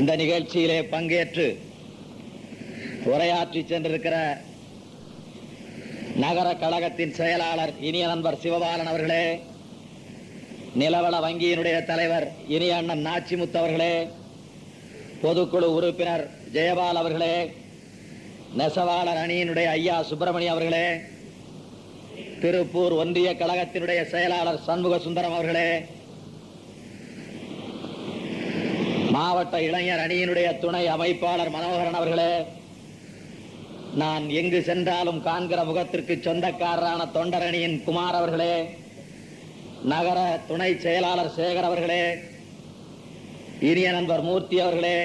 இந்த நிகழ்ச்சியிலே பங்கேற்று உரையாற்றி சென்றிருக்கிற நகர கழகத்தின் செயலாளர் இனிய நண்பர் சிவபாலன் அவர்களே, நிலவள வங்கியினுடைய தலைவர் இனிய அண்ணன் நாச்சிமுத்து அவர்களே, பொதுக்குழு உறுப்பினர் ஜெயபால் அவர்களே, நெசவாளர் அணியினுடைய ஐயா சுப்பிரமணியம் அவர்களே, திருப்பூர் ஒன்றிய கழகத்தினுடைய செயலாளர் சண்முக சுந்தரம் அவர்களே, மாவட்ட இளைஞர் அணியினுடைய துணை அமைப்பாளர் மனோகரன் அவர்களே, நான் எங்கு சென்றாலும் காண்கிற முகத்திற்கு சொந்தக்காரரான தொண்டர் அணியின் குமார் அவர்களே, நகர துணை செயலாளர் சேகர் அவர்களே, இனிய நண்பர் மூர்த்தி அவர்களே,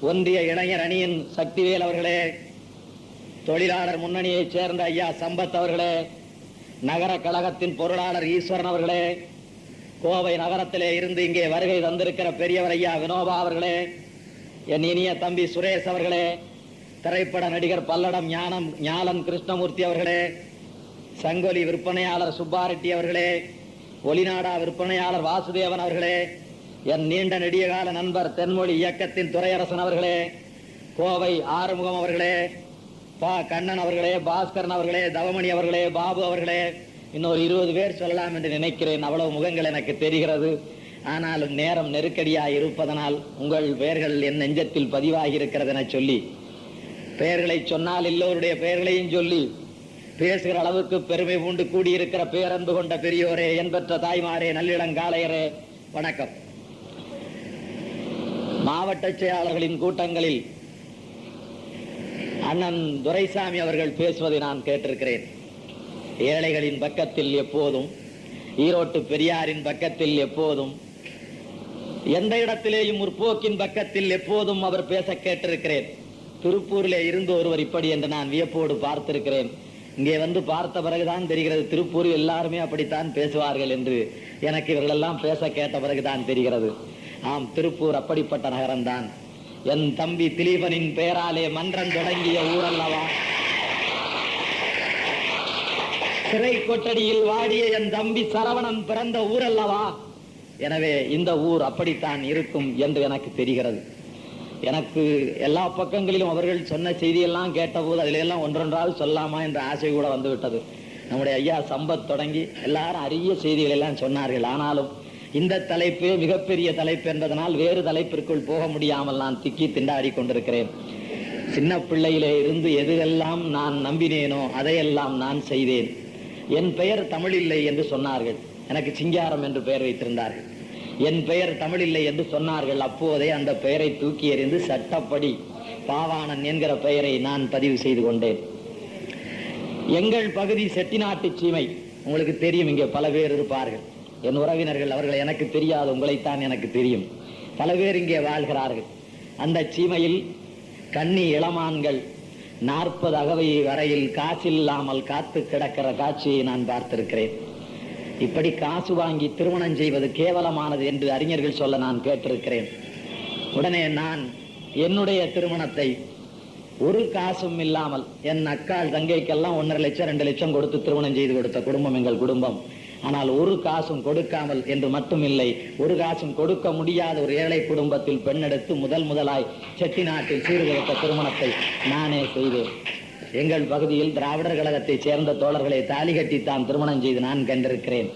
ஒன்றிய இளைஞர் அணியின் சக்திவேல் அவர்களே, தொழிலாளர் முன்னணியைச் சேர்ந்த ஐயா சம்பத் அவர்களே, நகர கழகத்தின் பொருளாளர் ஈஸ்வரன் அவர்களே, கோவை நகரத்திலே இருந்து இங்கே வருகை தந்திருக்கிற பெரியவர் ஐயா வினோபா அவர்களே, என் இனிய தம்பி சுரேஷ் அவர்களே, திரைப்பட நடிகர் பல்லடம் ஞானம் கிருஷ்ணமூர்த்தி அவர்களே, சங்கொலி விற்பனையாளர் சுப்பாரெட்டி அவர்களே, ஒளிநாடா விற்பனையாளர் வாசுதேவன் அவர்களே, என் நீண்ட நெடிய கால நண்பர் தென்மொழி இயக்கத்தின் துரையரசன் அவர்களே, கோவை ஆறுமுகம் அவர்களே, பா கண்ணன் அவர்களே, பாஸ்கரன் அவர்களே, தவமணி அவர்களே, பாபு அவர்களே, இன்னொரு 20 பேர் சொல்லலாம் என்று நினைக்கிறேன். அவ்வளவு முகங்கள் எனக்கு தெரிகிறது. ஆனாலும் நேரம் நெருக்கடியாக இருப்பதனால் உங்கள் பெயர்கள் என் நெஞ்சத்தில் பதிவாகி இருக்கிறது என சொல்லி, பெயர்களை சொன்னால் எல்லோருடைய பெயர்களையும் சொல்லி பேசுகிற அளவுக்கு பெருமை பூண்டு கூடியிருக்கிற பேரன்பு கொண்ட பெரியோரே, என்பற்ற தாய்மாரே, நல்லிளங்காளையரே, வணக்கம். மாவட்ட செயலாளர்களின் கூட்டங்களில் அண்ணன் துரைசாமி அவர்கள் பேசுவதை நான் கேட்டிருக்கிறேன். ஏழைகளின் பக்கத்தில் எப்போதும், ஈரோட்டு பெரியாரின் பக்கத்தில் எப்போதும், எந்த இடத்திலேயும் முற்போக்கின் பக்கத்தில் எப்போதும் அவர் பேச கேட்டிருக்கிறேன். திருப்பூரிலே இருந்து ஒருவர் இப்படி என்று நான் வியப்போடு பார்த்திருக்கிறேன். இங்கே வந்து பார்த்த பிறகுதான் தெரிகிறது திருப்பூரில் எல்லாருமே அப்படித்தான் பேசுவார்கள் என்று. எனக்கு இவர்களெல்லாம் பேச கேட்ட பிறகுதான் தெரிகிறது. ஆம், திருப்பூர் அப்படிப்பட்ட நகரம்தான். என் தம்பி திலீபனின் பெயராலே மன்றம் தொடங்கிய ஊரல்லவா, சிறை கொட்டடியில் வாடிய என் தம்பி சரவணன் பிறந்த ஊரல்லவா. எனவே இந்த ஊர் அப்படித்தான் இருக்கும் என்று எனக்கு தெரிகிறது. எனக்கு எல்லா பக்கங்களிலும் அவர்கள் சொன்ன செய்தியெல்லாம் கேட்டபோது அதிலெல்லாம் ஒன்றொன்றாவது சொல்லாமா என்ற ஆசை கூட வந்துவிட்டது. நம்முடைய ஐயா சம்பத் தொடங்கி எல்லாரும் அரிய செய்திகள் எல்லாம் சொன்னார்கள். ஆனாலும் இந்த தலைப்பே மிகப்பெரிய தலைப்பு என்பதனால் வேறு தலைப்பிற்குள் போக முடியாமல் நான் திக்கி திண்டாடி கொண்டிருக்கிறேன். சின்ன பிள்ளையிலே இருந்து எதுவெல்லாம் நான் நம்பினேனோ அதையெல்லாம் நான் செய்தேன். என் பெயர் தமிழில்லை என்று சொன்னார்கள். எனக்கு சிங்காரம் என்று பெயர் வைத்திருந்தார்கள். என் பெயர் தமிழில்லை என்று சொன்னார்கள். அப்போதே அந்த பெயரை தூக்கி எறிந்து சட்டப்படி பாவாணன் என்கிற பெயரை நான் பதிவு செய்து கொண்டேன். எங்கள் பகுதி செட்டிநாட்டு சீமை. உங்களுக்கு தெரியும், இங்கே பல பேர் இருப்பார்கள், என் உறவினர்கள். அவர்கள் எனக்கு தெரியாது, உங்களைத்தான் எனக்கு தெரியும். பல பேர் இங்கே வாழ்கிறார்கள். அந்த சீமையில் கன்னி இளமான்கள் 40 அகவை வரையில் காசில்லாமல் காத்து கிடக்கிற காட்சியை நான் பார்த்திருக்கிறேன். இப்படி காசு வாங்கி திருமணம் செய்வது கேவலமானது என்று அறிஞர்கள் சொல்ல நான் கேட்டிருக்கிறேன். உடனே நான் என்னுடைய திருமணத்தை ஒரு காசும் இல்லாமல், என் அக்காள் தங்கைக்கெல்லாம் 1.5 லட்சம் 2 லட்சம் கொடுத்து திருமணம் செய்து கொடுத்த குடும்பம் எங்கள் குடும்பம். ஆனால் ஒரு காசும் கொடுக்காமல் என்று மட்டும் இல்லை, ஒரு காசும் கொடுக்க முடியாத ஒரு ஏழை குடும்பத்தில் பெண்ணெடுத்து முதலாய் செட்டிநாட்டில் சீர்திருத்த திருமணத்தை நானே செய்தேன். எங்கள் பகுதியில் திராவிடர் கழகத்தை சேர்ந்த தோழர்களை தாலி கட்டித்தான் திருமணம் செய்து நான் கண்டிருக்கிறேன்.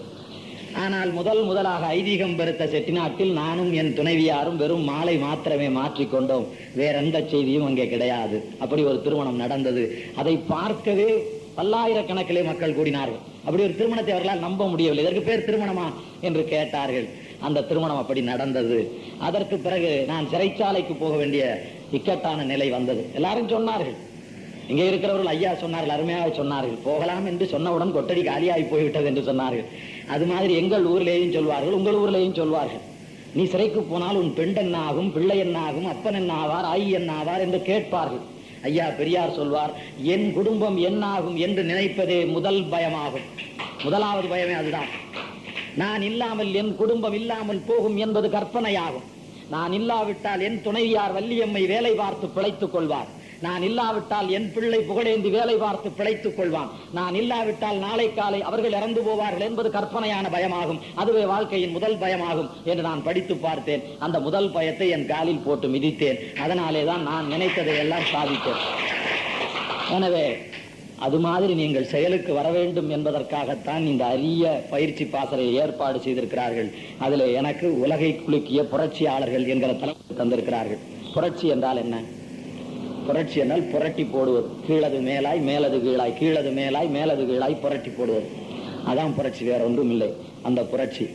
ஆனால் முதலாக ஐதீகம் பெருத்த செட்டிநாட்டில் நானும் என் துணைவியாரும் வெறும் மாலை மாத்திரமே மாற்றிக்கொண்டோம். வேற எந்த செய்தியும் அங்கே கிடையாது. அப்படி ஒரு திருமணம் நடந்தது. அதை பார்க்கவே பல்லாயிரக்கணக்கிலே மக்கள் கூடினார்கள். அப்படி ஒரு திருமணத்தை அவர்களால் நம்ப முடியவில்லை. இதற்கு பேர் திருமணமா என்று கேட்டார்கள். அந்த திருமணம் அப்படி நடந்தது. அதற்கு பிறகு நான் சிறைச்சாலைக்கு போக வேண்டிய இக்கட்டான நிலை வந்தது. எல்லாரும் சொன்னார்கள், இங்கே இருக்கிறவர்கள் ஐயா சொன்னார்கள், அருமையாக சொன்னார்கள், போகலாம் என்று சொன்னவுடன் கொட்டடி காலியாகி போய்விட்டது என்று சொன்னார்கள். அது மாதிரி எங்கள் ஊரிலேயும் சொல்வார்கள், உங்கள் ஊரிலேயும் சொல்வார்கள். நீ சிறைக்கு போனால் உன் பெண் என்ன ஆகும், பிள்ளை என்ன ஆகும், அப்பன் என்ன ஆவார், ஆயி என்ன ஆவார் என்று கேட்பார்கள். ஐயா பெரியார் சொல்வார், என் குடும்பம் என்னாகும் என்று நினைப்பதே முதல் பயமாகும். முதலாவது பயமே அதுதான். நான் இல்லாமல் என் குடும்பம் இல்லாமல் போகும் என்பது கற்பனையாகும். நான் இல்லாவிட்டால் என் துணைவியார் வள்ளியம்மை வேலை பார்த்து பிழைத்துக் கொள்வார். நான் இல்லாவிட்டால் என் பிள்ளை புகழேந்தி வேலை பார்த்து பிழைத்துக் கொள்வான். நான் இல்லாவிட்டால் நாளை காலை அவர்கள் இறந்து போவார்கள் என்பது கற்பனையான பயமாகும். அதுவே வாழ்க்கையின் முதல் பயமாகும் என்று நான் படித்து பார்த்தேன். அந்த முதல் பயத்தை என் காலில் போட்டு மிதித்தேன். அதனாலே தான் நான் நினைத்ததை எல்லாம் சாதித்தேன். எனவே அது மாதிரி நீங்கள் செயலுக்கு வர வேண்டும் என்பதற்காகத்தான் இந்த அரிய பயிற்சி பாசறை ஏற்பாடு செய்திருக்கிறார்கள். அதில் எனக்கு உலகை குலுக்கிய புரட்சியாளர்கள் என்கிற தலைப்பு தந்திருக்கிறார்கள். புரட்சி என்றால் என்ன? புரட்சி என்றால் புரட்டி போடுவது. கீழது மேலாய் மேலது கீழாய், கீழது மேலாய் மேலது கீழாய் புரட்டி போடுவது. அதான் புரட்சி, வேற ஒன்றும் இல்லை. அந்த புரட்சி,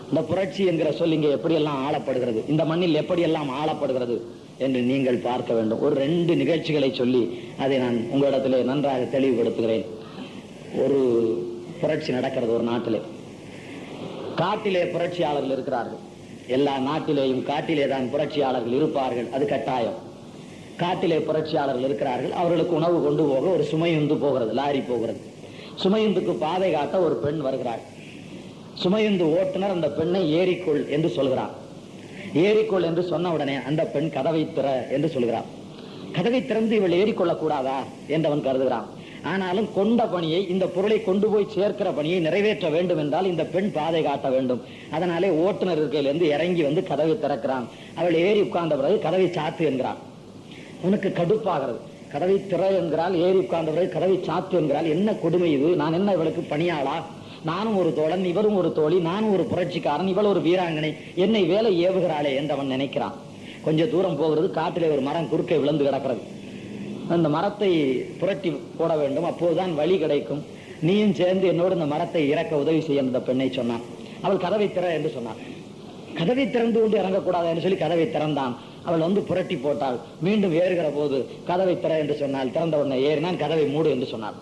இந்த புரட்சி என்கிற சொல் இங்கே எப்படியெல்லாம் ஆளப்படுகிறது, இந்த மண்ணில் எப்படியெல்லாம் ஆளப்படுகிறது என்று நீங்கள் பார்க்க வேண்டும். ஒரு 2 நிகழ்ச்சிகளை சொல்லி அதை நான் உங்களிடத்திலே நன்றாக தெளிவுபடுத்துகிறேன். ஒரு புரட்சி நடக்கிறது ஒரு நாட்டிலே. காட்டிலே புரட்சியாளர்கள் இருக்கிறார்கள். எல்லா நாட்டிலேயும் காட்டிலே தான் புரட்சியாளர்கள் இருப்பார்கள், அது கட்டாயம். காட்டிலே புரட்சியாளர்கள் இருக்கிறார்கள். அவர்களுக்கு உணவு கொண்டு போக ஒரு சுமையுந்து போகிறது, லாரி போகிறது. சுமையுந்துக்கு பாதை காட்ட ஒரு பெண் வருகிறாள். சுமையுந்து ஓட்டுநர் அந்த பெண்ணை ஏறிக்கொள் என்று சொல்கிறார். ஏறிக்கொள் என்று சொன்ன உடனே அந்த பெண் கதவை திற என்று சொல்கிறான். கதவை திறந்து இவள் ஏறிக்கொள்ள கூடாதா என்று அவன் கருதுகிறான். ஆனாலும் கொண்ட பணியை, இந்த பொருளை கொண்டு போய் சேர்க்கிற பணியை நிறைவேற்ற வேண்டும் என்றால் இந்த பெண் பாதை காட்ட வேண்டும். அதனாலே ஓட்டுநர் இருக்கையிலிருந்து இறங்கி வந்து கதவை திறக்கிறான். அவள் ஏறி உட்கார்ந்த பிறகு கதவை சாத்து என்கிறான். உனக்கு கடுப்பாகிறது. கதவை திற என்கிறாள், ஏறி உட்கார்ந்த பிறகு கதவை சாத்து என்கிறாள். என்ன கொடுமை இது! நான் என்ன இவளுக்கு பணியாளா? நானும் ஒரு தோழன், இவரும் ஒரு தோழி, நானும் ஒரு புரட்சிக்காரன், இவள் ஒரு வீராங்கனை, என்னை வேலை ஏவுகிறாளே என்று அவன் நினைக்கிறான். கொஞ்சம் தூரம் போகிறது. காட்டிலே ஒரு மரம் குறுக்கே விழுந்து கிடக்கிறது. அந்த மரத்தை புரட்டி போட வேண்டும், அப்போதுதான் வழி கிடைக்கும். நீயும் சேர்ந்து என்னோடு இந்த மரத்தை இறக்க உதவி செய்ய அந்த பெண்ணை சொன்னான். அவள் கதவை திற என்று சொன்னான். கதவை திறந்து கொண்டு இறங்கக்கூடாது என்று சொல்லி கதவை திறந்தான். அவள் வந்து புரட்டி போட்டாள். மீண்டும் ஏறுகிற போது கதவை திற என்று சொன்னால், திறந்த உடனே ஏறினான். கதவை மூடு என்று சொன்னாள்.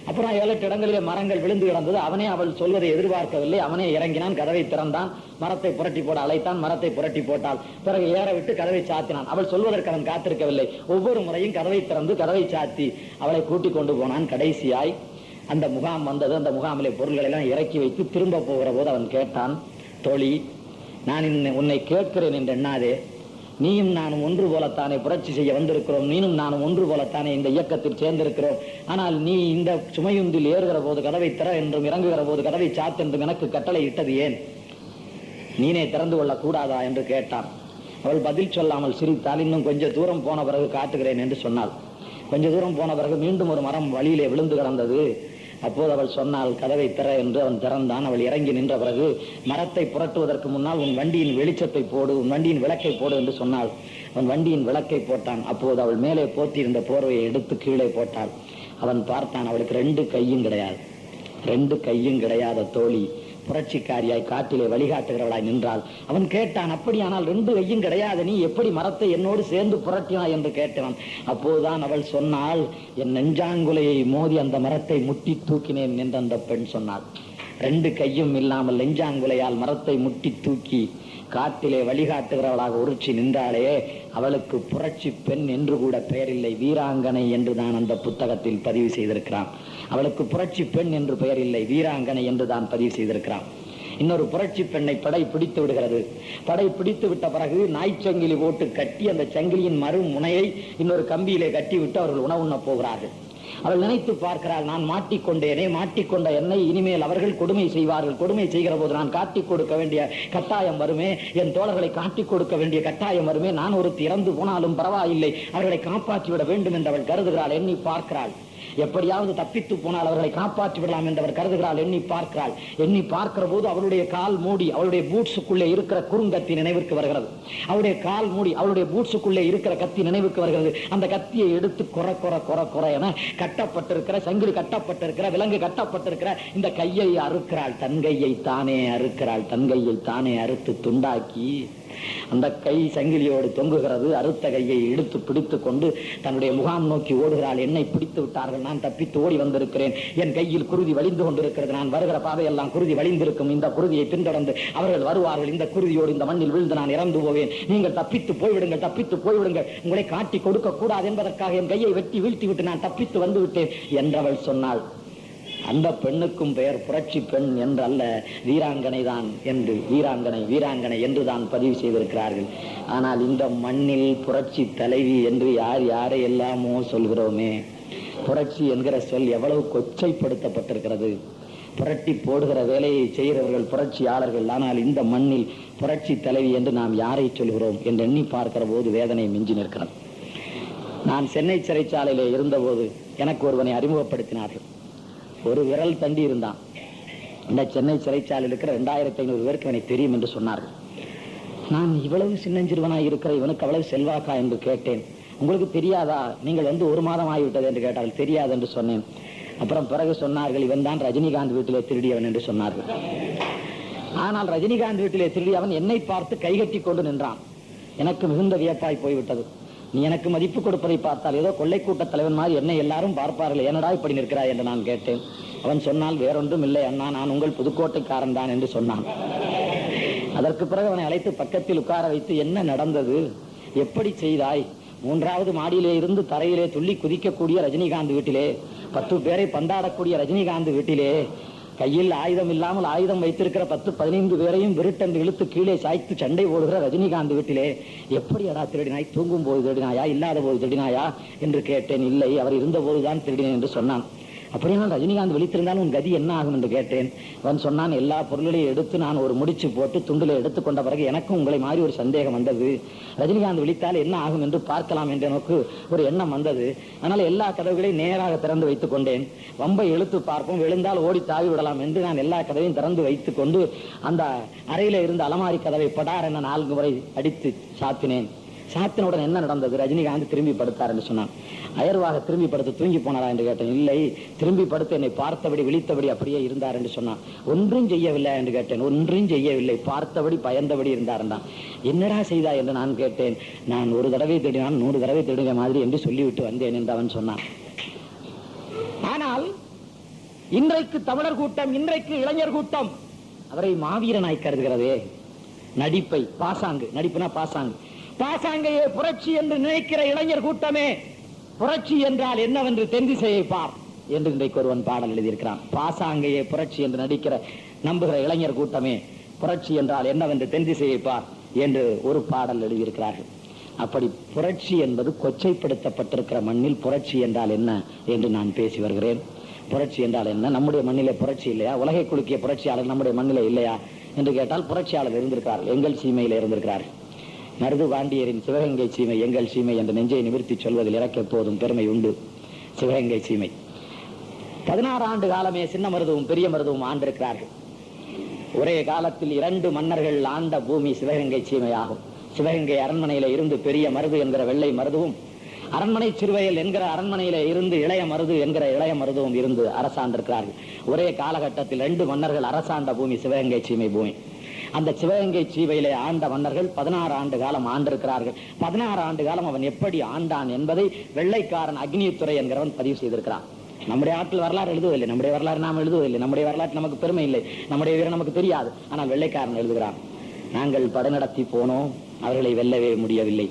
அப்புறம் 7-8 இடங்களிலே மரங்கள் விழுந்து கிடந்தது. அவனே அவள் சொல்வதை எதிர்பார்க்கவில்லை. அவனே இறங்கினான், கதவை திறந்தான், மரத்தை புரட்டி போட அழைத்தான், மரத்தை புரட்டி போட்டாள். பிறகு ஏற விட்டு கதவை சாத்தினான். அவள் சொல்வதற்கு அவன் காத்திருக்கவில்லை. ஒவ்வொரு முறையும் கதவை திறந்து கதவை சாத்தி அவளை கூட்டிக் கொண்டு போனான். கடைசியாய் அந்த முகாம் வந்தது. அந்த முகாமிலே பொருள்களை எல்லாம் இறக்கி வைத்து திரும்ப போகிற போது அவன் கேட்டான், தோழி, நான் உன்னை கேட்கிறேன் என்று எண்ணாதே. நீயும் நானும் ஒன்று போலத்தானே புரட்சி செய்ய வந்திருக்கிறோம். நீனும் நானும் ஒன்று போலத்தானே இந்த இயக்கத்தில் சேர்ந்திருக்கிறோம். ஆனால் நீ இந்த சுமையுந்தில் ஏறுகிற போது கதவை திற என்றும், இறங்குகிற போது கதவை சாத்து என்றும் எனக்கு கட்டளை இட்டது ஏன்? நீனே திறந்து கொள்ள கூடாதா என்று கேட்டான். அவள் பதில் சொல்லாமல் சிரித்தால். இன்னும் கொஞ்சம் தூரம் போன பிறகு காட்டுகிறேன் என்று சொன்னாள். கொஞ்ச தூரம் போன பிறகு மீண்டும் ஒரு மரம் வழியிலே விழுந்து கிடந்தது. அப்போது அவள் சொன்னாள், கதவை திற என்று. அவன் திறந்தான். அவள் இறங்கி நின்ற பிறகு மரத்தை புரட்டுவதற்கு முன்னால் உன் வண்டியின் வெளிச்சத்தை போடு, உன் வண்டியின் விளக்கை போடு என்று சொன்னாள். அவன் வண்டியின் விளக்கை போட்டான். அப்போது அவள் மேலே போத்தியிருந்த போர்வையை எடுத்து கீழே போட்டாள். அவன் பார்த்தான், அவளுக்கு 2 கையும் கிடையாது. 2 கையும் கிடையாத தோழி புரட்சிக்காரியாய் காட்டிலே வழிகாட்டுகிறவளாய் நின்றாள். அவன் கேட்டான், அப்படியானால் 2 கையும் கிடையாது, நீ எப்படி மரத்தை என்னோடு சேர்ந்து புரட்டினாய் என்று கேட்டான். அப்போதுதான் அவள் சொன்னாள், என் நெஞ்சாங்குலையை மோதி அந்த மரத்தை முட்டி தூக்கினேன் என்று அந்த பெண் சொன்னாள். 2 கையும் இல்லாமல் நெஞ்சாங்குலையால் மரத்தை முட்டி தூக்கி காட்டிலே வழிகாட்டுகிறவளாக உருச்சி நின்றாளே, அவளுக்கு புரட்சி பெண் என்று கூட பெயரில்லை, வீராங்கனை என்று தான் அந்த புத்தகத்தில் பதிவு செய்திருக்கிறான். அவளுக்கு புரட்சி பெண் என்று பெயர் இல்லை, வீராங்கனை என்று தான் பதிவு செய்திருக்கிறான். இன்னொரு புரட்சி பெண்ணை படை பிடித்து விடுகிறது. படை பிடித்து விட்ட பிறகு நாய்ச்சங்கிலி போட்டு கட்டி அந்த சங்கிலியின் மறு முனையை இன்னொரு கம்பியிலே கட்டி விட்டு அவர்கள் உணவுண்ண போகிறார்கள். அவள் நினைத்து பார்க்கிறாள், நான் மாட்டிக்கொண்டேனே, மாட்டிக்கொண்ட என்னை இனிமேல் அவர்கள் கொடுமை செய்வார்கள். கொடுமை செய்கிற போது நான் காட்டிக் கொடுக்க வேண்டிய கட்டாயம் வருமே, என் தோழர்களை காட்டிக் கொடுக்க வேண்டிய கட்டாயம் வருமே. நான் ஒருத்தி இறந்து போனாலும் பரவாயில்லை, அவர்களை காப்பாற்றிவிட வேண்டும் என்று அவள் கருதுகிறாள். எண்ணி பார்க்கிறாள், எப்படியாவது தப்பித்து போனால் அவர்களை காப்பாற்றி விடலாம் என்று அவர் கருதுகிறாள். எண்ணி பார்க்கிறாள். எண்ணி பார்க்கிற போது அவளுடைய கால் மூடி அவளுடைய பூட்ஸுக்குள்ளே இருக்கிற குறுங்கத்தி நினைவுக்கு வருகிறது. அவளுடைய கால் மூடி அவளுடைய பூட்ஸுக்குள்ளே இருக்கிற கத்தி நினைவுக்கு வருகிறது. அந்த கத்தியை எடுத்து கொர என கட்டப்பட்டிருக்கிற சங்கிலி, கட்டப்பட்டிருக்கிற விலங்கு, கட்டப்பட்டிருக்கிற இந்த கையை அறுக்கிறாள். தன் கையை தானே அறுக்கிறாள். தன் கையை தானே அறுத்து துண்டாக்கி அந்த கை சங்கிலியோடு தொங்குகிறது. அறுத்த கையை எடுத்து பிடித்து கொண்டு தன்னுடைய முகாம் நோக்கி ஓடுகிறாள். என்னை பிடித்து விட்டார்கள், நான் தப்பித்து ஓடி வந்திருக்கிறேன். என் கையில் குருதி வலிந்து கொண்டிருக்கிறது. நான் வருகிற பாதையெல்லாம் குருதி வலிந்திருக்கும். இந்த குருதியை பின்தொடர்ந்து அவர்கள் வருவார்கள். இந்த குருதியோடு இந்த மண்ணில் விழுந்து நான் இறந்து போவேன். நீங்கள் தப்பித்து போய்விடுங்கள், தப்பித்து போய்விடுங்கள். உங்களை காட்டி கொடுக்க கூடாது என்பதற்காக என் கையை வெட்டி வீழ்த்தி விட்டு நான் தப்பித்து வந்து விட்டேன் என்றவள் சொன்னாள். அந்த பெண்ணுக்கும் பெயர் புரட்சி பெண் என்று அல்ல, வீராங்கனை தான் என்று, வீராங்கனை என்று தான் பதிவு செய்திருக்கிறார்கள். ஆனால் இந்த மண்ணில் புரட்சி தலைவி என்று யாரை எல்லாமோ சொல்கிறோமே. புரட்சி என்கிற சொல் எவ்வளவு கொச்சைப்படுத்தப்பட்டிருக்கிறது. புரட்டி போடுகிற வேலையை செய்கிறவர்கள் புரட்சியாளர்கள். ஆனால் இந்த மண்ணில் புரட்சி தலைவி என்று நாம் யாரை சொல்கிறோம் என்று எண்ணி பார்க்கிற போது வேதனை மிஞ்சி நிற்கிறது. நான் சென்னை சிறைச்சாலையிலே இருந்தபோது எனக்கு ஒருவனை அறிமுகப்படுத்தினார்கள். ஒரு விரல் தண்டி இருந்தான். இந்த சென்னை சிறைச்சாலையில் இருக்கிற 2500 பேருக்கு எனக்கு தெரியும் என்று சொன்னார்கள். நான் இவ்வளவு சின்னஞ்சிறுவனாய் இருக்கிற இவனுக்கு அவ்வளவு செல்வாக்கா என்று கேட்டேன். உங்களுக்கு தெரியாதா, நீங்கள் வந்து 1 மாதம் ஆகிவிட்டது என்று கேட்டார்கள். தெரியாது என்று சொன்னேன். அப்புறம் பிறகு சொன்னார்கள், இவன் தான் ரஜினிகாந்த் வீட்டிலே திருடியவன் என்று சொன்னார்கள். ஆனால் ரஜினிகாந்த் வீட்டிலே திருடியவன் என்னை பார்த்து கைகட்டி கொண்டு நின்றான். எனக்கு மிகுந்த வியப்பாய் போய்விட்டது. நீ எனக்கு மதிப்பு கொடுப்பதை பார்த்தால் ஏதோ கொள்ளை கூட்ட தலைவன் மாதிரி என்னை எல்லாரும் பார்ப்பார்கள், என்னடா இப்படி நிற்கிறாய் என்று நான் கேட்டேன். அவன் சொன்னால், வேறொன்றும் இல்லை அண்ணா, நான் உங்கள் புதுக்கோட்டைக்காரன் தான் என்று சொன்னான். அதற்கு பிறகு அவனை அழைத்து பக்கத்தில் உட்கார வைத்து, என்ன நடந்தது, எப்படி செய்தாய்? 3வது மாடியிலே இருந்து தரையிலே துள்ளி குதிக்கக்கூடிய ரஜினிகாந்த் வீட்டிலே, 10 பேரை பந்தாடக்கூடிய ரஜினிகாந்த் வீட்டிலே, கையில் ஆயுதம் இல்லாமல் ஆயுதம் வைத்திருக்கிற 10-15 பேரையும் விருட்டென்று இழுத்து கீழே சாய்த்து சண்டை போடுகிற ரஜினிகாந்த் வீட்டிலே எப்படி அடா திருடினாய்? தூங்கும் போது திருடினாயா, இல்லாத போது திருடினாயா என்று கேட்டேன். இல்லை, அவர் இருந்த போதுதான் திருடினேன் என்று சொன்னான். அப்படியானால் ரஜினிகாந்த் விழித்திருந்தாலும் உன் கதி என்ன ஆகும் என்று கேட்டேன். அவன் சொன்னான், எல்லா பொருளையும் எடுத்து நான் ஒரு முடிச்சு போட்டு துண்டில் எடுத்துக்கொண்ட பிறகு எனக்கும் உங்களை மாதிரி ஒரு சந்தேகம் வந்தது. ரஜினிகாந்த் விழித்தால் என்ன ஆகும் என்று பார்க்கலாம் என்று எனக்கு ஒரு எண்ணம் வந்தது. அதனால எல்லா கதவுகளையும் நேராக திறந்து வைத்துக் கொண்டேன். வம்பை இழுத்து பார்ப்போம், விழுந்தால் ஓடி தாவி விடலாம் என்று நான் எல்லா கதவையும் திறந்து வைத்துக் கொண்டு அந்த அறையில இருந்த அலமாரி கதவை படார் என 4 முறை அடித்து சாத்தினேன். சாத்தினுடன் என்ன நடந்தது? ரஜினிகாந்த் திரும்பி படுத்தார் என்று சொன்னான். அயர்வாக திரும்பி படுத்து தூங்கி போனாரா என்று கேட்டேன். இல்லை, திரும்பி படுத்து என்னை பார்த்தபடி விழித்தபடி அப்படியே இருந்தார் என்று சொன்னான். ஒன்றும் செய்யவில்லை என்று கேட்டேன். ஒன்றும் செய்யவில்லை, பார்த்தபடி பயந்தபடி இருந்தார் என்றான். என்னடா செய்தா என்று நான் கேட்டேன். நான் 1 தடவை தேடினான் 100 தடவை தேடின மாதிரி என்று சொல்லிவிட்டு வந்தேன் என்று அவன் சொன்னான். ஆனால் இன்றைக்கு தமிழர் கூட்டம், இன்றைக்கு இளைஞர் கூட்டம் அவரை மாவீரனாய் கருதுகிறதே. நடிப்பை பாசாங்கு, நடிப்புனா பாசாங்கு, பாசாங்கையே புரட்சி என்று நினைக்கிற இளைஞர் கூட்டமே, புரட்சி என்றால் என்னவென்று தென் திசையை பார் என்று இன்றைக்கு ஒருவன் பாடல் எழுதியிருக்கிறான். பாசாங்கையே புரட்சி என்று நடிக்கிற நம்புகிற இளைஞர் கூட்டமே, புரட்சி என்றால் என்னவென்று தென் திசையை பார் என்று ஒரு பாடல் எழுதியிருக்கிறார்கள். அப்படி புரட்சி என்பது கொச்சைப்படுத்தப்பட்டிருக்கிற மண்ணில் புரட்சி என்றால் என்ன என்று நான் பேசி வருகிறேன். புரட்சி என்றால் என்ன? நம்முடைய மண்ணிலே புரட்சி இல்லையா? உலகை குலுக்கிய புரட்சியாளர் நம்முடைய மண்ணிலே இல்லையா என்று கேட்டால் புரட்சியாளர் இருந்திருக்கிறார்கள். எங்கள் சீமையில் இருந்திருக்கிறார்கள். மருது பாண்டியரின் சிவகங்கை சீமை எங்கள் சீமை என்று நெஞ்சை நிமிர்த்தி சொல்வதில் எனக்கு எப்போதும் பெருமை உண்டு. சிவகங்கை சீமை 16 ஆண்டு காலமே சின்ன மருதுவும் பெரிய மருதுவும் ஆண்டிருக்கிறார்கள். ஒரே காலத்தில் 2 மன்னர்கள் ஆண்ட பூமி சிவகங்கை சீமையாகும். சிவகங்கை அரண்மனையில இருந்து பெரிய மருது என்கிற வெள்ளை மருதுவும், அரண்மனை சிறுவயல் என்கிற அரண்மனையில இருந்து இளைய மருது என்கிற இளைய மருதுவும் இருந்து அரசாண்டிருக்கிறார்கள். ஒரே காலகட்டத்தில் 2 மன்னர்கள் அரசாண்ட பூமி சிவகங்கை சீமை பூமி. அந்த சிவகங்கை சீமையிலே ஆண்ட மன்னர்கள் 16 ஆண்டு காலம் ஆண்டிருக்கிறார்கள். 16 ஆண்டு காலம் அவன் எப்படி ஆண்டான் என்பதை வெள்ளைக்காரன் அக்னித்துறை என்கிறவன் பதிவு செய்திருக்கிறான். நம்முடைய ஆற்றில் வரலாறு எழுதுவதில்லை, நம்முடைய வரலாறு நாம் எழுதுவதில்லை, நம்முடைய வரலாற்று நமக்கு பெருமை இல்லை, நம்முடைய வீரம் நமக்கு தெரியாது. ஆனால் வெள்ளைக்காரன் எழுதுகிறான், நாங்கள் படைநடத்தி போனோம், அவர்களை வெல்லவே முடியவில்லை.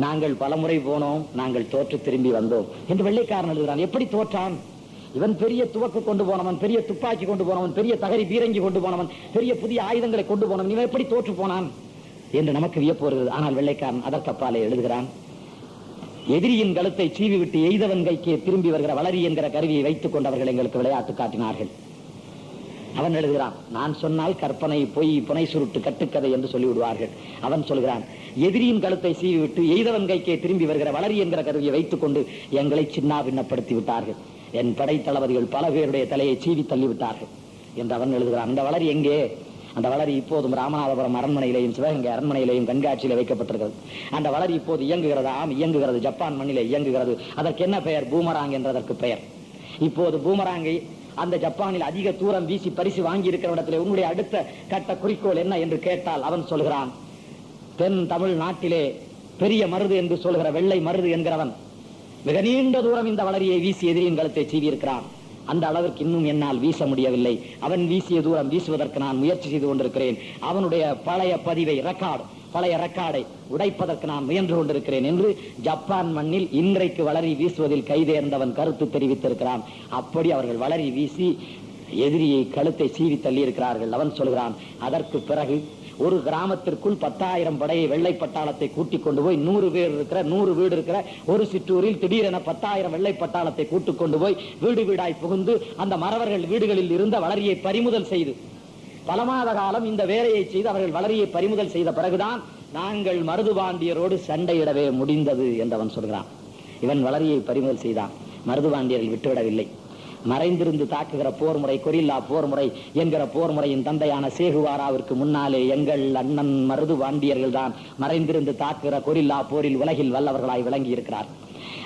நாங்கள் பலமுறை போனோம், நாங்கள் தோற்று திரும்பி வந்தோம் என்று வெள்ளைக்காரன் எழுதுகிறான். எப்படி தோற்றான்? இவன் பெரிய துவக்கு கொண்டு போனவன், பெரிய துப்பாக்கி கொண்டு போனவன், பெரிய தகரி பீரங்கி கொண்டு போனவன், பெரிய புதிய ஆயுதங்களை கொண்டு போனவன், இவன் எப்படி தோற்று போனான் என்று நமக்கு வியப்பு வருகிறது. ஆனால் வெள்ளைக்காரன் அதற்கப்பாலே எழுதுகிறான், எதிரியின் கழுத்தை சீவி விட்டு எய்தவன் கைக்கு திரும்பி வருகிற வளரி என்கிற கருவியை வைத்துக் கொண்டவர்கள் எங்களுக்கு விளையாட்டு காட்டினார்கள். அவன் எழுதுகிறான், நான் சொன்னால் கற்பனை பொய் புனை சுருட்டு கட்டுக்கதை என்று சொல்லிவிடுவார்கள். அவன் சொல்கிறான், எதிரியின் கழுத்தை சீவி விட்டு எய்தவன் கைக்கே திரும்பி வருகிற வளரி என்கிற கருவியை வைத்துக் கொண்டு எங்களை சின்னா பின்னப்படுத்தி விட்டார்கள். என் படை தளபதிகள் பல பேருடைய தலையை சீவி தள்ளிவிட்டார்கள் என்று அவன் எழுதுகிறான். அந்த வளரி எங்கே? அந்த வளரி இப்போதும் ராமநாதபுரம் அரண்மனையிலேயும் சிவகங்கை அரண்மனையிலேயும் கண்காட்சியில் வைக்கப்பட்டிருக்கிறது. அந்த வளரி இப்போது இயங்குகிறது. ஆம், இயங்குகிறது. ஜப்பான் மண்ணிலே இயங்குகிறது. அதற்கு என்ன பெயர்? பூமராங் என்றதற்கு பெயர். இப்போது பூமராங்கை அந்த ஜப்பானில் அதிக தூரம் வீசி பரிசு வாங்கி இருக்கிற இடத்திலே உன்னுடைய அடுத்த கட்ட குறிக்கோள் என்ன என்று கேட்டால் அவன் சொல்கிறான், தென் தமிழ் நாட்டிலே பெரிய மருது என்று சொல்கிற வெள்ளை மருது என்கிறவன் மிக நீண்ட தூரம் இந்த வளரியை வீசி எதிரியின் கழுத்தை சீவி இருக்கிறான். அந்த அளவிற்கு இன்னும் என்னால் வீச முடியவில்லை. அவன் வீசிய தூரம் வீசுவதற்கு நான் முயற்சி செய்து கொண்டிருக்கிறேன். அவனுடைய பழைய பதிவை ரெக்கார்டு பழைய ரெக்கார்டை உடைப்பதற்கு நான் முயன்று கொண்டிருக்கிறேன் என்று ஜப்பான் மண்ணில் இன்றைக்கு வளரி வீசுவதில் கைதேர்ந்தவன் கருத்து தெரிவித்திருக்கிறான். அப்படி அவர்கள் வளரி வீசி எதிரியை கழுத்தை சீவி தள்ளி இருக்கிறார்கள். அவன் சொல்கிறான், அதற்கு பிறகு ஒரு கிராமத்திற்குள் 10,000 படையை வெள்ளை பட்டாளத்தை கூட்டிக் கொண்டு போய் 100 பேர் இருக்கிற 100 வீடு இருக்கிற ஒரு சிற்றூரில் திடீரென 10,000 வெள்ளை பட்டாளத்தை கூட்டிக் கொண்டு போய் வீடு வீடாய் புகுந்து அந்த மறவர்கள் வீடுகளில் இருந்த வளரியை பறிமுதல் செய்து பல மாத காலம் இந்த வேலையை செய்து அவர்கள் வளரியை பறிமுதல் செய்த பிறகுதான் நாங்கள் மருதுபாண்டியரோடு சண்டையிடவே முடிந்தது என்று அவன் சொல்கிறான். இவன் வளரியை பறிமுதல் செய்தான். மருதுபாண்டியர்கள் விட்டுவிடவில்லை. மறைந்திருந்து தாக்குகிற போர் முறை, கொரில்லா போர் முறை என்கிற போர் முறையின் தந்தையான சேகுவாராவிற்கு முன்னாலே எங்கள் அண்ணன் மருதுபாண்டியர்கள் தான் மறைந்திருந்து தாக்குகிற கொரில்லா போரில் உலகில் வல்லவர்களாய் விளங்கி இருக்கிறார்.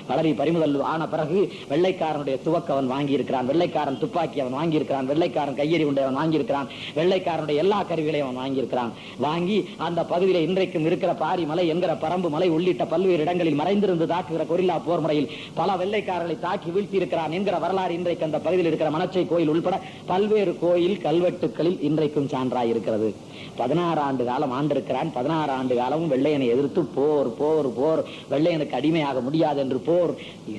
வளரி பறிமுதல் ஆன பிறகு வெள்ளைக்காரனுடைய துவக்க அவன் வாங்கி இருக்கிறான், வெள்ளைக்காரன் துப்பாக்கி அவன் வாங்கி இருக்கிறான், வெள்ளைக்காரன் கையெறி உண்டை அவன் வாங்கி இருக்கிறான், வெள்ளைக்காரனுடைய எல்லா கருவிகளையும் அவன் வாங்கி இருக்கிறான். வாங்கி அந்த பகுதியில இன்றைக்கும் இருக்கிற பாரி மலை என்கிற பரம்பு மலை உள்ளிட்ட பல்வேறு இடங்களில் மறைந்திருந்து தாக்குகிற கொரில்லா போர் முறையில் பல வெள்ளைக்காரர்களை தாக்கி வீழ்த்தி இருக்கிறான் என்கிற வரலாறு இன்றைக்கு அந்த பகுதியில் இருக்கிற மணச்சை கோயில் உள்பட பல்வேறு கோயில் கல்வெட்டுகளில் இன்றைக்கும் சான்றாய் இருக்கிறது. 16 ஆண்டு காலம் ஆண்டிருக்கிறான். 16 ஆண்டு காலமும் வெள்ளையனை எதிர்த்து போர் போர் போர், வெள்ளையனுக்கு அடிமையாக முடியாது என்று போர்,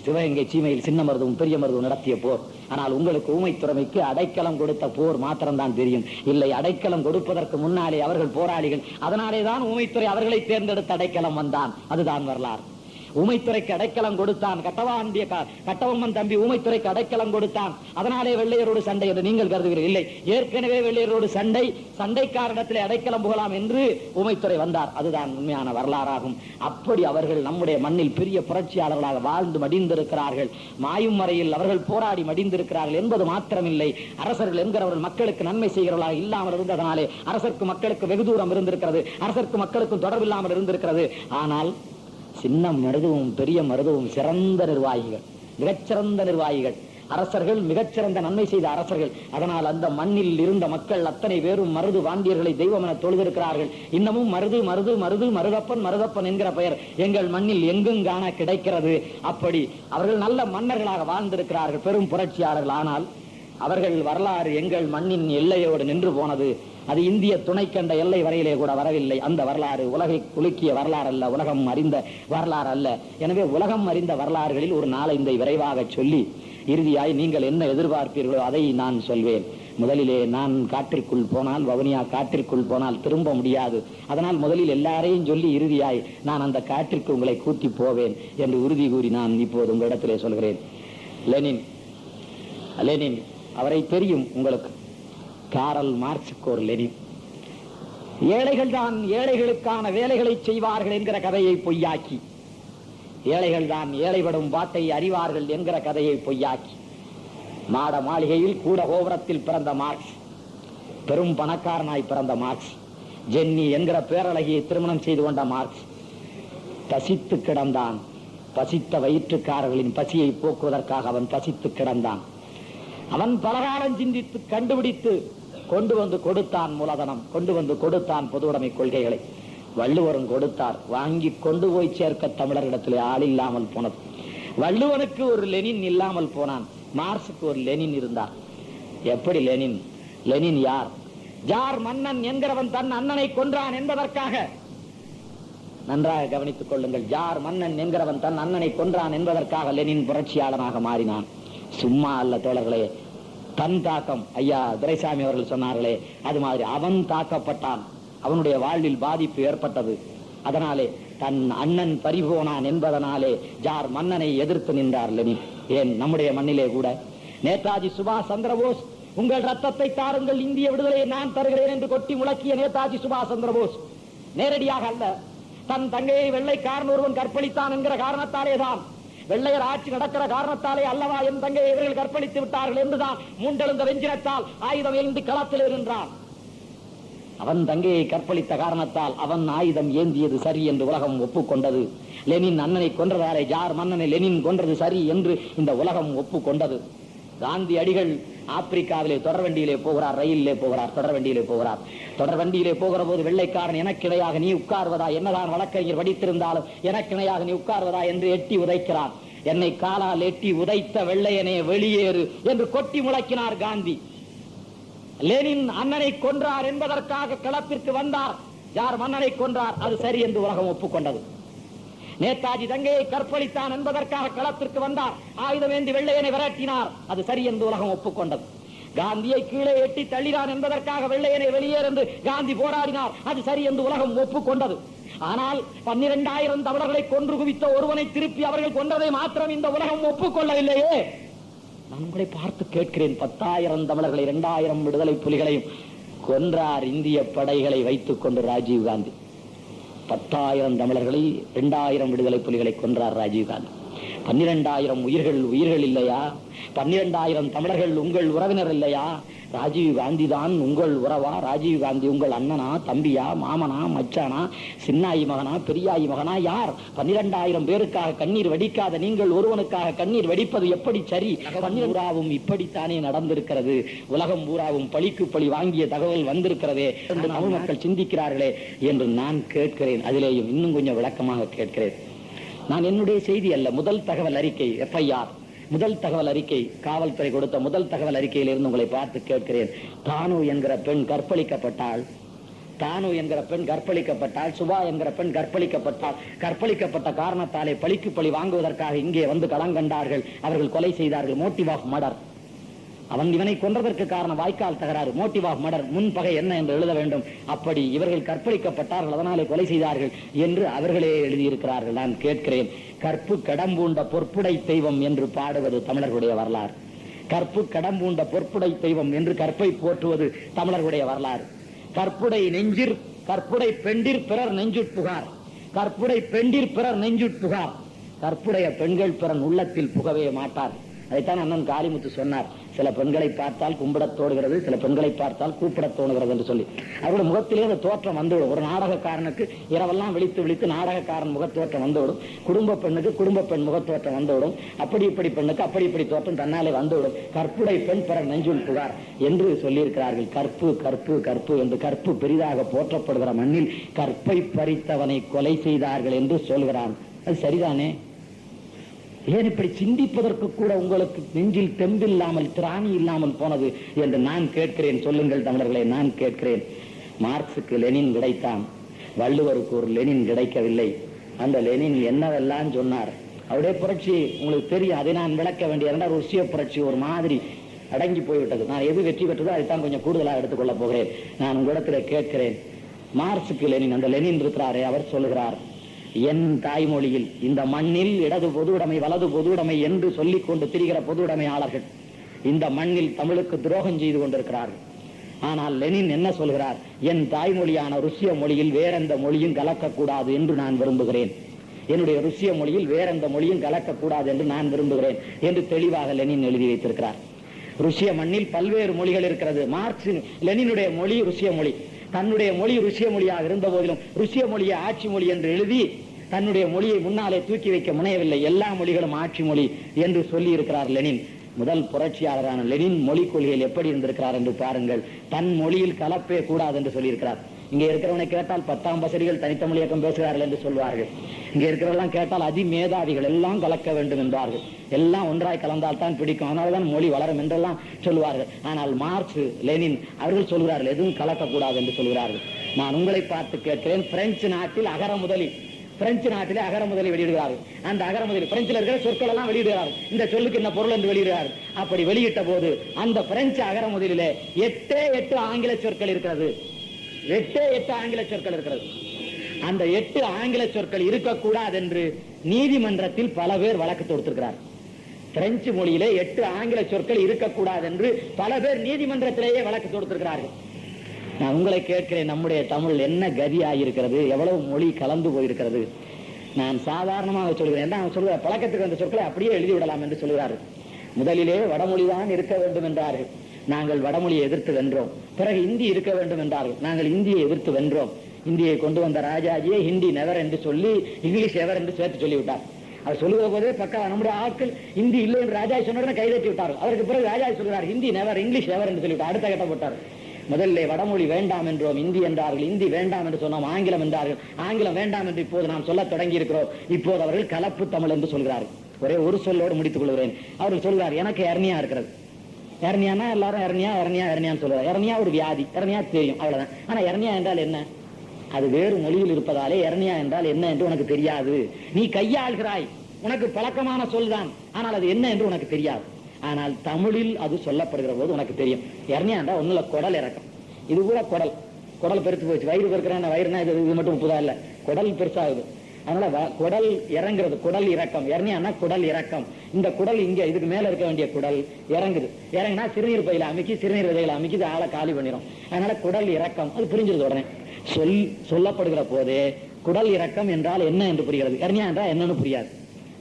சிவகங்கை சீமையில் சின்ன மருதும் பெரிய மருதும் நடத்திய போர். ஆனால் உங்களுக்கு ஊமை துறமைக்கு அடைக்கலம் கொடுத்த போர் மாத்திரம்தான் தெரியும். இல்லை, அடைக்கலம் கொடுப்பதற்கு முன்னாலே அவர்கள் போராளிகள். அதனாலேதான் ஊமைத்துறை அவர்களை தேர்ந்தெடுத்து அடைக்கலம் வந்தான். அதுதான் வரலாறு. ஊமைத்துறைக்கு அடைக்கலம் கொடுத்தான். கட்டவம்மன் தம்பி ஊமைத்துறைக்கு அடைக்கலம் கொடுத்தான். அதனாலே வெள்ளையரோடு சண்டை என்று நீங்கள் கருதுகிறீர்கள். இல்லை, ஏற்கனவே வெள்ளையரோடு சண்டைக்காரிடத்திலே அடைக்கலம் புகலாம் என்று ஊமைத்துறை வந்தார். அதுதான் உண்மையான வரலாறாகும். அப்படி அவர்கள் நம்முடைய மண்ணில் பெரிய புரட்சியாளர்களாக வாழ்ந்து மடிந்திருக்கிறார்கள். மாயும் வரையில் அவர்கள் போராடி மடிந்திருக்கிறார்கள் என்பது மாத்திரமில்லை, அரசர்கள் என்கிறவர்கள் மக்களுக்கு நன்மை செய்கிறவர்களாக இல்லாமல் இருந்ததனாலே அரசருக்கு மக்களுக்கு வெகு தூரம் இருந்திருக்கிறது, அரசருக்கு மக்களுக்கும் தொடர்பில்லாமல் இருந்திருக்கிறது. ஆனால் சின்ன மருதுவும் பெரிய மருதுவும் சிறந்த நிர்வாகிகள், மிகச்சிறந்த நிர்வாகிகள், அரசர்கள், மிகச்சிறந்த நன்மை செய்த அரசர்கள். அதனால் அந்த மண்ணில் இருந்த மக்கள் அத்தனை பேரும் மருது பாண்டியர்களை தெய்வம் என தொழுதிருக்கிறார்கள். இன்னமும் மருது மருது மருது மருதப்பன் மருதப்பன் என்கிற பெயர் எங்கள் மண்ணில் எங்கும் காண கிடைக்கிறது. அப்படி அவர்கள் நல்ல மன்னர்களாக வாழ்ந்திருக்கிறார்கள், பெரும் புரட்சியாளர்கள். ஆனால் அவர்கள் வரலாறு எங்கள் மண்ணின் எல்லையோடு நின்று போனது. அது இந்திய துணைக்கண்ட எல்லை வரையிலே கூட வரவில்லை. அந்த வரலாறு உலகை குலுக்கிய வரலாறு அல்ல, உலகம் அறிந்த வரலாறு அல்ல. எனவே உலகம் அறிந்த வரலாறுகளில் ஒரு நாளைந்தை விரைவாக சொல்லி இறுதியாய் நீங்கள் என்ன எதிர்பார்ப்பீர்களோ அதை நான் சொல்வேன். முதலிலே நான் காற்றிற்குள் போனால், வவுனியா காற்றிற்குள் போனால் திரும்ப முடியாது. அதனால் முதலில் எல்லாரையும் சொல்லி இறுதியாய் நான் அந்த காற்றிற்கு உங்களை கூட்டி போவேன் என்று உறுதி கூறி நான் இப்போது உங்களிடத்திலே சொல்கிறேன். லெனின் அவரை தெரியும் உங்களுக்கு. காரல் மார்க்சுக்கு ஒரு லெனின். ஏழைகள் தான் ஏழைகளுக்கான வேலைகளை செய்வார்கள் என்கிற கதையை பொய்யாக்கி, ஏழைகள் தான் ஏழைப்படும் பாட்டை அறிவார்கள் என்கிற கதையை பொய்யாக்கி, மாட மாளிகையில் கூட கோபுரத்தில் பிறந்த மார்க்ஸ், பெரும் பணக்காரனாய் பிறந்த மார்க்ஸ், ஜென்னி என்கிற பேரழகியை திருமணம் செய்து கொண்ட மார்க்ஸ் பசித்து கிடந்தான். பசித்த வயிற்றுக்காரர்களின் பசியை போக்குவதற்காக அவன் பசித்து கிடந்தான். அவன் பலகாலம் சிந்தித்து கண்டுபிடித்து கொண்டு வந்து கொடுத்தான் மூலதனம், கொண்டு வந்து கொடுத்தான் பொது உடைமை கொள்கைகளை. வள்ளுவரும் கொடுத்தார். வாங்கி கொண்டு போய் சேர்க்க தமிழரிடத்திலே ஆள் இல்லாமல் போனது. வள்ளுவனுக்கு ஒரு லெனின் இல்லாமல் போனான். மார்க்சுக்கு ஒரு லெனின் இருந்தார். எப்படி லெனின்? லெனின் யார்? ஜார் மன்னன் என்கிறவன் தன் அண்ணனை கொன்றான் என்பதற்காக, நன்றாக கவனித்துக் கொள்ளுங்கள், ஜார் மன்னன் என்கிறவன் தன் அண்ணனை கொன்றான் என்பதற்காக லெனின் புரட்சியாளனாக மாறினான். சும்மா அல்ல தோழர்களே, தன் தாக்கம், ஐயா துரைசாமி அவர்கள் சொன்னார்களே, அது மாதிரி அவன் தாக்கப்பட்டான். அவனுடைய வாழ்வில் பாதிப்பு ஏற்பட்டது. அதனாலே தன் அண்ணன் பறிபோனான் என்பதனாலே ஜார் மன்னனை எதிர்த்து நின்றார் லெனின். ஏன் நம்முடைய மண்ணிலே கூட நேதாஜி சுபாஷ் சந்திரபோஸ், உங்கள் ரத்தத்தை தாருங்கள், இந்திய விடுதலையை நான் தருகிறேன் என்று கொட்டி முழக்கிய நேதாஜி சுபாஷ் சந்திரபோஸ் நேரடியாக அல்ல, தன் தங்கையை வெள்ளைக்காரன் ஒருவன் கற்பழித்தான் என்கிற காரணத்தாலேதான், வெள்ளையர் ஆட்சி நடக்கிற காரணத்தாலே அல்லவா என் தங்கையை இவர்கள் கற்பழித்து விட்டார்கள் என்றுதான் மூண்டெழுந்த வெஞ்சினத்தால் ஆயுதம் ஏந்தி களத்தில் இருந்தான். அவன் தங்கையை கற்பழித்த காரணத்தால் அவன் ஆயுதம் ஏந்தியது சரி என்று உலகம் ஒப்புக்கொண்டது. லெனின் அண்ணனை கொன்றதாலே ஜார் மன்னனை லெனின் கொன்றது சரி என்று இந்த உலகம் ஒப்புக்கொண்டது. காந்தி அடிகள் ஆப்பிரிக்காவிலே தொடர்வண்டியிலே போகிறார், ரயிலே போகிறார், தொடர்வண்டியிலே போகிறார். தொடர்வண்டியிலே போகிற போது வெள்ளைக்காரன் எனக்கிணையாக நீ உட்கார்வதா, என்னதான் வழக்கறிஞர் படித்திருந்தாலும் எனக்கிணையாக நீ உட்கார்வதா என்று எட்டி உதைக்கிறான். என்னை காலால் எட்டி உதைத்த வெள்ளையனே வெளியேறு என்று கொட்டி முழக்கினார் காந்தி. லெனின் அண்ணனை கொன்றார் என்பதற்காக களத்திற்கு வந்தார். யார் மன்னனை கொன்றார் அது சரி என்று உலகம் ஒப்புக்கொண்டது. நேதாஜி தங்கையை கற்பழித்தான் என்பதற்காக களத்திற்கு வந்தார், ஆயுதமேந்தி வெள்ளையனை விரட்டினார், அது சரி என்று உலகம் ஒப்புக்கொண்டது. காந்தியை கீழே எட்டி தள்ளினான் என்பதற்காக வெள்ளையனை வெளியேறு என்று காந்தி போராடினார், அது சரி என்று உலகம் ஒப்புக்கொண்டது. ஆனால் 12,000 தமிழர்களை கொன்று குவித்த ஒருவனை திருப்பி அவர்கள் கொன்றதை மாத்திரம் இந்த உலகம் ஒப்புக்கொள்ளவில்லையே. நான் உங்களை பார்த்து கேட்கிறேன், 10,000 தமிழர்களை 2,000 விடுதலை புலிகளையும் கொன்றார் இந்திய படைகளை வைத்துக் கொண்டு ராஜீவ் காந்தி. 10,000 தமிழர்களை 2,000 விடுதலை புலிகளை கொன்றார் ராஜீவ் காந்தி. 12,000 உயிர்கள் இல்லையா? 12,000 தமிழர்கள் உங்கள் உறவினர் இல்லையா? ராஜீவ் காந்தி தான் உங்கள் உறவா? ராஜீவ் காந்தி உங்கள் அண்ணனா, தம்பியா, மாமனா, மச்சானா, சின்னாயி மகனா, பெரியாயி மகனா? யார்? 12,000 பேருக்காக கண்ணீர் வடிக்காத நீங்கள் ஒருவனுக்காக கண்ணீர் வடிப்பது எப்படி சரி? 12,000 இப்படித்தானே நடந்திருக்கிறது. உலகம் பூராவும் பழிக்கு பழி வாங்கிய தகவல் வந்திருக்கிறதே என்று தமிழ் மக்கள் சிந்திக்கிறார்களே என்று நான் கேட்கிறேன். அதிலேயும் இன்னும் கொஞ்சம் விளக்கமாக கேட்கிறேன். நான் என்னுடைய செய்தி அல்ல, முதல் தகவல் அறிக்கை FIR, முதல் தகவல் அறிக்கை, காவல்துறை கொடுத்த முதல் தகவல் அறிக்கையில் இருந்து உங்களை பார்த்து கேட்கிறேன். தானு என்கிற பெண் கற்பழிக்கப்பட்டாள், சுபா என்கிற பெண் கற்பழிக்கப்பட்ட காரணத்தாலே பழிக்கு பழி வாங்குவதற்காக இங்கே வந்து களங்கண்டார்கள். அவர்கள் கொலை செய்தார்கள். Motive of murder. அவன் இவனை கொன்றதற்கு காரணம் வாய்க்கால் தகராறு. மோட்டிவ் ஆஃப் மர்டர், முன்பகை என்ன என்று எழுத வேண்டும். அப்படி இவர்கள் கற்பழிக்கப்பட்டார்கள், அதனாலே கொலை செய்தார்கள் என்று அவர்களே எழுதியிருக்கிறார்கள். நான் கேட்கிறேன், கற்பு கடம்பூண்ட பொற்புடை தெய்வம் என்று பாடுவது தமிழர்களுடைய வரலாறு. கற்பு கடம்பூண்ட பொற்புடை தெய்வம் என்று கற்பை போற்றுவது தமிழர்களுடைய வரலாறு. கற்புடை பெண்டிர் பிறர் நெஞ்சுட்புகார், கற்புடைய பெண்கள் பிறன் உள்ளத்தில் புகவே மாட்டார். அதைத்தான் அண்ணன் காளிமுத்து சொன்னார். சில பெண்களை பார்த்தால் கும்பிடத் தோணுகிறது, சில பெண்களை பார்த்தால் கூப்பிடத் தோணுகிறது என்று சொல்லி அவருடைய முகத்திலே அந்த தோற்றம் வந்துவிடும். ஒரு நாடகக்காரனுக்கு இரவெல்லாம் விழித்து நாடகக்காரன் முகத்தோற்றம் வந்துவிடும். குடும்ப பெண்ணுக்கு குடும்ப பெண் முகத்தோற்றம் வந்துவிடும். அப்படி இப்படி பெண்ணுக்கு அப்படி இப்படி தோற்றம் தன்னாலே வந்துவிடும். கற்புடை பெண் பிறர் நெஞ்சுள் புகார் என்று சொல்லியிருக்கிறார்கள். கற்பு கற்பு கற்பு என்று கற்பு பெரிதாக போற்றப்படுகிற மண்ணில் கற்பை பறித்தவனை கொலை செய்தார்கள் என்று சொல்கிறான். அது சரிதானே? ஏன் இப்படி சிந்திப்பதற்கு கூட உங்களுக்கு நெஞ்சில் தெம்பில்லாமல் திராணி இல்லாமல் போனது என்று நான் கேட்கிறேன். சொல்லுங்கள் தமிழர்களை, நான் கேட்கிறேன். மார்க்சுக்கு லெனின் கிடைத்தான், வள்ளுவருக்கு ஒரு லெனின் கிடைக்கவில்லை. அந்த லெனின் என்னவெல்லாம் சொன்னார். அவருடைய புரட்சி உங்களுக்கு தெரியும், அதை நான் விளக்க வேண்டிய ருசிய புரட்சி ஒரு மாதிரி அடங்கி போய்விட்டது. நான் எது வெற்றி பெற்றதோ அதைத்தான் கொஞ்சம் கூடுதலாக எடுத்துக்கொள்ள போகிறேன். நான் உங்களிடத்தில் கேட்கிறேன், மார்க்சுக்கு லெனின், அந்த லெனின் இருக்கிறாரே, அவர் சொல்லுகிறார், என் தாய்மொழியில் இந்த மண்ணில் இடது பொது உடைமை வலது பொது உடைமை என்று சொல்லிக் கொண்டு திரிகிற பொது உடைமையாளர்கள் இந்த மண்ணில் தமிழுக்கு துரோகம் செய்து கொண்டிருக்கிறார்கள். ஆனால் லெனின் என்ன சொல்கிறார்? என் தாய்மொழியான ருசிய மொழியில் வேறெந்த மொழியும் கலக்கக்கூடாது என்று நான் விரும்புகிறேன். என்னுடைய ருசிய மொழியில் வேறெந்த மொழியும் கலக்கக்கூடாது என்று நான் விரும்புகிறேன் என்று தெளிவாக லெனின் எழுதி வைத்திருக்கிறார். ருசிய மண்ணில் பல்வேறு மொழிகள் இருக்கிறது. மார்க்ஸ் லெனினுடைய மொழி ருசிய மொழி. தன்னுடைய மொழி ருசிய மொழியாக இருந்த போதிலும் ருசிய மொழியை ஆட்சி மொழி என்று எழுதி தன்னுடைய மொழியை முன்னாலே தூக்கி வைக்க முனையவில்லை. எல்லா மொழிகளும் ஆட்சி மொழி என்று சொல்லி இருக்கிறார் லெனின். முதல் புரட்சியாளரான லெனின் மொழி கொள்கையில் எப்படி இருந்திருக்கிறார் என்று பாருங்கள். தன் மொழியில் கலப்பே கூடாது என்று சொல்லியிருக்கிறார். இங்கே இருக்கிறவனை கேட்டால் 10ஆம் பசடிகள் தனித்தமிழ் இயக்கம் பேசுகிறார்கள் என்று சொல்வார்கள். இங்கே இருக்கிறவெல்லாம் கேட்டால் அதிமேதாவிகள் எல்லாம் கலக்க வேண்டும் என்பார்கள். எல்லாம் ஒன்றாய் கலந்தால் தான் பிடிக்கும், அதனால்தான் மொழி வளரும் என்றெல்லாம் சொல்லுவார்கள். ஆனால் மார்க்ஸ் லெனின் அவர்கள் சொல்கிறார்கள் எதுவும் கலக்கக்கூடாது என்று சொல்கிறார்கள். நான் உங்களை பார்த்து கேட்கிறேன், பிரெஞ்சு நாட்டில் அகர முதலி வெளியிடுகிறார்கள். அந்த அகர முதலி பிரெஞ்சில் இருக்கிற சொற்கள் எல்லாம் வெளியிடுகிறார்கள். இந்த சொல்லுக்கு என்ன பொருள் என்று வெளியிடுகிறார்கள். அப்படி வெளியிட்ட போது அந்த பிரெஞ்சு அகர முதலிலே 8 ஆங்கில சொற்கள் இருக்கிறது. 8 ஆங்கில சொற்கள் இருக்கிறது. அந்த 8 ஆங்கில சொற்கள் இருக்கக்கூடாது என்று நீதிமன்றத்தில் பல பேர் வழக்கு தொடுத்திருக்கிறார். பிரெஞ்சு மொழியிலே 8 ஆங்கில சொற்கள் இருக்கக்கூடாது என்று பல பேர் நீதிமன்றத்திலேயே வழக்கு தொடுத்திருக்கிறார்கள். நான் உங்களை கேட்கிறேன், நம்முடைய தமிழ் என்ன கதியாயிருக்கிறது? எவ்வளவு மொழி கலந்து போயிருக்கிறது? நான் சாதாரணமாக சொல்கிறேன். அவன் சொல்கிற பழக்கத்துக்கு அந்த சொற்களை அப்படியே எழுதி விடலாம் என்று சொல்கிறார்கள். முதலிலே வடமொழிதான் இருக்க வேண்டும் என்றார்கள். நாங்கள் வடமொழியை எதிர்த்து வென்றோம். பிறகு இந்தி இருக்க வேண்டும் என்றார்கள். நாங்கள் இந்தியை எதிர்த்து வென்றோம். இந்தியை கொண்டு வந்த ராஜாஜியை ஹிந்தி நெவர் என்று சொல்லி இங்கிலீஷ் எவர் என்று சேர்த்து சொல்லிவிட்டார். அவர் சொல்லுகிற போதே பக்கா நம்முடைய ஆட்கள் ஹிந்தி இல்லை என்று ராஜாஜி சொன்ன கைதட்டி விட்டார்கள். அதற்கு பிறகு ராஜாஜி சொல்கிறார் ஹிந்தி நெவர், இங்கிலீஷ் எவர் என்று சொல்லிவிட்டார். அடுத்த கட்டம் போட்டார். முதல்ல வடமொழி வேண்டாம் என்றோம், இந்தி என்றார்கள். இந்தி வேண்டாம் என்று சொன்னோம், ஆங்கிலம் என்றார்கள். ஆங்கிலம் வேண்டாம் என்று இப்போது நாம் சொல்ல தொடங்கி இருக்கிறோம். இப்போது அவர்கள் கலப்பு தமிழ் என்று சொல்கிறார்கள். ஒரே ஒரு சொல்லோடு முடித்துக் கொள்கிறேன். அவர்கள் சொல்கிறார் எனக்கு எர்னியா இருக்கிறது. எர்னியானா எல்லாரும் எர்னியான்னு சொல்றாரு. எர்னியா ஒரு வியாதி, எர்னியா தெரியும், அவ்வளவுதான். ஆனா எர்னியா என்றால் என்ன? அது வேறு மொழியில் இருப்பதாலே எர்னியா என்றால் என்ன என்று உனக்கு தெரியாது. நீ கையாள்கிறாய், உனக்கு பழக்கமான சொல்தான், ஆனால் அது என்ன என்று உனக்கு தெரியாது. ஆனால் தமிழில் அது சொல்லப்படுகிற போது உனக்கு தெரியும். எர்னியா என்றால் ஒண்ணுல குடல் இறக்கம். இது கூட குடல் பெருத்து போச்சு. வயிறு பெருக்கிறேன், வயிறுனா இது மட்டும் புதா இல்ல, குடல் பெருசாகுது. அதனால குடல் இறங்குறது, குடல் இறக்கம். எர்னியானா குடல் இறக்கம். இந்த குடல் இங்க இதுக்கு மேல இருக்க வேண்டிய குடல் இறங்குது. இறங்கினா சிறுநீர் பையில அமைக்கி, சிறுநீர் விதையில அமைக்கி ஆளை காலி பண்ணிடும். அதனால குடல் இறக்கம் அது புரிஞ்சிருது உடனே. சொல்லப்படுகிற போதே குடல் இறக்கம் என்றால் என்ன என்று புரிகிறது. எர்னியா என்றால் என்னன்னு புரியாது.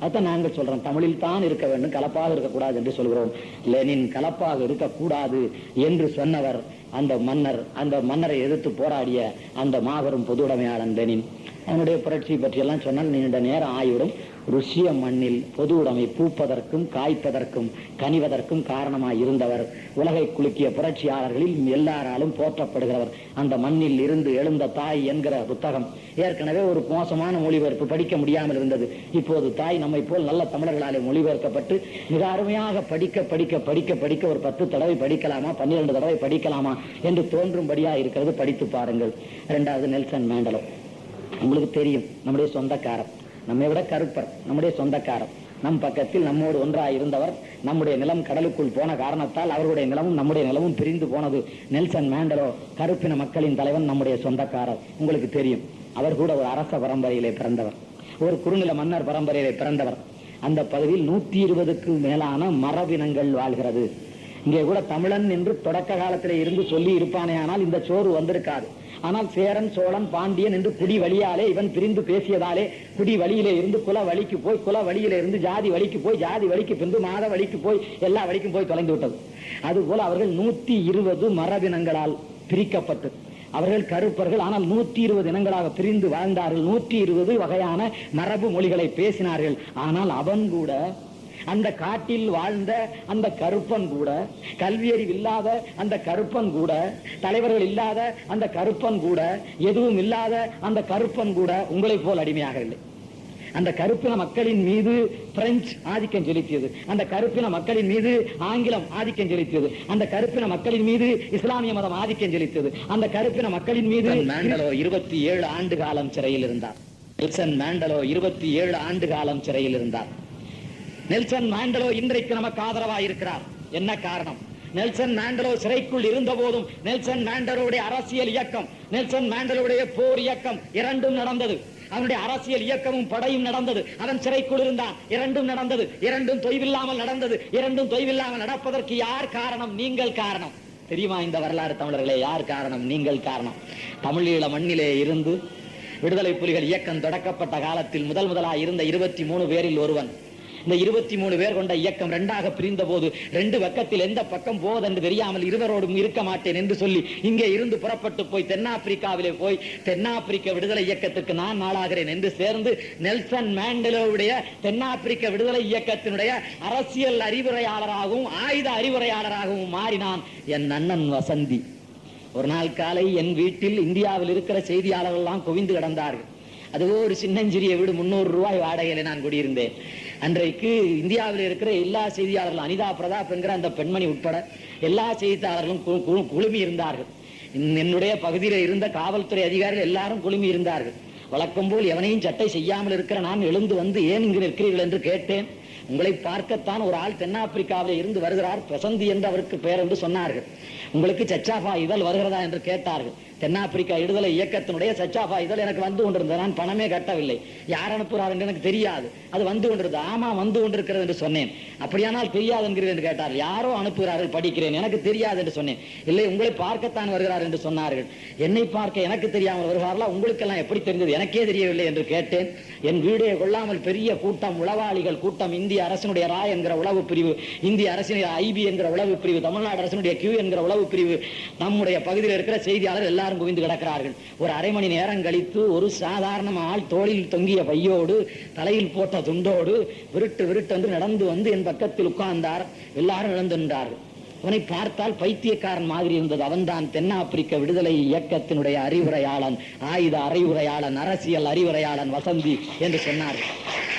அதான் நாங்கள் சொல்றோம், தமிழில் தான் இருக்க வேண்டும், கலப்பாக இருக்கக்கூடாது என்று சொல்கிறோம். லெனின் கலப்பாக இருக்கக்கூடாது என்று சொன்னவர் அந்த மன்னரை எதிர்த்து போராடிய அந்த மாபெரும் பொது உடைமையாளன் லெனின். அவனுடைய புரட்சி பற்றியெல்லாம் சொன்னால் நீண்ட நேரம் ஆய்விடும். ருஷ்ய மண்ணில் பொது உடைமை பூப்பதற்கும் காய்ப்பதற்கும் கனிவதற்கும் காரணமாய் இருந்தவர், உலகை குலுக்கிய புரட்சியாளர்களில் எல்லாராலும் போற்றப்படுகிறவர். அந்த மண்ணில் இருந்து எழுந்த தாய் என்கிற புத்தகம் ஏற்கனவே ஒரு மோசமான மொழிபெயர்ப்பு, படிக்க முடியாமல் இருந்தது. இப்போது தாய் நம்மை போல் நல்ல தமிழர்களாலே மொழிபெயர்க்கப்பட்டு மிக அருமையாக படிக்க படிக்க படிக்க படிக்க ஒரு 10 தடவை படிக்கலாமா, 12 தடவை படிக்கலாமா என்று தோன்றும்படியா இருக்கிறது. படித்து பாருங்கள். இரண்டாவது நெல்சன் மேண்டலோ. உங்களுக்கு தெரியும், நம்முடைய சொந்தக்காரர், நம்மை விட கருப்பர், நம்முடைய சொந்தக்காரர், நம் பக்கத்தில் நம்மோடு ஒன்றாக இருந்தவர். நம்முடைய நிலம் கடலுக்குள் போன காரணத்தால் அவருடைய நிலமும் நம்முடைய நிலமும் பிரிந்து போனது. நெல்சன் மேண்டலோ கருப்பின மக்களின் தலைவன், நம்முடைய சொந்தக்காரர். உங்களுக்கு தெரியும், அவர் கூட ஒரு அரச பரம்பரையிலே பிறந்தவர், ஒரு குறுநில மன்னர் பரம்பரையிலே பிறந்தவர். அந்த பகுதியில் 120க்கும் மேலான மரபினங்கள் வாழ்கிறது. இங்கே கூட தமிழன் என்று தொடக்க காலத்திலே இருந்து சொல்லி இருப்பானே, ஆனால் இந்த சோறு வந்திருக்காது. ஆனால் சேரன், சோழன், பாண்டியன் என்று குடி வழியாலே இவன் பிரிந்து பேசியதாலே குடி வழியிலே இருந்து குல வழிக்கு போய், குல வழியிலே இருந்து ஜாதி வழிக்கு போய், ஜாதி வழிக்கு பின்பு மாத வழிக்கு போய், எல்லா வழிக்கும் போய் தொலைந்து விட்டது. அதுபோல அவர்கள் 120 மரபினங்களால் பிரிக்கப்பட்டு, அவர்கள் கருப்பர்கள், ஆனால் 120 இனங்களாக பிரிந்து வாழ்ந்தார்கள். 120 வகையான மரபு மொழிகளை பேசினார்கள். ஆனால் அவன் கூட, அந்த காட்டில் வாழ்ந்த அந்த கருப்பன் கூட, கல்வியறிவு இல்லாத அந்த கருப்பன் கூட, தலைவர்கள் இல்லாத அந்த கருப்பன் கூட, எதுவும் இல்லாத அந்த கருப்பன் கூட உங்களை போல் அடிமையாக இல்லை. அந்த கருப்பின மக்களின் மீது பிரெஞ்சு ஆதிக்கம் செலுத்தியது, அந்த கருப்பின மக்களின் மீது ஆங்கிலம் ஆதிக்கம் செலுத்தியது, அந்த கருப்பின மக்களின் மீது இஸ்லாமிய மதம் ஆதிக்கம் செலுத்தியது, அந்த கருப்பின மக்களின் மீது. மேண்டலோ 27 ஆண்டு காலம் சிறையில் இருந்தார். நெல்சன் மேண்டலோ 27 ஆண்டு காலம் சிறையில் இருந்தார். நெல்சன் மேண்டலோ இன்றைக்கு நமக்கு ஆதரவாக இருக்கிறார். என்ன காரணம்? நெல்சன் மேண்டலோ சிறைக்குள் இருந்த போதும் நெல்சன் மேண்டலோடைய அரசியல் இயக்கம், நெல்சன் மேண்டலோடைய போர் இயக்கம் இரண்டும் நடந்தது. அவனுடைய அரசியல் இயக்கமும் படையும் நடந்தது. அவன் சிறைக்குள் இருந்தான். இரண்டும் நடந்தது. இரண்டும் தொய்வில்லாமல் நடந்தது. இரண்டும் தொய்வில்லாமல் நடப்பதற்கு யார் காரணம்? நீங்கள் காரணம். தெரியுமா இந்த வரலாறு தமிழர்களே? யார் காரணம்? நீங்கள் காரணம். தமிழீழ மண்ணிலே இருந்து விடுதலை புலிகள் இயக்கம் தொடக்கப்பட்ட காலத்தில் முதலாக இருந்த 23 பேரில் ஒருவன். இந்த 23 பேர் கொண்ட இயக்கம் 2ஆக பிரிந்த போது 2 பக்கத்தில் எந்த பக்கம் போவதென்று தெரியாமல் இருவரோடும் இருக்க மாட்டேன் என்று சொல்லி இங்கே இருந்து புறப்பட்டு போய் தென்னாப்பிரிக்காவிலே போய் தென்னாப்பிரிக்க விடுதலை இயக்கத்துக்கு நான் நாளாகிறேன் என்று சேர்ந்து நெல்சன் மேண்டலோவுடைய தென்னாப்பிரிக்க விடுதலை இயக்கத்தினுடைய அரசியல் அறிவுரையாளராகவும் ஆயுத அறிவுரையாளராகவும் மாறினான் என் அண்ணன் வசந்தி. ஒரு நாள் காலை என் வீட்டில் இந்தியாவில் இருக்கிற செய்தியாளர்கள் எல்லாம் குவிந்து கிடந்தார்கள். அதுவோ ஒரு சின்னஞ்சிறிய வீடு, 300 ரூபாய் வாடகையில நான் குடியிருந்தேன். அன்றைக்கு இந்தியாவில் இருக்கிற எல்லா செய்தியாளர்களும், அனிதா பிரதாப் என்கிற அந்த பெண்மணி உட்பட எல்லா செய்தியாளர்களும் குழுமி இருந்தார்கள். என்னுடைய பகுதியில் இருந்த காவல்துறை அதிகாரிகள் எல்லாரும் குழுமி இருந்தார்கள். வழக்கம் போல் எவனையும் சட்டை செய்யாமல் இருக்கிற நான் எழுந்து வந்து ஏன் இங்கு நிற்கிறீர்கள் என்று கேட்டேன். உங்களை பார்க்கத்தான் ஒரு ஆள் தென்னாப்பிரிக்காவில் இருந்து வருகிறார், வசந்தி என்று அவருக்கு பெயர் என்று சொன்னார்கள். உங்களுக்கு சச்சாபா இதழ் வருகிறதா என்று கேட்டார்கள். தென்னாப்பிரிக்கா விடுதலை இயக்கத்தினுடைய சச்சாபா இதழ் எனக்கு வந்து கொண்டிருந்தது. நான் பணமே கட்டவில்லை. யார் அனுப்புகிறார் என்று எனக்கு தெரியாது. அது வந்து கொண்டிருந்தது. ஆமா வந்து கொண்டிருக்கிறது என்று சொன்னேன். அப்படியானால் தெரியாது என்கிறேன் என்று கேட்டார்கள். யாரோ அனுப்புகிறார்கள், படிக்கிறேன், எனக்கு தெரியாது என்று சொன்னேன். இல்லை, உங்களை பார்க்கத்தான் வருகிறார் என்று சொன்னார்கள். என்னை பார்க்க எனக்கு தெரியாமல் வருகிறார்களா? உங்களுக்கெல்லாம் எப்படி தெரிந்தது? எனக்கே தெரியவில்லை என்று கேட்டேன். என் வீடே கொள்ளாமல் பெரிய கூட்டம், உளவாளிகள் கூட்டம், இந்திய அரசினுடைய ராய் என்கிற உளவு பிரிவு, இந்திய அரசினுடைய ஐபி என்கிற உளவு பிரிவு, தமிழ்நாடு அரசினுடைய கியூ என்கிற உளவு பிரிவு, நம்முடைய பகுதியில் இருக்கிற செய்தியாளர் எல்லாரும் குவிந்து கிடக்கிறார்கள். ஒரு அரை மணி நேரம் கழித்து ஒரு சாதாரண ஆள் தோளில் தொங்கிய பையோடு, தலையில் போட்ட துண்டோடு விருட்டு விருட்டு நடந்து வந்து என் பக்கத்தில் உட்கார்ந்தார். எல்லாரும் இழந்து நின்றார்கள். அவனை பார்த்தால் பைத்தியக்காரன் மாதிரி இருந்தது. அவன்தான் தென்னாப்பிரிக்க விடுதலை இயக்கத்தினுடைய அறிவுரையாளன், ஆயுத அறிவுரையாளன், அரசியல் அறிவுரையாளன் வசந்தி என்று சொன்னார்கள்.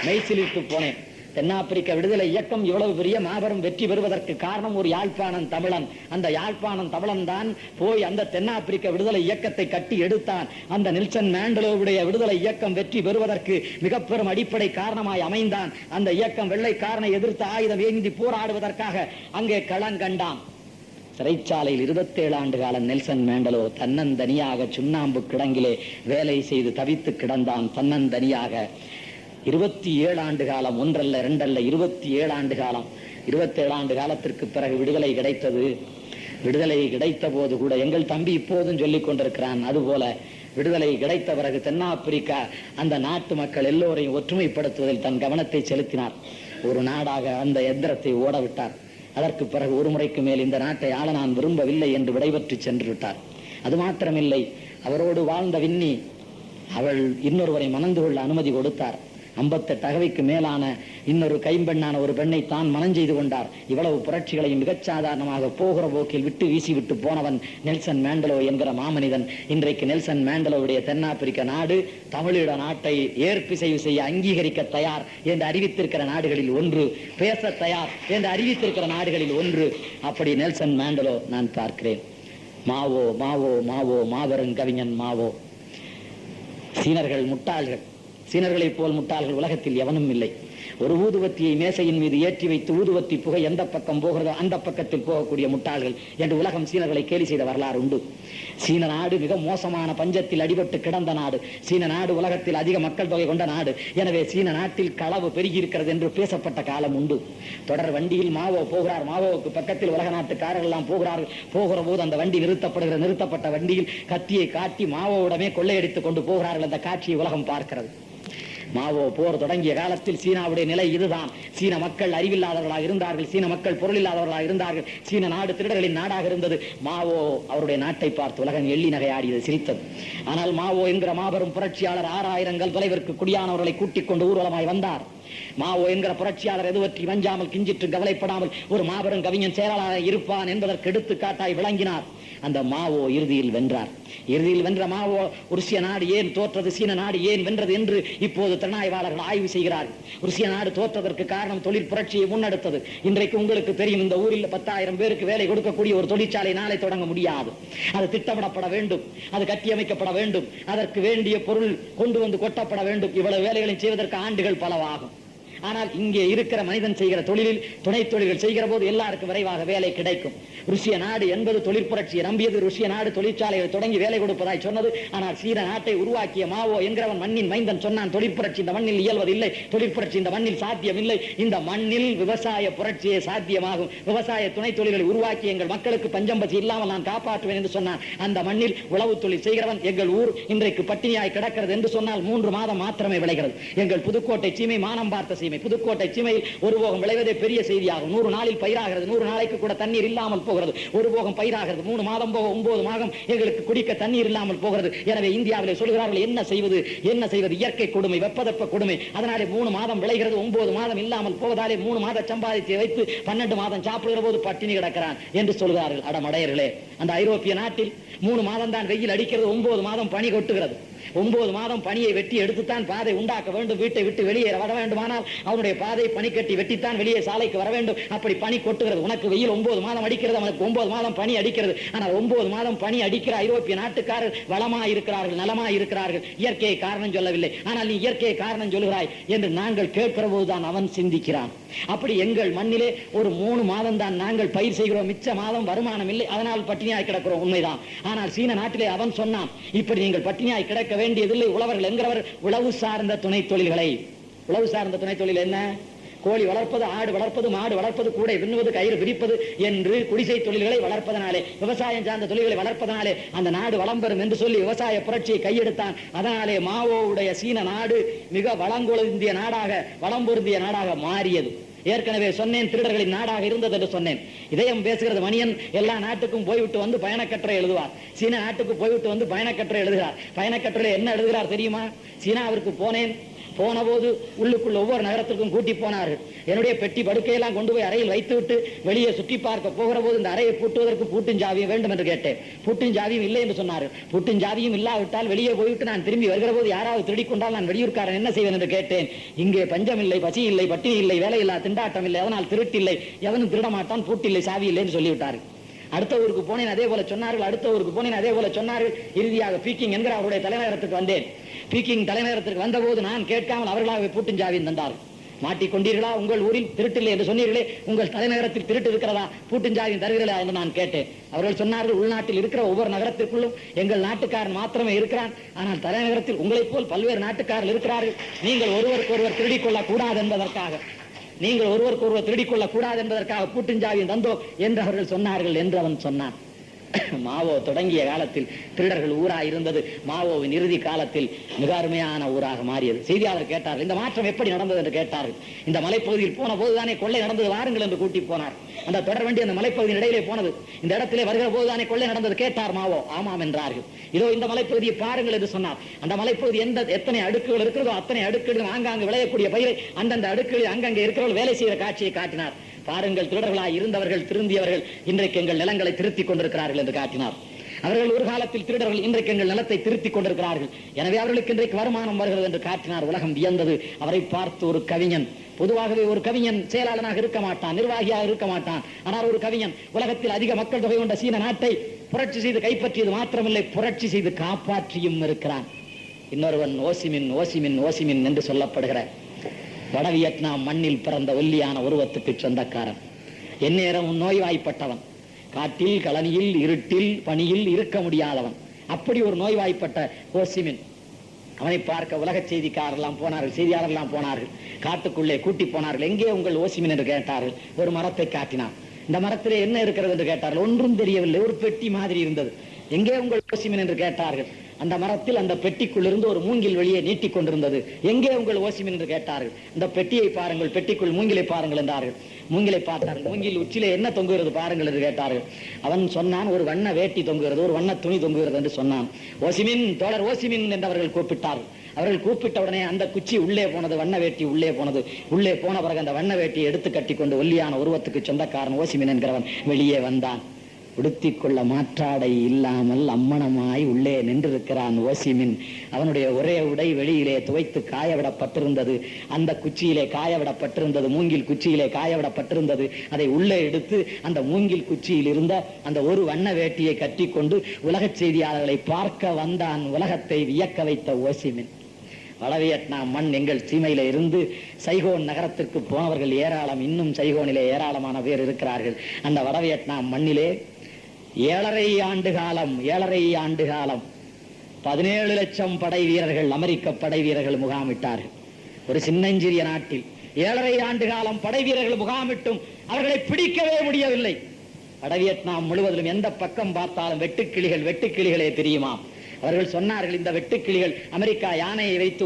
மெய்சிலிட்டு போனேன். தென்னாப்பிரிக்க விடுதலை இயக்கம் இவ்வளவு பெரிய மாபெரும் வெற்றி பெறுவதற்கு காரணம் ஒரு யாழ்ப்பாணன் தமிழன். அந்த யாழ்ப்பாணன் தமிழன் தான் போய் அந்த தென்னாப்பிரிக்க விடுதலை இயக்கத்தை கட்டி எடுத்தான். அந்த நெல்சன் மேண்டலோவுடைய விடுதலை இயக்கம் வெற்றி பெறுவதற்கு மிக பெரும் அடிப்படை காரணமாய் அமைந்தான். அந்த இயக்கம் வெள்ளைக்காரனை எதிர்த்து ஆயுதம் ஏந்தி போராடுவதற்காக அங்கே களங்கண்டான். சிறைச்சாலையில் 27 ஆண்டு காலம் நெல்சன் மேண்டலோ தன்னந்தனியாக சுண்ணாம்பு கிடங்கிலே வேலை செய்து தவித்து கிடந்தான். தன்னந்தனியாக 27 ஆண்டு காலம், ஒன்றல்ல இரண்டல்ல 27 ஆண்டு காலம். 27 ஆண்டு காலத்திற்கு பிறகு விடுதலை கிடைத்தது. விடுதலை கிடைத்த போது கூட எங்கள் தம்பி இப்போதும் சொல்லிக் கொண்டிருக்கிறான். அதுபோல விடுதலை கிடைத்த பிறகு தென்னாப்பிரிக்கா அந்த நாட்டு மக்கள் எல்லோரையும் ஒற்றுமைப்படுத்துவதில் தன் கவனத்தை செலுத்தினார். ஒரு நாடாக அந்த எந்திரத்தை ஓடவிட்டார். அதற்கு பிறகு ஒரு முறைக்கு மேல் இந்த நாட்டை ஆள நான் விரும்பவில்லை என்று விடைபெற்று சென்று விட்டார். அது மாத்திரமில்லை, அவரோடு வாழ்ந்த வின்னி அவள் இன்னொருவரை மணந்து கொள்ள அனுமதி கொடுத்தார். 58 அகவைக்கு மேலான இன்னொரு கைம்பெண்ணான ஒரு பெண்ணை தான் மனம் செய்து கொண்டார். இவ்வளவு புரட்சிகளையும் மிகச் சாதாரணமாக போகிற போக்கில் விட்டு வீசி விட்டு போனவன் நெல்சன் மேண்டலோ என்கிற மாமனிதன். இன்றைக்கு நெல்சன் மேண்டலோவுடைய தென்னாப்பிரிக்க நாடு தமிழீழ நாட்டை ஏற்பிசைவு செய்ய அங்கீகரிக்க தயார் என்று அறிவித்திருக்கிற நாடுகளில் ஒன்று, பேச தயார் என்று அறிவித்திருக்கிற நாடுகளில் ஒன்று. அப்படி நெல்சன் மேண்டலோ நான் பார்க்கிறேன். மாவோ மாவோ மாவோ மாபெரும் கவிஞன் மாவோ. சீனர்கள் முட்டாள்கள். சீனர்களைப் போல் முட்டாள்கள் உலகத்தில் எவனும் இல்லை. ஒரு ஊதுவத்தியை மேசையின் மீது ஏற்றி வைத்து ஊதுவத்தி புகை எந்த பக்கம் போகிறதோ அந்த பக்கத்தில் போகக்கூடிய முட்டாள்கள் என்று உலகம் சீனர்களை கேலி செய்த வரலாறு உண்டு. சீன நாடு மிக மோசமான பஞ்சத்தில் அடிபட்டு கிடந்த நாடு. சீன நாடு உலகத்தில் அதிக மக்கள் தொகை கொண்ட நாடு. எனவே சீன நாட்டில் களவு பெருகி இருக்கிறது என்று பேசப்பட்ட காலம் உண்டு. தொடர் வண்டியில் மாவோ போகிறார். மாவோவுக்கு பக்கத்தில் உலக நாட்டுக்காரர்கள் எல்லாம் போகிறார்கள். போகிற போது அந்த வண்டி நிறுத்தப்பட்ட வண்டியில் கத்தியை காட்டி மாவோவிடமே கொள்ளையடித்துக் கொண்டு போகிறார்கள். அந்த காட்சியை உலகம் பார்க்கிறது. மாவோ போர் தொடங்கிய காலத்தில் சீனாவுடைய நிலை இதுதான். சீன மக்கள் அறிவில்லாதவர்களாக இருந்தார்கள். சீன மக்கள் பொருள் இல்லாதவர்களாக இருந்தார்கள். சீன நாடு திருடர்களின் நாடாக இருந்தது. மாவோ அவருடைய நாட்டை பார்த்து உலகம் எள்ளி நகையாடியது, சிரித்தது. ஆனால் மாவோ என்கிற மாபெரும் புரட்சியாளர் 6000 தொலைவிற்கு குடியானவர்களை கூட்டிக் கொண்டு ஊர்வலமாய் வந்தார். மாவோ என்கிற புரட்சியாளர் எதுவற்றி வஞ்சாமல் கிஞ்சிற்று கவலைப்படாமல் ஒரு மாபெரும் கவிஞன் செயலாளராக இருப்பான் என்பதற்கு எடுத்துக்காட்டாய் விளங்கினார். அந்த மாவோ இறுதியில் வென்றார். இறுதியில் வென்ற மாவோ ருசிய நாடு ஏன் தோற்றது, சீன நாடு ஏன் வென்றது என்று இப்போது திறனாய்வாளர்கள் ஆய்வு செய்கிறார்கள். ருசிய நாடு தோற்றதற்கு காரணம் தொழில் புரட்சியை முன்னெடுத்தது. இன்றைக்கு உங்களுக்கு தெரியும், இந்த ஊரில் 10,000 பேருக்கு வேலை கொடுக்கக்கூடிய ஒரு தொழிற்சாலை நாளை தொடங்க முடியாது. அது திட்டமிடப்பட வேண்டும், அது கட்டியமைக்கப்பட வேண்டும், அதற்கு வேண்டிய பொருள் கொண்டு வந்து கொட்டப்பட வேண்டும். இவ்வளவு வேலைகளை செய்வதற்கு ஆண்டுகள் பலவாகும். ஆனால் இங்கே இருக்கிற மனிதன் செய்கிற தொழிலில் துணை தொழில்கள் செய்கிற போது எல்லாருக்கும் விரைவாக வேலை கிடைக்கும். ருசிய நாடு என்பது தொழிற் புரட்சியை நம்பியது. ருசிய நாடு தொழிற்சாலைகளை தொடங்கி வேலை கொடுப்பதாய் சொன்னது. ஆனால் சீன நாட்டை உருவாக்கிய மாவோ என்கிறவன் மண்ணின் மைந்தன் சொன்னான், தொழிற்புரட்சி இந்த மண்ணில் இயல்வதில்லை, தொழிற்புரட்சி இந்த மண்ணில் சாத்தியமில்லை. இந்த மண்ணில் விவசாய புரட்சியே சாத்தியமாகும். விவசாய துணை தொழில்களை உருவாக்கி எங்கள் மக்களுக்கு பஞ்சம் பசி இல்லாமல் நான் காப்பாற்றுவேன் என்று சொன்னான். அந்த மண்ணில் உழவு தொழில் செய்கிறவன் எங்கள் ஊர் இன்றைக்கு பட்டினியாய் கிடக்கிறது என்று சொன்னால் 3 மாதம் மாத்திரமே விளைகிறது. எங்கள் புதுக்கோட்டை சீமை மானம் பார்த்த சீமை. புதுக்கோட்டை சீமையில் ஒரு போகம் விளைவதே பெரிய செய்தியாகும். 100 நாளில் பயிராகிறது. 100 நாளைக்கு கூட தண்ணீர் இல்லாமல் போகிறது. ஒரு போகம் பயிராகிறது. 3 மாதம் போக 9 மாதம் எங்களுக்கு குடிக்க தண்ணீர் இல்லாமல் போகிறது. எனவே இந்தியாவிலே சொல்கிறார்கள், என்ன செய்வது, என்ன செய்வது, இயற்கை கொடுமை, வெப்பதற்ப கொடுமை. அதனாலே 3 மாதம் விளைகிறது, 9 மாதம் இல்லாமல் போவதாலே 3 மாதம் சம்பாதித்து வைத்து 12 மாதம் சாப்பிடுகிற போது பட்டினி கிடக்கிறான் என்று சொல்கிறார்கள். அடமடையர்களே, அந்த ஐரோப்பிய நாட்டில் 3 மாதம் தான் வெயில் அடிக்கிறது, 9 மாதம் பனி கொட்டுகிறது. 9 மாதம் பனியை வெட்டி எடுத்துத்தான் பாதை உண்டாக்க வேண்டும். வீட்டை விட்டு வெளியே வர வேண்டுமானால் அவனுடைய பாதை பனி கட்டி வெட்டித்தான் வெளியே சாலைக்கு வர வேண்டும். அப்படி பனி கொட்டுகிறது. உனக்கு வெயில் 9 மாதம் அடிக்கிறது, அவனுக்கு 9 மாதம் பனி அடிக்கிறது. ஆனால் 9 மாதம் பனி அடிக்கிற ஐரோப்பிய நாட்டுக்காரர் வளமாய் இருக்கிறார்கள், நலமாய் இருக்கிறார்கள். இயற்கையை காரணம் சொல்லவில்லை. ஆனால் நீ இயற்கையை காரணம் சொல்கிறாய் என்று நாங்கள் கேட்கிற போதுதான் அவன் சிந்திக்கிறான். அப்படி எங்கள் மண்ணிலே ஒரு 3 மாதம் தான் நாங்கள் பயிர் செய்கிறோம், மிச்ச மாதம் வருமானம் இல்லை, அதனால் பட்டினியாய் கிடக்கிறோம். உண்மைதான். ஆனால் சீன நாட்டிலே அவன் சொன்னான், இப்படி நீங்கள் பட்டினியாய் கிடக்க வேண்டியதில்லை. உழவர்கள் என்கிறவர் உழவு சார்ந்த துணை தொழில்களை, உழவு சார்ந்த துணை தொழில் என்ன? கோழி வளர்ப்பது, ஆடு வளர்ப்பது, மாடு வளர்ப்பது, கூடை பின்னுவது, கயிறு விரிப்பது என்று குடிசை தொழில்களை வளர்ப்பதனாலே, விவசாயம் சார்ந்த தொழில்களை வளர்ப்பதனாலே அந்த நாடு வளம் பெறும் என்று சொல்லி விவசாய புரட்சியை கையெடுத்தான். அதனாலே மாவோவுடைய சீன நாடு மிக வளங்கொழுந்திய நாடாக, வளம் பொருந்திய நாடாக மாறியது. ஏற்கனவே சொன்னேன், திருடர்களின் நாடாக இருந்தது என்று சொன்னேன். இதயம் பேசுகிறது மணியன் எல்லா நாட்டுக்கும் போய்விட்டு வந்து பயணக்கட்டுரை எழுதுவார். சீன நாட்டுக்கு போய்விட்டு வந்து பயணக்கட்டுரை எழுதுகிறார். பயணக்கட்டுரை என்ன எழுதுகிறார் தெரியுமா? சீனாவிற்கு போனேன், போன போது உள்ளுக்குள்ள ஒவ்வொரு நகரத்திற்கும் கூட்டி போனார்கள். என்னுடைய பெட்டி படுக்கையெல்லாம் கொண்டு போய் அறையில் வைத்துவிட்டு வெளியே சுற்றி பார்க்க போகிற போது இந்த அறையை பூட்டுவதற்கு பூட்டின் ஜாவியம் வேண்டும் என்று கேட்டேன். பூட்டின் ஜாவியம் இல்லை என்று சொன்னார்கள். பூட்டின் ஜாவியம் இல்லாவிட்டால் வெளியே போய்விட்டு நான் திரும்பி வருகிற போது யாராவது திருடிக்கொண்டால் நான் வெளியூர்காரன் என்ன செய்வேன் என்று கேட்டேன். இங்கே பஞ்சம் இல்லை, பசி இல்லை, பட்டினி இல்லை, வேலை இல்லா, திண்டாட்டம் இல்லை, அதனால் திருட்டில்லை, எவனும் திருட மாட்டான், பூட்டில்லை, சாவி இல்லை என்று சொல்லிவிட்டார்கள். அடுத்த ஊருக்கு போனேன், அதே போல சொன்னார்கள். அடுத்த ஊருக்கு போனேன், அதே போல சொன்னார்கள். இறுதியாக பீக்கிங் என்கிற அவருடைய தலைநகரத்துக்கு வந்தேன். பீக்கிங் தலைநகரத்திற்கு வந்தபோது நான் கேட்காமல் அவர்களாக பூட்டின் ஜாவியம் தந்தார்கள். மாட்டிக்கொண்டீர்களா? உங்கள் ஊரில் திருட்டில்லை என்று சொன்னீர்களே, உங்கள் தலைநகரத்தில் திருட்டு இருக்கிறதா? பூட்டின் ஜாவியம் தருகிறதா என்று நான் கேட்டேன். அவர்கள் சொன்னார்கள், உள்நாட்டில் இருக்கிற ஒவ்வொரு நகரத்திற்குள்ளும் எங்கள் நாட்டுக்காரன் மாத்திரமே இருக்கிறான், ஆனால் தலைநகரத்தில் உங்களைப் போல் பல்வேறு நாட்டுக்காரர்கள் இருக்கிறார்கள். நீங்கள் ஒருவருக்கு ஒருவர் திருடிக் கொள்ளக் கூடாது என்பதற்காக பூட்டின் ஜாவியம் தந்தோம் என்று அவர்கள் சொன்னார்கள் என்று அவன் சொன்னான். மாவோ தொடங்கிய காலத்தில் திருடர்கள் ஊரா இருந்தது. மாவோவின் இறுதி காலத்தில் மிக அருமையான ஊராக மாறியது. செய்தியாளர் கேட்டார்கள், இந்த மாற்றம் எப்படி நடந்தது என்று கேட்டார்கள். இந்த மலைப்பகுதியில் போன போதுதானே கொள்ளை நடந்தது, வாருங்கள் என்று கூட்டி போனார். அந்த தொடர் வண்டி அந்த மலைப்பகுதியின் இடையிலே போனது. இந்த இடத்திலே வருகிற போதுதானே கொள்ளை நடந்தது கேட்டார் மாவோ. ஆமாம் என்றார்கள். இதோ இந்த மலைப்பகுதியை பாருங்கள் என்று சொன்னார். அந்த மலைப்பகுதி எத்தனை அடுக்குகள் இருக்கிறதோ அத்தனை அடுக்குகளும் ஆங்காங்கு விளையக்கூடிய பயிரை அந்தந்த அடுக்குகளில் அங்கங்கே இருக்கிறவர்கள் வேலை செய்கிற காட்சியை காட்டினார். பாருங்கள், திருடர்களாய் இருந்தவர்கள் திருந்தியவர்கள் இன்றைக்கு எங்கள் நிலங்களை திருத்திக் கொண்டிருக்கிறார்கள் என்று காட்டினார். அவர்கள் ஒரு காலத்தில் திருடர்கள், இன்றைக்கு எங்கள் நிலத்தை திருத்திக் கொண்டிருக்கிறார்கள், எனவே அவர்களுக்கு இன்றைக்கு வருமானம் வருகிறது என்று காட்டினார். உலகம் வியந்தது. அவரை பார்த்து ஒரு கவிஞன், பொதுவாகவே ஒரு கவிஞன் செயலாளனாக இருக்க மாட்டான், நிர்வாகியாக இருக்க மாட்டான். ஆனால் ஒரு கவிஞன் உலகத்தில் அதிக மக்கள் தொகை கொண்ட சீன நாட்டை புரட்சி செய்து கைப்பற்றியது மாத்திரமில்லை, புரட்சி செய்து காப்பாற்றியும் இருக்கிறான். இன்னொருவன் ஓசிமின் ஓசிமின் ஓசிமின் என்று சொல்லப்படுகிற வட வியட்நாம் மண்ணில் பிறந்த ஒல்லியான உருவத்துக்கு சொந்தக்காரன். எந்நேரமும் நோய்வாய்ப்பட்டவன், காட்டில் கழனியில் இருட்டில் பணியில் இருக்க முடியாதவன். அப்படி ஒரு நோய்வாய்ப்பட்ட ஓசிமின். அவனை பார்க்க உலக செய்திக்காரெல்லாம் போனார்கள், செய்தியாளர்லாம் போனார்கள், காட்டுக்குள்ளே கூட்டி போனார்கள். எங்கே உங்கள் ஓசிமின் என்று கேட்டார்கள். ஒரு மரத்தை காட்டினான். இந்த மரத்திலே என்ன இருக்கிறது என்று கேட்டார்கள். ஒன்றும் தெரியவில்லை, ஒரு பெட்டி மாதிரி இருந்தது. எங்கே உங்கள் ஓசிமின் என்று கேட்டார்கள். அந்த மரத்தில் அந்த பெட்டிக்குள் இருந்து ஒரு மூங்கில் வெளியே நீட்டிக் கொண்டிருந்தது. எங்கே உங்கள் ஓசிமின் என்று கேட்டார்கள். இந்த பெட்டியை பாருங்கள், பெட்டிக்குள் மூங்கிலை பாருங்கள் என்றார்கள். மூங்கிலை பார்த்தார்கள். மூங்கில் உச்சிலே என்ன தொங்குகிறது பாருங்கள் என்று கேட்டார்கள். அவன் சொன்னான், ஒரு வண்ண வேட்டி தொங்குகிறது, ஒரு வண்ண துணி தொங்குகிறது என்று சொன்னான். ஓசிமின், தோழர் ஓசிமின் என்று அவர்கள் கூப்பிட்டார்கள். அவர்கள் கூப்பிட்ட உடனே அந்த குச்சி உள்ளே போனது, வண்ண வேட்டி உள்ளே போனது. உள்ளே போன பிறகு அந்த வண்ண வேட்டியை எடுத்து கட்டிக்கொண்டு ஒல்லியான உருவத்துக்கு சொந்தக்காரன் ஓசிமின் என்கிறவன் வெளியே வந்தான். உடுத்திக் கொள்ள மாற்றாடை இல்லாமல் அம்மணமாய் உள்ளே நின்றிருக்கிறான் ஓசிமின். அவனுடைய ஒரே உடை வெளியிலே துவைத்து காயவிடப்பட்டிருந்தது. அந்த குச்சியிலே காயவிடப்பட்டிருந்தது, மூங்கில் குச்சியிலே காயவிடப்பட்டிருந்தது. அதை உள்ளே எடுத்து அந்த மூங்கில் குச்சியில் இருந்த அந்த ஒரு வண்ண வேட்டியை கட்டிக்கொண்டு உலக செய்தியாளர்களை பார்க்க வந்தான். உலகத்தை வியக்க வைத்த ஓசிமின். வட வியட்நாம் மண் எங்கள் சீமையில இருந்து சைகோன் நகரத்திற்கு போனவர்கள் ஏராளம். இன்னும் சைகோனிலே ஏராளமான பேர் இருக்கிறார்கள். அந்த வட வியட்நாம் மண்ணிலே 7.5 ஆண்டு காலம் 17 லட்சம் படை வீரர்கள், அமெரிக்க படை வீரர்கள் முகாமிட்டார்கள். ஒரு சின்னஞ்சிறிய நாட்டில் 7.5 ஆண்டு காலம் படை வீரர்கள் முகாமிட்டும் அவர்களை பிடிக்கவே முடியவில்லை. வட வியட்நாம் முழுவதிலும் எந்த பக்கம் பார்த்தாலும் வெட்டுக்கிளிகளே தெரியுமா? அவர்கள் சொன்னார்கள், இந்த வெட்டுக்கிளிகள் அமெரிக்கா யானையை வைத்து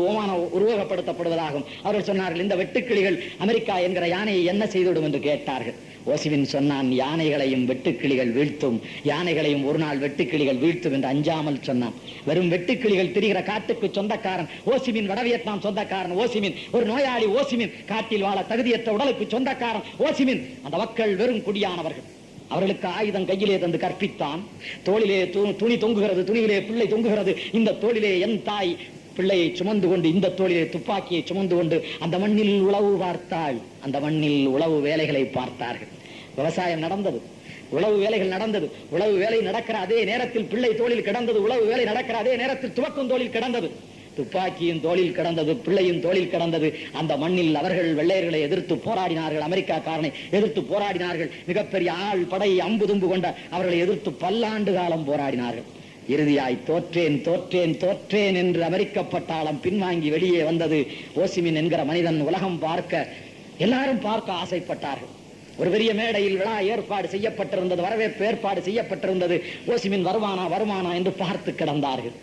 உருவகப்படுத்தப்படுவதாகும். அவர்கள் சொன்னார்கள், இந்த வெட்டுக்கிளிகள் அமெரிக்கா என்கிற யானையை என்ன செய்துவிடும் என்று கேட்டார்கள். ஓசிமின் சொன்னான், யானைகளையும் வெட்டுக்கிளிகள் வீழ்த்தும், யானைகளையும் ஒரு நாள் வெட்டுக்கிளிகள் வீழ்த்தும் என்று அஞ்சாமல் சொன்னான். வெறும் வெட்டுக்கிளிகள் திரிகிற காட்டுக்கு சொந்தக்காரன் ஓசிமின், வட வியட்நாம் சொந்தக்காரன் ஓசிமின், ஒரு நோயாளி ஓசிமின், காட்டில் வாழ தகுதியற்ற உடலுக்கு சொந்தக்காரன் ஓசிமின். அந்த மக்கள் வெறும் குடியானவர்கள். அவர்களுக்கு ஆயுதம் கையிலே தந்து கற்பித்தான். தோளிலே துணி தொங்குகிறது, துணியிலே பிள்ளை தொங்குகிறது. இந்த தோளிலே என் தாய் பிள்ளையை சுமந்து கொண்டு, இந்த தோளிலே துப்பாக்கியை சுமந்து கொண்டு அந்த மண்ணில் உழவு பார்த்தாள். அந்த மண்ணில் உழவு வேலைகளை பார்த்தார்கள். விவசாயம் நடந்தது, உழவு வேலைகள் நடந்தது. உழவு வேலை நடக்கிற அதே நேரத்தில் பிள்ளை தோளில் கிடந்தது. உழவு வேலை நடக்கிற அதே நேரத்தில் துவக்கும் தோளில் கிடந்தது. துப்பாக்கியும் தோளில் கிடந்தது, பிள்ளையும் தோளில் கிடந்தது. அந்த மண்ணில் அவர்கள் வெள்ளையர்களை எதிர்த்து போராடினார்கள், அமெரிக்காக்காரனை எதிர்த்து போராடினார்கள். மிகப்பெரிய ஆள் படை அம்பு தும்பு கொண்ட அவர்களை எதிர்த்து பல்லாண்டு காலம் போராடினார்கள். இறுதியாய் தோற்றேன் என்று அமெரிக்க பட்டாளம் பின்வாங்கி வெளியே வந்தது. ஓசிமின் என்கிற மனிதன் உலகம் பார்க்க, எல்லாரும் பார்க்க ஆசைப்பட்டார்கள். ஒரு பெரிய மேடையில் விழா ஏற்பாடு செய்யப்பட்டிருந்தது, வரவேற்பு ஏற்பாடு செய்யப்பட்டிருந்தது. ஓசிமின் வருமானா என்று பார்த்து கிடந்தார்கள்.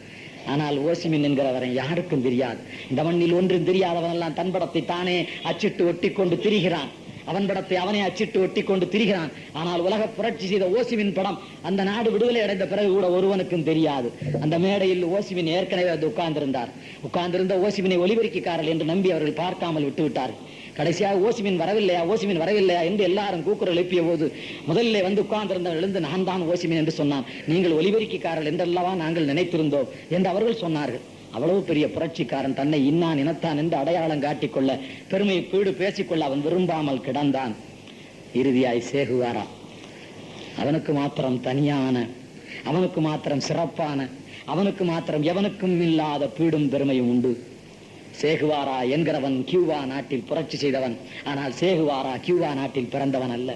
ஆனால் ஓசிமின் என்கிறவரை யாருக்கும் தெரியாது. இந்த மண்ணில் ஒன்றும் தெரியாதவன் எல்லாம் தன் படத்தை தானே அச்சிட்டு ஒட்டி கொண்டு திரிகிறான். அவன் படத்தை அவனே அச்சிட்டு ஒட்டி கொண்டு திரிகிறான். ஆனால் உலக புரட்சி செய்த ஓசிவின் படம் அந்த நாடு விடுதலை அடைந்த பிறகு கூட ஒருவனுக்கும் தெரியாது. அந்த மேடையில் ஓசிவின் ஏற்கனவே அது உட்கார்ந்திருந்த ஓசிவினை ஒலிபெருக்கிக்காரர்கள் என்று நம்பி அவர்கள் பார்க்காமல் விட்டுவிட்டார்கள். கடைசியாக ஓசிவின் வரவில்லையா என்று எல்லாரும் கூக்குரல் எழுப்பிய போது முதலில் வந்து உட்கார்ந்திருந்தவர்கள் எழுந்து நான் தான் ஓசிவின் என்று சொன்னான். நீங்கள் ஒலிபெருக்கிக்காரர்கள் என்றல்லவா நாங்கள் நினைத்திருந்தோம் என்று அவர்கள் சொன்னார்கள். அவ்வளவு பெரிய புரட்சிக்காரன் தன்னை இன்னான் இனத்தான் என்று அடையாளம் காட்டிக்கொள்ள பெருமை பீடு பேசிக்கொள்ள அவன் விரும்பாமல் கிடந்தான். இறுதியாய் சேகுவாரா அவனுக்கு மாத்திரம் தனியான, அவனுக்கு மாத்திரம் சிறப்பான, அவனுக்கு மாத்திரம் எவனுக்கும் இல்லாத பீடும் பெருமையும் உண்டு. சேகுவாரா என்கிறவன் கியூபா நாட்டில் புரட்சி செய்தவன். ஆனால் சேகுவாரா கியூபா நாட்டில் பிறந்தவன் அல்ல.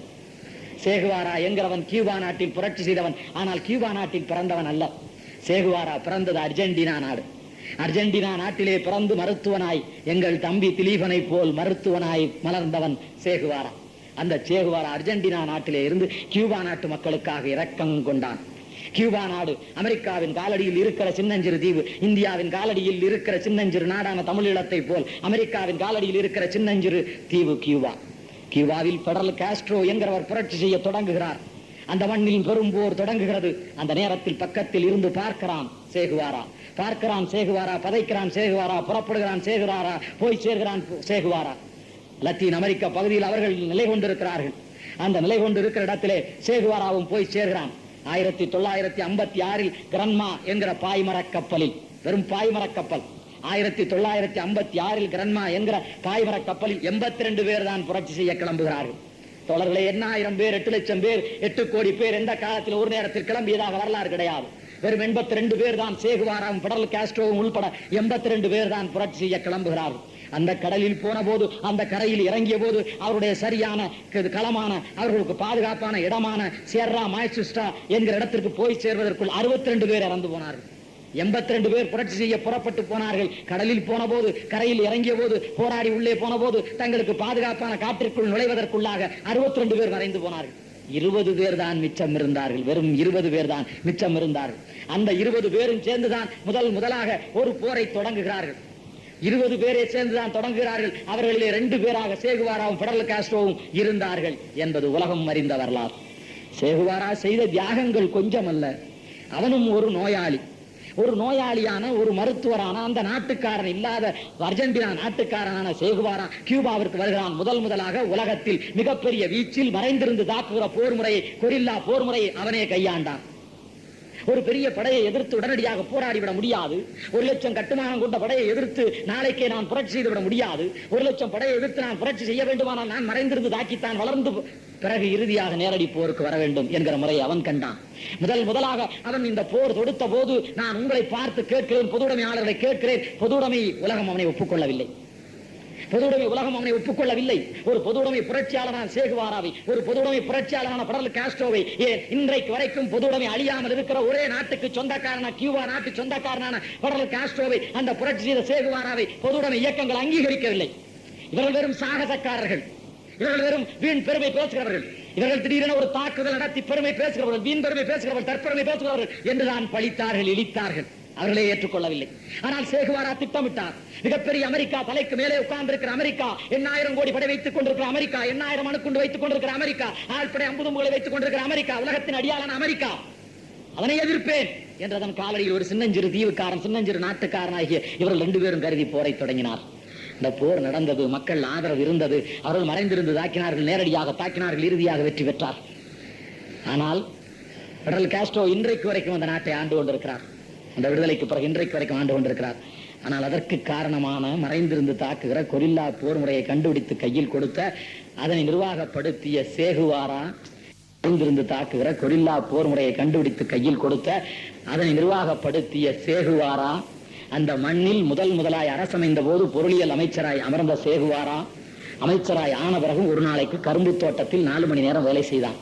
சேகுவாரா என்கிறவன் கியூபா நாட்டில் புரட்சி செய்தவன். ஆனால் கியூபா நாட்டில் பிறந்தவன் அல்ல. சேகுவாரா பிறந்தது அர்ஜென்டினா நாடு. அர்ஜென்டினா நாட்டிலே பிறந்து மருத்துவனாய் எங்கள் தம்பி திலீபனை போல் மருத்துவனாய் மலர்ந்தவன் சேகுவாரா. அந்த சேகுவாரா அர்ஜென்டினா நாட்டிலே இருந்து கியூபா நாட்டு மக்களுக்காக இரக்கம் கொண்டான். கியூபா நாடு அமெரிக்காவின் காலடியில் இருக்கிற சின்னஞ்சிறு தீவு, இந்தியாவின் காலடியில் இருக்கிற சின்னஞ்சிறு நாடான தமிழீழத்தை போல் அமெரிக்காவின் காலடியில் இருக்கிற சின்னஞ்சிறு தீவு கியூபா. கியூபாவில் பெடரல் காஸ்ட்ரோ என்கிறவர் புரட்சி செய்ய தொடங்குகிறார். அந்த மண்ணில் பெரும் போர் தொடங்குகிறது. அந்த நேரத்தில் பக்கத்தில் இருந்து பார்க்கிறான் சேகுவாரா, பதைக்கிறான் சேகுவாரா, புறப்படுகிறான் சேகுவாரா, போய் சேர்கிறான் சேகுவாரா. லத்தீன் அமெரிக்க பகுதியில் அவர்கள் நிலை கொண்டிருக்கிறார்கள். அந்த நிலை கொண்டு இருக்கிற இடத்திலே சேகுவாராவும் போய் சேர்கிறான். 1956 கிரன்மா என்கிற பாய்மரக் கப்பலில், வெறும் பாய்மரக் கப்பல், 1956 கிரன்மா என்கிற பாய்மரக் கப்பலில் 82 பேர் தான் புரட்சி செய்ய கிளம்புகிறார்கள். தோழர்களே, 8000 பேர், 8 லட்சம் பேர், 8 கோடி பேர் எந்த காலத்தில் ஒரு நேரத்தில் கிளம்பியதாக வரலாறு கிடையாது. வெறும் 82 பேர் தான் சேகுவாராவும் பெடரல் காஸ்ட்ரோவும் உள்பட 82 பேர் தான் புரட்சி செய்ய கிளம்புகிறார்கள். அந்த கடலில் போன போது, அந்த கரையில் இறங்கிய போது அவருடைய சரியான களமான, அவர்களுக்கு பாதுகாப்பான இடமான சியர்ரா மாய்சுஸ்டா என்கிற இடத்திற்கு போய் சேர்வதற்குள் 62 பேர் இறந்து போனார்கள். 82 பேர் புரட்சி செய்ய புறப்பட்டு போனார்கள். கடலில் போன போது, கரையில் இறங்கிய போது, போராடி உள்ளே போன போது தங்களுக்கு பாதுகாப்பான காற்றிற்குள் நுழைவதற்குள்ளாக 62 பேர் மறைந்து போனார்கள். 20 பேர் தான் மிச்சம் இருந்தார்கள். வெறும் 20 பேர் தான் மிச்சம் இருந்தார்கள். அந்த 20 பேரும் சேர்ந்துதான் முதலாக ஒரு போரை தொடங்குகிறார்கள். 20 பேரை சேர்ந்துதான் தொடங்குகிறார்கள். அவர்களிலே 2 பேராக சேகுவாராவும் பெடரல் காஸ்ட்ரோவும் இருந்தார்கள் என்பது உலகம் அறிந்த வரலாறு. சேகுவாரா செய்த தியாகங்கள் கொஞ்சம் அல்ல. அவனும் ஒரு நோயாளி, ஒரு நோயாளியான ஒரு மருத்துவரான அந்த நாட்டுக்காரன் இல்லாத அர்ஜென்டினா நாட்டுக்காரனான சேகுவாரா கியூபாவிற்கு வருகிறான். முதலாக உலகத்தில் மிகப்பெரிய வீச்சில் மறைந்திருந்து தாக்குகிற போர் முறையை, கொரில்லா போர் முறையை அவனே கையாண்டான். ஒரு பெரிய படையை எதிர்த்து உடனடியாக போராடிவிட முடியாது. 1 லட்சம் கட்டுமானம் கொண்ட படையை எதிர்த்து நாளைக்கே நான் புரட்சி செய்துவிட முடியாது. 1 லட்சம் படையை எதிர்த்து நான் புரட்சி செய்ய வேண்டுமானால் நான் மறைந்திருந்து தாக்கித்தான் வளர்ந்து பிறகு இறுதியாக நேரடி போருக்கு வர வேண்டும் என்கிற முறையை அவன் கண்டான். முதலாக அவன் இந்த போர் தொடுத்த போது, நான் உங்களை பார்த்து கேட்கிறேன், பொதுவுடைமையாளர்களை கேட்கிறேன், பொதுவுடைமை உலகம் அவனை ஒப்புக்கொள்ளவில்லை. ஒரு பொதுவுடைமை புரட்சியாளரான சேகுவாராவை, ஒரு பொதுவுடைமை புரட்சியாளரான பெடரல் காஸ்ட்ரோவை, ஏன் இன்றைக்கு வரைக்கும் பொதுவுடைமை அழியாமல் இருக்கிற ஒரே நாட்டுக்கு சொந்தக்காரனான கியூபா நாட்டு சொந்தக்காரனான பெடரல் காஸ்ட்ரோவை, அந்த புரட்சி செய்த சேகுவாராவை பொதுவுடைமை இயக்கங்கள் அங்கீகரிக்கவில்லை. இவர்கள் வெறும் சாகசக்காரர்கள், இவர்கள் வெறும் வீண் பெருமை பேசுகிறவர்கள், இவர்கள் திடீரென ஒரு தாக்குதல் நடத்தி பெருமை பேசுகிறவர்கள், வீண் பெருமை பேசுகிறவர்கள், தற்பெருமை பேசுகிறவர்கள் என்றுதான் பழித்தார்கள், இழித்தார்கள். அவர்களே ஏற்றுக்கொள்ளவில்லை. ஆனால் சேகுவாரா திட்டமிட்டார். மிகப்பெரிய அமெரிக்கா, தலைக்கு மேலே உட்கார்ந்திருக்கிற அமெரிக்கா, 8000 கோடி படை வைத்துக் கொண்டிருக்கிற அமெரிக்கா, 8000 அணுக்குண்டு வைத்துக் கொண்டிருக்கிற அமெரிக்கா, ஆழ்படை அம்புதும்புகளை வைத்துக் கொண்டிருக்கிற அமெரிக்கா, உலகத்தின் அடியாளான அமெரிக்கா, அதனை எதிர்ப்பேன் என்றதன் காலடியில் ஒரு சின்னஞ்சிறு தீவுக்காரன், சின்னஞ்சிறு நாட்டுக்காரனாகிய இவர்கள் 2 பேரும் கருதி போரை தொடங்கினார். இந்த போர் நடந்தது. மக்கள் ஆதரவு இருந்தது. அவர்கள் மறைந்திருந்து தாக்கினார்கள், நேரடியாக தாக்கினார்கள், இறுதியாக வெற்றி பெற்றார். ஆனால் பெடரல் காஸ்ட்ரோ இன்றைக்கு வரைக்கும் அந்த நாட்டை ஆண்டு கொண்டிருக்கிறார். அந்த விடுதலைக்கு பிறகு இன்றைக்கு வரைக்கும் ஆண்டு கொண்டிருக்கிறார். ஆனால் அதற்கு காரணமான மறைந்திருந்து தாக்குகிற கொரில்லா போர் முறையை கண்டுபிடித்து கையில் கொடுத்த, அதனை நிர்வாகப்படுத்திய சேகுவாரா, மறைந்திருந்து தாக்குகிற கொரில்லா போர் முறையை கண்டுபிடித்து கையில் கொடுத்த, அதனை நிர்வாகப்படுத்திய சேகுவாரா, அந்த மண்ணில் முதலாய் அரசமைந்த போது பொருளியல் அமைச்சராய் அமர்ந்த சேகுவாரா, அமைச்சராய் ஆன பிறகும் ஒரு நாளைக்கு கரும்பு தோட்டத்தில் 4 மணி நேரம் வேலை செய்தான்.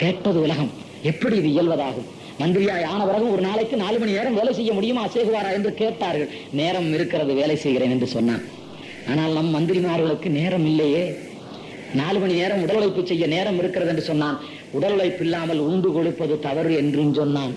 கேட்டது உலகம், எப்படி இது இயல்வதாகும்? மந்திரியாய் ஆன பிறகு ஒரு நாளைக்கு 4 மணி நேரம் வேலை செய்ய முடியுமா சேகுவாரா என்று கேட்டார்கள். நேரம் இருக்கிறது, வேலை செய்கிறேன் என்று சொன்னான். ஆனால் நம் மந்திரிமார்களுக்கு நேரம் இல்லையே. 4 மணி நேரம் உடல் உழைப்பு செய்ய நேரம் இருக்கிறது என்று சொன்னான். உடல் உழைப்பு இல்லாமல் உண்டு கொடுப்பது தவறு என்றும் சொன்னான்.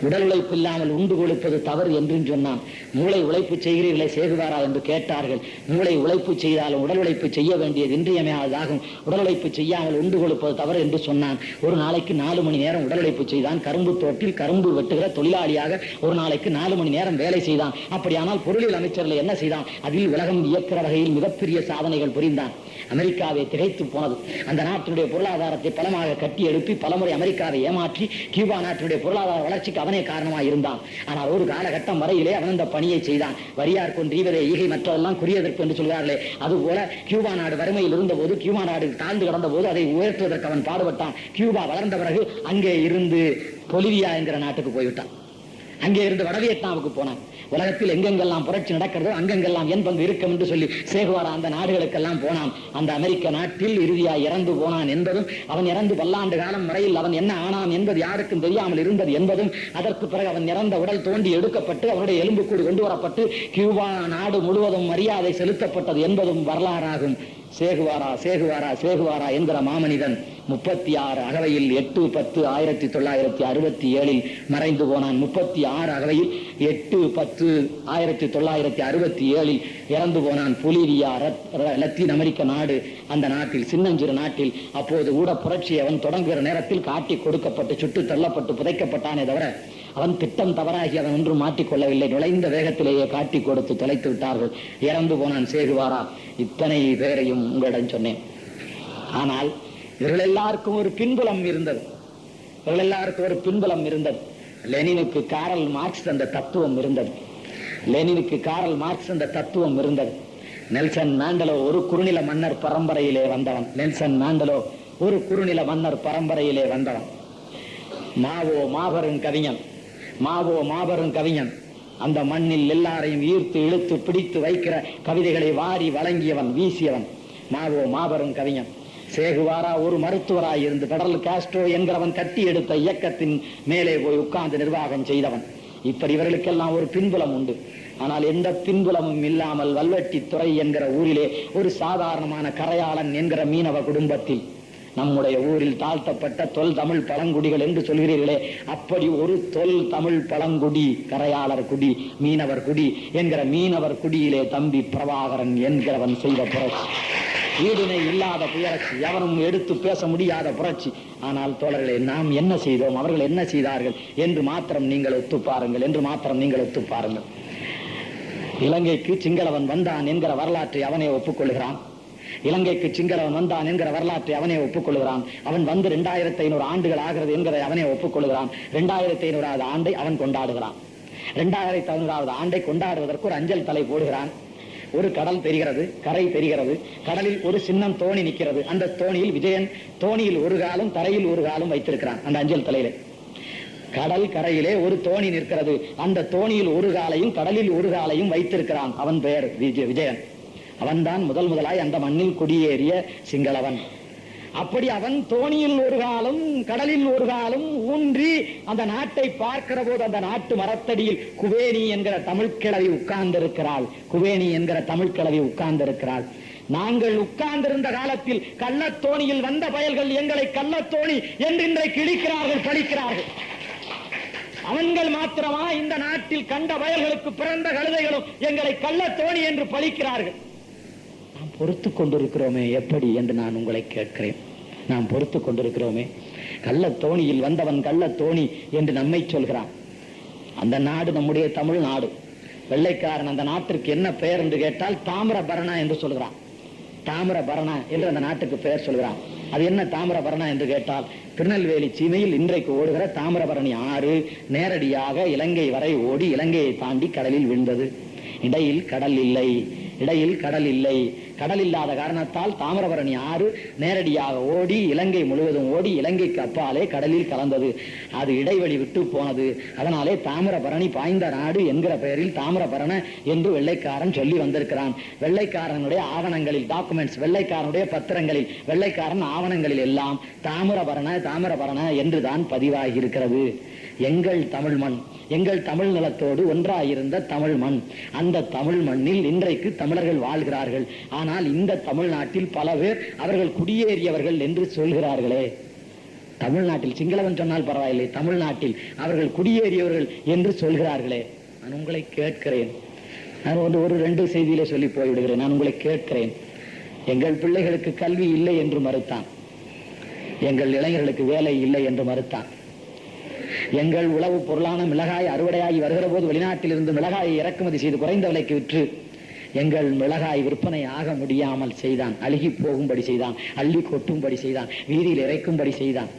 உடல் உழைப்பு இல்லாமல் உண்டு கொடுப்பது தவறு என்றும் சொன்னான். மூளை உழைப்பு செய்கிறீர்களே சேகுவாரா என்று கேட்டார்கள். மூளை உழைப்பு செய்தாலும் உடல் உழைப்பு செய்ய வேண்டியது இன்றியமையாததாகும். உடல் உழைப்பு செய்யாமல் உண்டு கொடுப்பது தவறு என்று சொன்னான். ஒரு நாளைக்கு 4 மணி நேரம் உடல் உழைப்பு செய்தான். கரும்பு தோட்டில் கரும்பு வெட்டுகிற தொழிலாளியாக ஒரு நாளைக்கு 4 மணி நேரம் வேலை செய்தான். அப்படியானால் பொருளியல் அமைச்சர்கள் என்ன செய்தான்? அதில் உலகம் இயக்கிற வகையில் மிகப்பெரிய சாதனைகள் புரிந்தான். அமெரிக்காவை திகைத்து போனது. அந்த நாட்டினுடைய பொருளாதாரத்தை பலமாக கட்டி எழுப்பி பலமுறை அமெரிக்காவை ஏமாற்றி கியூபா நாட்டினுடைய பொருளாதார வளர்ச்சிக்கு அவனே காரணமாக இருந்தான். ஆனால் ஒரு காலகட்டம் வரையிலே அவன் இந்த பணியை செய்தான். வரியார் கொன்றீவரே ஈகை மற்றெல்லாம் குறியதற்கு என்று சொல்கிறார்களே, அதுபோல கியூபா நாடு வறுமையில் இருந்த போது, கியூபா நாடு தாழ்ந்து கிடந்த போது அதை உயர்த்துவதற்கு அவன் பாடுபட்டான். கியூபா வளர்ந்த பிறகு அங்கே இருந்து பொலிவியா என்கிற நாட்டுக்கு போய்விட்டான். அங்கே இருந்து வட வியட்நாமுக்கு போனான். உலகத்தில் எங்கெங்கெல்லாம் புரட்சி நடக்கிறதோ அங்கெங்கெல்லாம் என் பங்கு இருக்கும் என்று சொல்லி சேகுவாரா அந்த நாடுகளுக்கெல்லாம் போனான். அந்த அமெரிக்க நாட்டில் இறுதியாக இறந்து போனான் என்பதும், அவன் இறந்து பல்லாண்டு காலம் வரையில் அவன் என்ன ஆனான் என்பது யாருக்கும் தெரியாமல் இருந்தது என்பதும், அதற்கு பிறகு அவன் இறந்த உடல் தோண்டி எடுக்கப்பட்டு அவனுடைய எலும்புக்கூடு கொண்டு வரப்பட்டு கியூபா நாடு முழுவதும் மரியாதை செலுத்தப்பட்டது என்பதும் வரலாறாகும். சேகுவாரா சேகுவாரா சேகுவாரா என்கிற மாமனிதன் 36 அகவையில் 8/10/1967 மறைந்து போனான். 36 அகவையில் 8/10/1967 இறந்து போனான். பொலிவியா லத்தீன் அமெரிக்க நாடு, அந்த நாட்டில் சின்னஞ்சிறு நாட்டில் அப்போது கூட புரட்சியை அவன் தொடங்குகிற நேரத்தில் காட்டி கொடுக்கப்பட்டு சுட்டு தள்ளப்பட்டு புதைக்கப்பட்டானே தவிர அவன் திட்டம் தவறாகி அவன் ஒன்றும் மாட்டிக்கொள்ளவில்லை. நுழைந்த வேகத்திலேயே காட்டி கொடுத்து தொலைத்து விட்டார்கள். இறந்து போனான் சேகுவாரா. இத்தனை பேரையும் உங்களிடம் சொன்னேன். ஆனால் இவர்கள் எல்லாருக்கும் ஒரு பின்புலம் இருந்தது. இவர்கள் எல்லாருக்கும் ஒரு பின்புலம் இருந்தது. லெனினுக்கு காரல் மார்க்ஸ் அந்த தத்துவம் இருந்தது. லெனினுக்கு காரல் மார்க்ஸ் அந்த தத்துவம் இருந்தது. நெல்சன் மாண்டலோ ஒரு குறுநில மன்னர் பரம்பரையிலே வந்தவன். நெல்சன் மாண்டலோ ஒரு குறுநில மன்னர் பரம்பரையிலே வந்தவன். மாவோ மாபெரும் கவிஞன். மாவோ மாபெரும் கவிஞன். அந்த மண்ணில் எல்லாரையும் ஈர்த்து இழுத்து பிடித்து வைக்கிற கவிதைகளை வாரி வழங்கியவன், வீசியவன். மாவோ மாபெரும் கவிஞன். சேகுவாரா ஒரு மருத்துவராய் இருந்து பெடரல் காஸ்ட்ரோ என்கிறவன் கட்டி எடுத்த இயக்கத்தின் மேலே போய் உட்கார்ந்து நிர்வாகம் செய்தவன். இப்படி இவர்களுக்கெல்லாம் ஒரு பின்புலம் உண்டு. ஆனால் எந்த பின்புலமும் இல்லாமல் வல்வெட்டித்துறை என்கிற ஊரிலே ஒரு சாதாரணமான கரையாளன் என்கிற மீனவ குடும்பத்தில், நம்முடைய ஊரில் தாழ்த்தப்பட்ட தொல் தமிழ் பழங்குடிகள் என்று சொல்கிறீர்களே, அப்படி ஒரு தொல் தமிழ் பழங்குடி, கரையாளர் குடி, மீனவர் குடி என்கிற மீனவர் குடியிலே தம்பி பிரபாகரன் என்கிறவன் செய்த புரட்சி, ஈடினை இல்லாத புரட்சி, எவனும் எடுத்து பேச முடியாத புரட்சி. ஆனால் தோழர்களே, நாம் என்ன செய்தோம், அவர்கள் என்ன செய்தார்கள் என்று மாத்திரம் நீங்கள் ஒத்துப்பாருங்கள், என்று மாத்திரம் நீங்கள் ஒத்துப்பாருங்கள். இலங்கைக்கு சிங்களவன் வந்தான் என்கிற வரலாற்றை அவனே ஒப்புக்கொள்கிறான். இலங்கைக்கு சிங்களவன் வந்தான் என்கிற வரலாற்றை அவனே ஒப்புக்கொள்கிறான். அவன் வந்து 2500 ஆண்டுகள் ஆகிறது என்கிறதை அவனே ஒப்புக்கொள்கிறான். 2500வது ஆண்டை அவன் கொண்டாடுகிறான். 2500வது ஆண்டை கொண்டாடுவதற்கு ஒரு அஞ்சல் தலை போடுகிறான். ஒரு கடல் தெரிகிறது, கரை தெரிகிறது. கடலில் ஒரு சின்னம் தோணி நிற்கிறது. அந்த தோணியில் விஜயன் தோணியில் ஒரு காலும் தரையில் ஒரு காலும் வைத்திருக்கிறான். அந்த அஞ்சல் தலையிலே கடல் கரையிலே ஒரு தோணி நிற்கிறது. அந்த தோணியில் ஒரு காலையும் கடலில் ஒரு காலையும் வைத்திருக்கிறான். அவன் பெயர் விஜயன். அவன்தான் முதலாய் அந்த மண்ணில் குடியேறிய சிங்களவன். அப்படி அவன் தோணியில் ஒரு காலம் கடலில் ஒரு காலம் ஊன்றி அந்த நாட்டை பார்க்கிற போது அந்த நாட்டு மரத்தடியில் குவேணி என்கிற தமிழ்கிழவி உட்கார்ந்திருக்கிறாள். குவேணி என்கிற தமிழ்கிழவி உட்கார்ந்திருக்கிறாள். நாங்கள் உட்கார்ந்திருந்த காலத்தில் கள்ளத்தோணியில் வந்த பயல்கள் எங்களை கள்ளத்தோணி என்று இன்றைக்கு இழிக்கிறார்கள், பழிக்கிறார்கள். அவன்கள் மாத்திரமா இந்த நாட்டில் கண்ட வயல்களுக்கு பிறந்த கழுதைகளும் எங்களை கள்ளத்தோணி என்று பழிக்கிறார்கள். நாம் பொறுத்து கொண்டிருக்கிறோமே எப்படி என்று நான் உங்களை கேட்கிறேன். நாம் பொறுத்து கொண்டிருக்கிறோமே. கள்ளத்தோணியில் வந்தவன் கள்ளத்தோணி என்று நம்மை சொல்கிறான். அந்த நாடு நம்முடைய தமிழ்நாடு. வெள்ளைக்காரன் அந்த நாட்டிற்கு என்ன பெயர் என்று கேட்டால் தாமிரபரண என்று சொல்கிறான். தாமிரபரண என்று அந்த நாட்டுக்கு பெயர் சொல்கிறான். அது என்ன தாமிரபரண என்று கேட்டால், திருநெல்வேலி சீமையில் இன்றைக்கு ஓடுகிற தாமிரபரணி ஆறு நேரடியாக இலங்கை வரை ஓடி இலங்கையை தாண்டி கடலில் விழுந்தது. இடையில் கடல் இல்லை, இடையில் கடல் இல்லை. கடல் இல்லாத காரணத்தால் தாமிரபரணி ஆறு நேரடியாக ஓடி இலங்கை முழுவதும் ஓடி இலங்கைக்கு அப்பாலே கடலில் கலந்தது. அது இடைவெளி விட்டு போனது. அதனாலே தாமிரபரணி பாய்ந்த நாடு என்கிற பெயரில் தாமிரபரண என்று வெள்ளைக்காரன் சொல்லி வந்திருக்கிறான். வெள்ளைக்காரனுடைய ஆவணங்களில், டாக்குமெண்ட்ஸ், வெள்ளைக்காரனுடைய பத்திரங்களில், வெள்ளைக்காரன் ஆவணங்களில் எல்லாம் தாமிரபரண தாமிரபரண என்றுதான் பதிவாகி இருக்கிறது. எங்கள் தமிழ் மண், எங்கள் தமிழ் நிலத்தோடு ஒன்றாயிருந்த தமிழ் மண். அந்த தமிழ் மண்ணில் இன்றைக்கு தமிழர்கள் வாழ்கிறார்கள். ஆனால் இந்த தமிழ்நாட்டில் பல பேர் அவர்கள் குடியேறியவர்கள் என்று சொல்கிறார்களே. தமிழ்நாட்டில் சிங்களவன் சொன்னால் பரவாயில்லை, தமிழ்நாட்டில் அவர்கள் குடியேறியவர்கள் என்று சொல்கிறார்களே. நான் உங்களை கேட்கிறேன், நான் ஒரு ரெண்டு செய்தியிலே சொல்லி போய்விடுகிறேன். நான் உங்களை கேட்கிறேன், எங்கள் பிள்ளைகளுக்கு கல்வி இல்லை என்று மறுத்தான், எங்கள் இளைஞர்களுக்கு வேலை இல்லை என்று மறுத்தான், எங்கள் உளவு பொருளான மிளகாய் அறுவடையாகி வருகிற போது வெளிநாட்டில் இருந்து மிளகாயை இறக்குமதி செய்து குறைந்த விலைக்கு விற்று எங்கள் மிளகாய் விற்பனை ஆக முடியாமல் செய்தான், அழுகி போகும்படி செய்தான், அள்ளி கொட்டும்படி செய்தான், வீதியில் இறைக்கும்படி செய்தான்.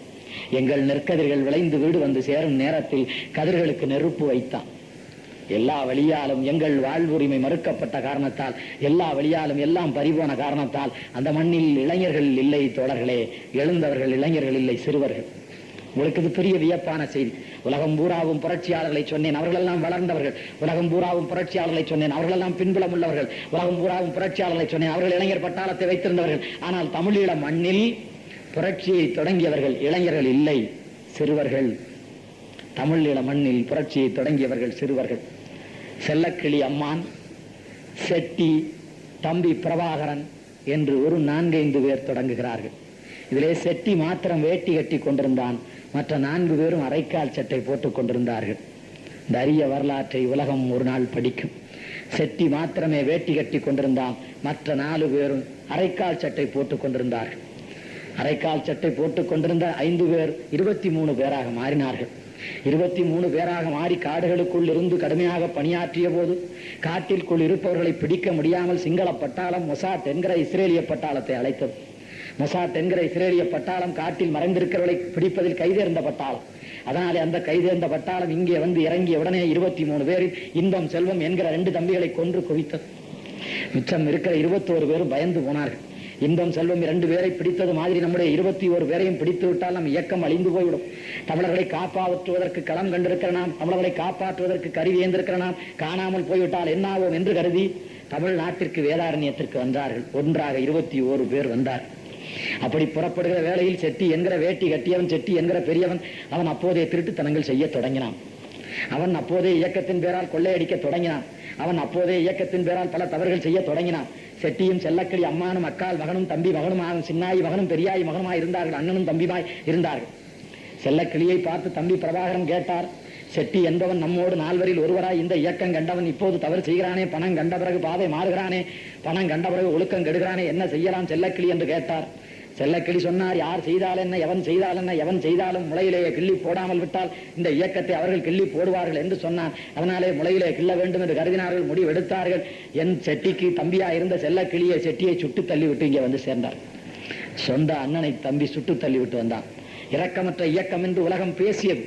எங்கள் நெற்கதிர்கள் விளைந்து வீடு வந்து சேரும் நேரத்தில் கதிர்களுக்கு நெருப்பு வைத்தான். எல்லா வழியாலும் எங்கள் வாழ்வுரிமை மறுக்கப்பட்ட காரணத்தால், எல்லா வழியாலும் எல்லாம் பறிபோன காரணத்தால் அந்த மண்ணில் இளைஞர்கள் இல்லை தோழர்களே, எழுந்தவர்கள் இளைஞர்கள் இல்லை, சிறுவர்கள். உங்களுக்கு இது பெரிய வியப்பான செய்தி. உலகம் பூராவும் புரட்சியாளர்களை சொன்னேன், அவர்களெல்லாம் வளர்ந்தவர்கள். உலகம் பூராவும் புரட்சியாளர்களை சொன்னேன், அவர்களெல்லாம் பின்புலம் உள்ளவர்கள். உலகம் பூராவும் புரட்சியாளர்களை சொன்னேன், அவர்கள் இளைஞர் பட்டாளத்தை வைத்திருந்தவர்கள். ஆனால் தமிழீழ மண்ணில் புரட்சியை தொடங்கியவர்கள் இளைஞர்கள் இல்லை, சிறுவர்கள். தமிழீழ மண்ணில் புரட்சியை தொடங்கியவர்கள் சிறுவர்கள். செல்லக்கிளி அம்மான், செட்டி, தம்பி பிரபாகரன் என்று ஒரு 4-5 பேர் தொடங்குகிறார்கள். இதிலே செட்டி மாத்திரம் வேட்டி கட்டி கொண்டிருந்தான், மற்ற 4 பேரும் அரைக்கால் சட்டை போட்டுக் கொண்டிருந்தார்கள். இந்த அரிய வரலாற்றை உலகம் ஒரு நாள் படிக்கும். செட்டி மாத்திரமே வேட்டி கட்டி கொண்டிருந்தான், மற்ற 4 பேரும் அரைக்கால் சட்டை போட்டுக் கொண்டிருந்தார்கள். அரைக்கால் சட்டை போட்டுக் கொண்டிருந்த 5 பேர் 23 பேராக மாறினார்கள். 23 பேராக மாறி காடுகளுக்குள் இருந்து கடுமையாக பணியாற்றிய போது காட்டிற்குள் இருப்பவர்களை பிடிக்க முடியாமல் சிங்கள பட்டாளம் மொசாட் என்கிற இஸ்ரேலிய பட்டாளத்தை அழைத்தது. மொசாட் என்கிற இஸ்ரேலிய பட்டாளம் காட்டில் மறைந்திருக்கிறவர்களை பிடிப்பதில் கைதேர்ந்த பட்டாளம். அதனாலே அந்த கைதேர்ந்த பட்டாளம் இங்கே வந்து இறங்கிய உடனே 23 பேரில் இன்பம் செல்வம் என்கிற 2 தம்பிகளை கொன்று குவித்தது. மிச்சம் இருக்கிற 21 பேரும் பயந்து போனார்கள். இன்பம் செல்வம் 2 பேரை பிடித்தது மாதிரி நம்முடைய 21 பேரையும் பிடித்து விட்டால் நம் இயக்கம் அழிந்து போய்விடும். தமிழர்களை காப்பாற்றுவதற்கு களம் கண்டிருக்கிற நாம், தமிழர்களை காப்பாற்றுவதற்கு கருவி ஏந்திருக்கிற நாம் காணாமல் போய்விட்டால் என்னாவோம் என்று கருதி தமிழ்நாட்டிற்கு வேதாரண்யத்திற்கு வந்தார்கள். ஒன்றாக 21 பேர் வந்தார். அப்படி புறப்படுகிற வேளையில் செட்டி என்கிற வேட்டி கட்டியவன், செட்டி என்கிற பெரியவன், அவன் அப்போதைய திருட்டுத்தனங்கள் செய்ய தொடங்கினான். அவன் அப்போதைய இயக்கத்தின் பேரால் கொள்ளையடிக்க தொடங்கினான். அவன் அப்போதைய இயக்கத்தின் பேரால் பல தவறுகள் செய்ய தொடங்கினான். செட்டியும் செல்லக்கிளி அம்மானும் அக்கால் மகனும் தம்பி மகனும் சின்னாயி மகனும் பெரியாயி மகனுமாய் இருந்தார்கள், அண்ணனும் தம்பிமாய் இருந்தார்கள். செல்லக்கிளியை பார்த்து தம்பி பிரபாகரன் கேட்டார், செட்டி என்பவன் நம்மோடு 4 பேரில் ஒருவராய் இந்த இயக்கம் கண்டவன் இப்போது தவறு செய்கிறானே, பணம் கண்ட பிறகு பாதை மாறுகிறானே, பணம் கண்ட பிறகு ஒழுக்கம் கெடுகிறானே, என்ன செய்யலாம் செல்லக்கிளி என்று கேட்டார். செல்லக்கிளி சொன்னார், யார் செய்தால் என்ன, எவன் செய்தால் என்ன, எவன் செய்தாலும் முளையிலேயே கிள்ளி போடாமல் விட்டால் இந்த இயக்கத்தை அவர்கள் கிள்ளி போடுவார்கள் என்று சொன்னான். அதனாலே முளையிலே கிள்ள வேண்டும் என்று கருதினார்கள், முடிவெடுத்தார்கள். என் செட்டிக்கு தம்பியா இருந்த செல்லக்கிளியை செட்டியை சுட்டு தள்ளிவிட்டு இங்கே வந்து சேர்ந்தார். சொந்த அண்ணனை தம்பி சுட்டு தள்ளிவிட்டு வந்தான். இரக்கமற்ற இயக்கம் என்று உலகம் பேசியது,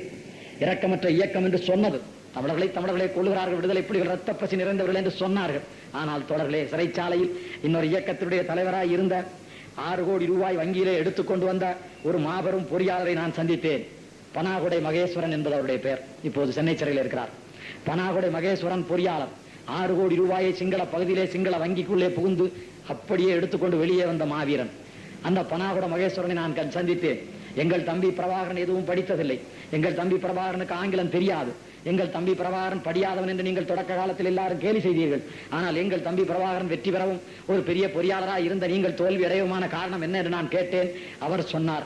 இரக்கமற்ற இயக்கம் என்று சொன்னது. தமிழர்களை கொள்ளுகிறார்கள், விடுதலை புலிகள் ரத்த பசி நிறைந்தவர்கள் என்று சொன்னார்கள். ஆனால் தொடர்களே, சிறைச்சாலையில் இன்னொரு இயக்கத்தினுடைய தலைவராய் இருந்த 6 கோடி ரூபாய் வங்கியிலே எடுத்துக்கொண்டு வந்த ஒரு மாபெரும் பொறியாளரை நான் சந்தித்தேன். பனாகுடை மகேஸ்வரன் என்பது அவருடைய பெயர். இப்போது சென்னை சிறையில் இருக்கிறார். பனாகுடை மகேஸ்வரன் பொறியாளர் 6 கோடி ரூபாயை சிங்கள பகுதியிலே சிங்கள வங்கிக்குள்ளே புகுந்து அப்படியே எடுத்துக்கொண்டு வெளியே வந்த மாவீரன். அந்த பனாகுட மகேஸ்வரனை நான் சந்தித்தேன். எங்கள் தம்பி பிரபாகரன் எதுவும் படித்ததில்லை, எங்கள் தம்பி பிரபாகரனுக்கு ஆங்கிலம் தெரியாது, எங்கள் தம்பி பிரபாகரன் படியாதவன் என்று நீங்கள் தொடக்க காலத்தில் எல்லாரும் கேலி செய்தீர்கள். ஆனால் எங்கள் தம்பி பிரபாகரன் வெற்றி பெறவும் ஒரு பெரிய பொறியாளராக இருந்த நீங்கள் தோல்வி அடையவுமான காரணம் என்ன என்று நான் கேட்டேன். அவர் சொன்னார்,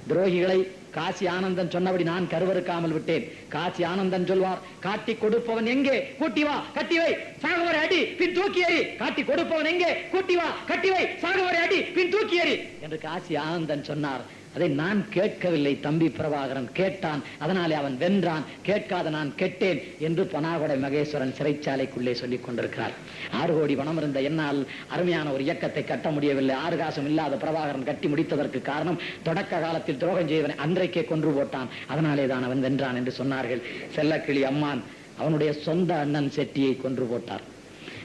துரோகிகளை காசி ஆனந்தன் சொன்னபடி நான் கருவறுக்காமல் விட்டேன். காசி ஆனந்தன் சொல்வார், காட்டி கொடுப்பவன் எங்கே, கூட்டி வா கட்டிவை சாகுவரை அடி பின் தூக்கி எறி, காட்டி கொடுப்பவன் எங்கே, கூட்டி வா கட்டிவை சாகுவரை அடி பின் தூக்கி எறி என்று காசி ஆனந்தன் சொன்னார். அதை நான் கேட்கவில்லை, தம்பி பிரபாகரன் கேட்டான், அதனாலே அவன் வென்றான். கேட்காத நான் கெட்டேன் என்று பனாகுடை மகேஸ்வரன் சிறைச்சாலைக்குள்ளே சொல்லிக் கொண்டிருக்கிறார். 6 கோடி பணம் இருந்த என்னால் அருமையான ஒரு இயக்கத்தை கட்ட முடியவில்லை. 6 காசும் இல்லாத பிரபாகரன் கட்டி முடித்ததற்கு காரணம் தொடக்க காலத்தில் துரோகம் செய்வனை அன்றைக்கே கொன்று போட்டான், அதனாலே தான் அவன் வென்றான் என்று சொன்னார்கள். செல்லக்கிளி அம்மான் அவனுடைய சொந்த அண்ணன் செட்டியை கொன்று போட்டார்.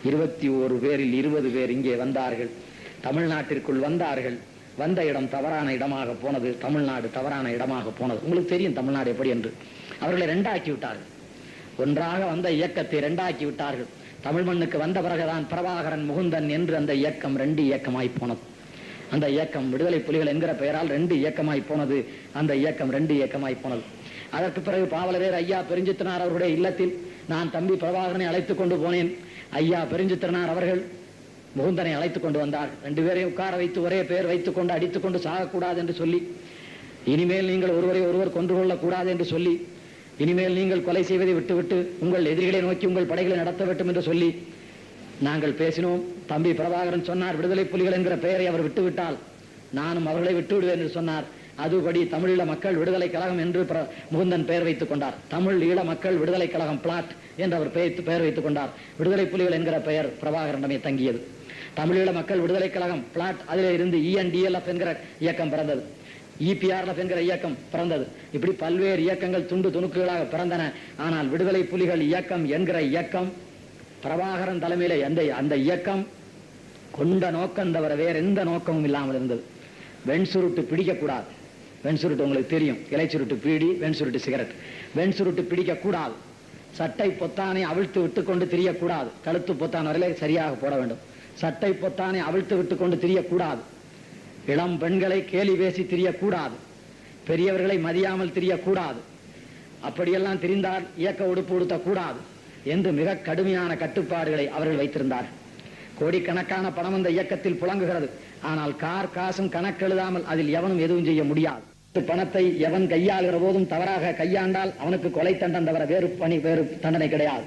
21 பேரில் 20 பேர் இங்கே வந்தார்கள், தமிழ்நாட்டிற்குள் வந்தார்கள். வந்த இடம் தவறான இடமாக போனது, தமிழ்நாடு தவறான இடமாக போனது. உங்களுக்கு தெரியும் தமிழ்நாடு எப்படி என்று. அவர்களை 2 ஆக்கி விட்டார்கள். ஒன்றாக வந்த இயக்கத்தை 2 ஆக்கி விட்டார்கள். தமிழ் மண்ணுக்கு வந்த பிறகுதான் பிரபாகரன் முகுந்தன் என்று அந்த இயக்கம் 2 இயக்கமாய் போனது. அந்த இயக்கம் விடுதலை புலிகள் என்கிற பெயரால் 2 இயக்கமாய் போனது. அந்த இயக்கம் 2 இயக்கமாய் போனது. அதற்கு பிறகு பாவலரேர் ஐயா பெருஞ்சித்திரனார் அவருடைய இல்லத்தில் நான் தம்பி பிரபாகரனை அழைத்துக் கொண்டு போனேன். ஐயா பெருஞ்சித்திரனார் அவர்கள் முகுந்தனை அழைத்துக் கொண்டு வந்தார். 2 பேரையும் உட்கார வைத்து ஒரே பெயர் வைத்துக் கொண்டு அடித்துக் கொண்டு சாகக்கூடாது என்று சொல்லி, இனிமேல் நீங்கள் ஒருவரை ஒருவர் கொன்று கொள்ளக்கூடாது என்று சொல்லி, இனிமேல் நீங்கள் கொலை செய்வதை விட்டுவிட்டு உங்கள் எதிரிகளை நோக்கி உங்கள் படைகளை நடத்த வேண்டும் என்று சொல்லி நாங்கள் பேசினோம். தம்பி பிரபாகரன் சொன்னார், விடுதலை புலிகள் என்கிற பெயரை அவர் விட்டுவிட்டால் நானும் அவர்களை விட்டு விடுவேன் என்று சொன்னார். அதுபடி தமிழீழ மக்கள் விடுதலை கழகம் என்று முகுந்தன் பெயர் வைத்துக் கொண்டார். தமிழ் ஈழ மக்கள் விடுதலை கழகம் பிளாட் என்று அவர் பெயர் வைத்துக் கொண்டார். விடுதலை புலிகள் என்கிற பெயர் பிரபாகரனிடமே தங்கியது. தமிழீழ மக்கள் விடுதலை கழகம் பிளாட், அதிலே இருந்து ENDLF என்கிற இயக்கம் பிறந்தது, EPRLF என்கிற இயக்கம் பிறந்தது. இப்படி பல்வேறு இயக்கங்கள் துண்டு துணுக்குகளாக பிறந்தன. ஆனால் விடுதலை புலிகள் இயக்கம் என்கிற இயக்கம் பிரபாகரன் தலைமையிலே அந்த இயக்கம் கொண்ட நோக்கம் தவிர வேற எந்த நோக்கமும் இல்லாமல் இருந்தது. வெண்சுருட்டு பிடிக்கக்கூடாது. வெண்சுருட்டு உங்களுக்கு தெரியும், இலை சுருட்டு பீடி, வெண்சுருட்டு சிகரெட். வெண்சுருட்டு பிடிக்கக்கூடாது. சட்டை பொத்தானை அவிழ்த்து விட்டு கொண்டு திரியக்கூடாது. கழுத்து பொத்தான் வரையிலே சரியாக போட வேண்டும். சட்டை பொத்தானை அவிழ்த்து விட்டு கொண்டு திரியக்கூடாது. இளம் பெண்களை கேலி பேசி திரியக்கூடாது. பெரியவர்களை மதியாமல் திரியக்கூடாது. அப்படியெல்லாம் திரிந்தால் இயக்க உடுப்பு உடுத்தக்கூடாது என்று மிக கடுமையான கட்டுப்பாடுகளை அவர்கள் வைத்திருந்தார். கோடிக்கணக்கான பணம் அந்த இயக்கத்தில் புழங்குகிறது. ஆனால் காசும் கணக்கெழுதாமல் அதில் எவனும் எதுவும் செய்ய முடியாது. பணத்தை எவன் கையாளுகிற போதும் தவறாக கையாண்டால் அவனுக்கு கொலை தண்டன் தவிர வேறு தண்டனை கிடையாது.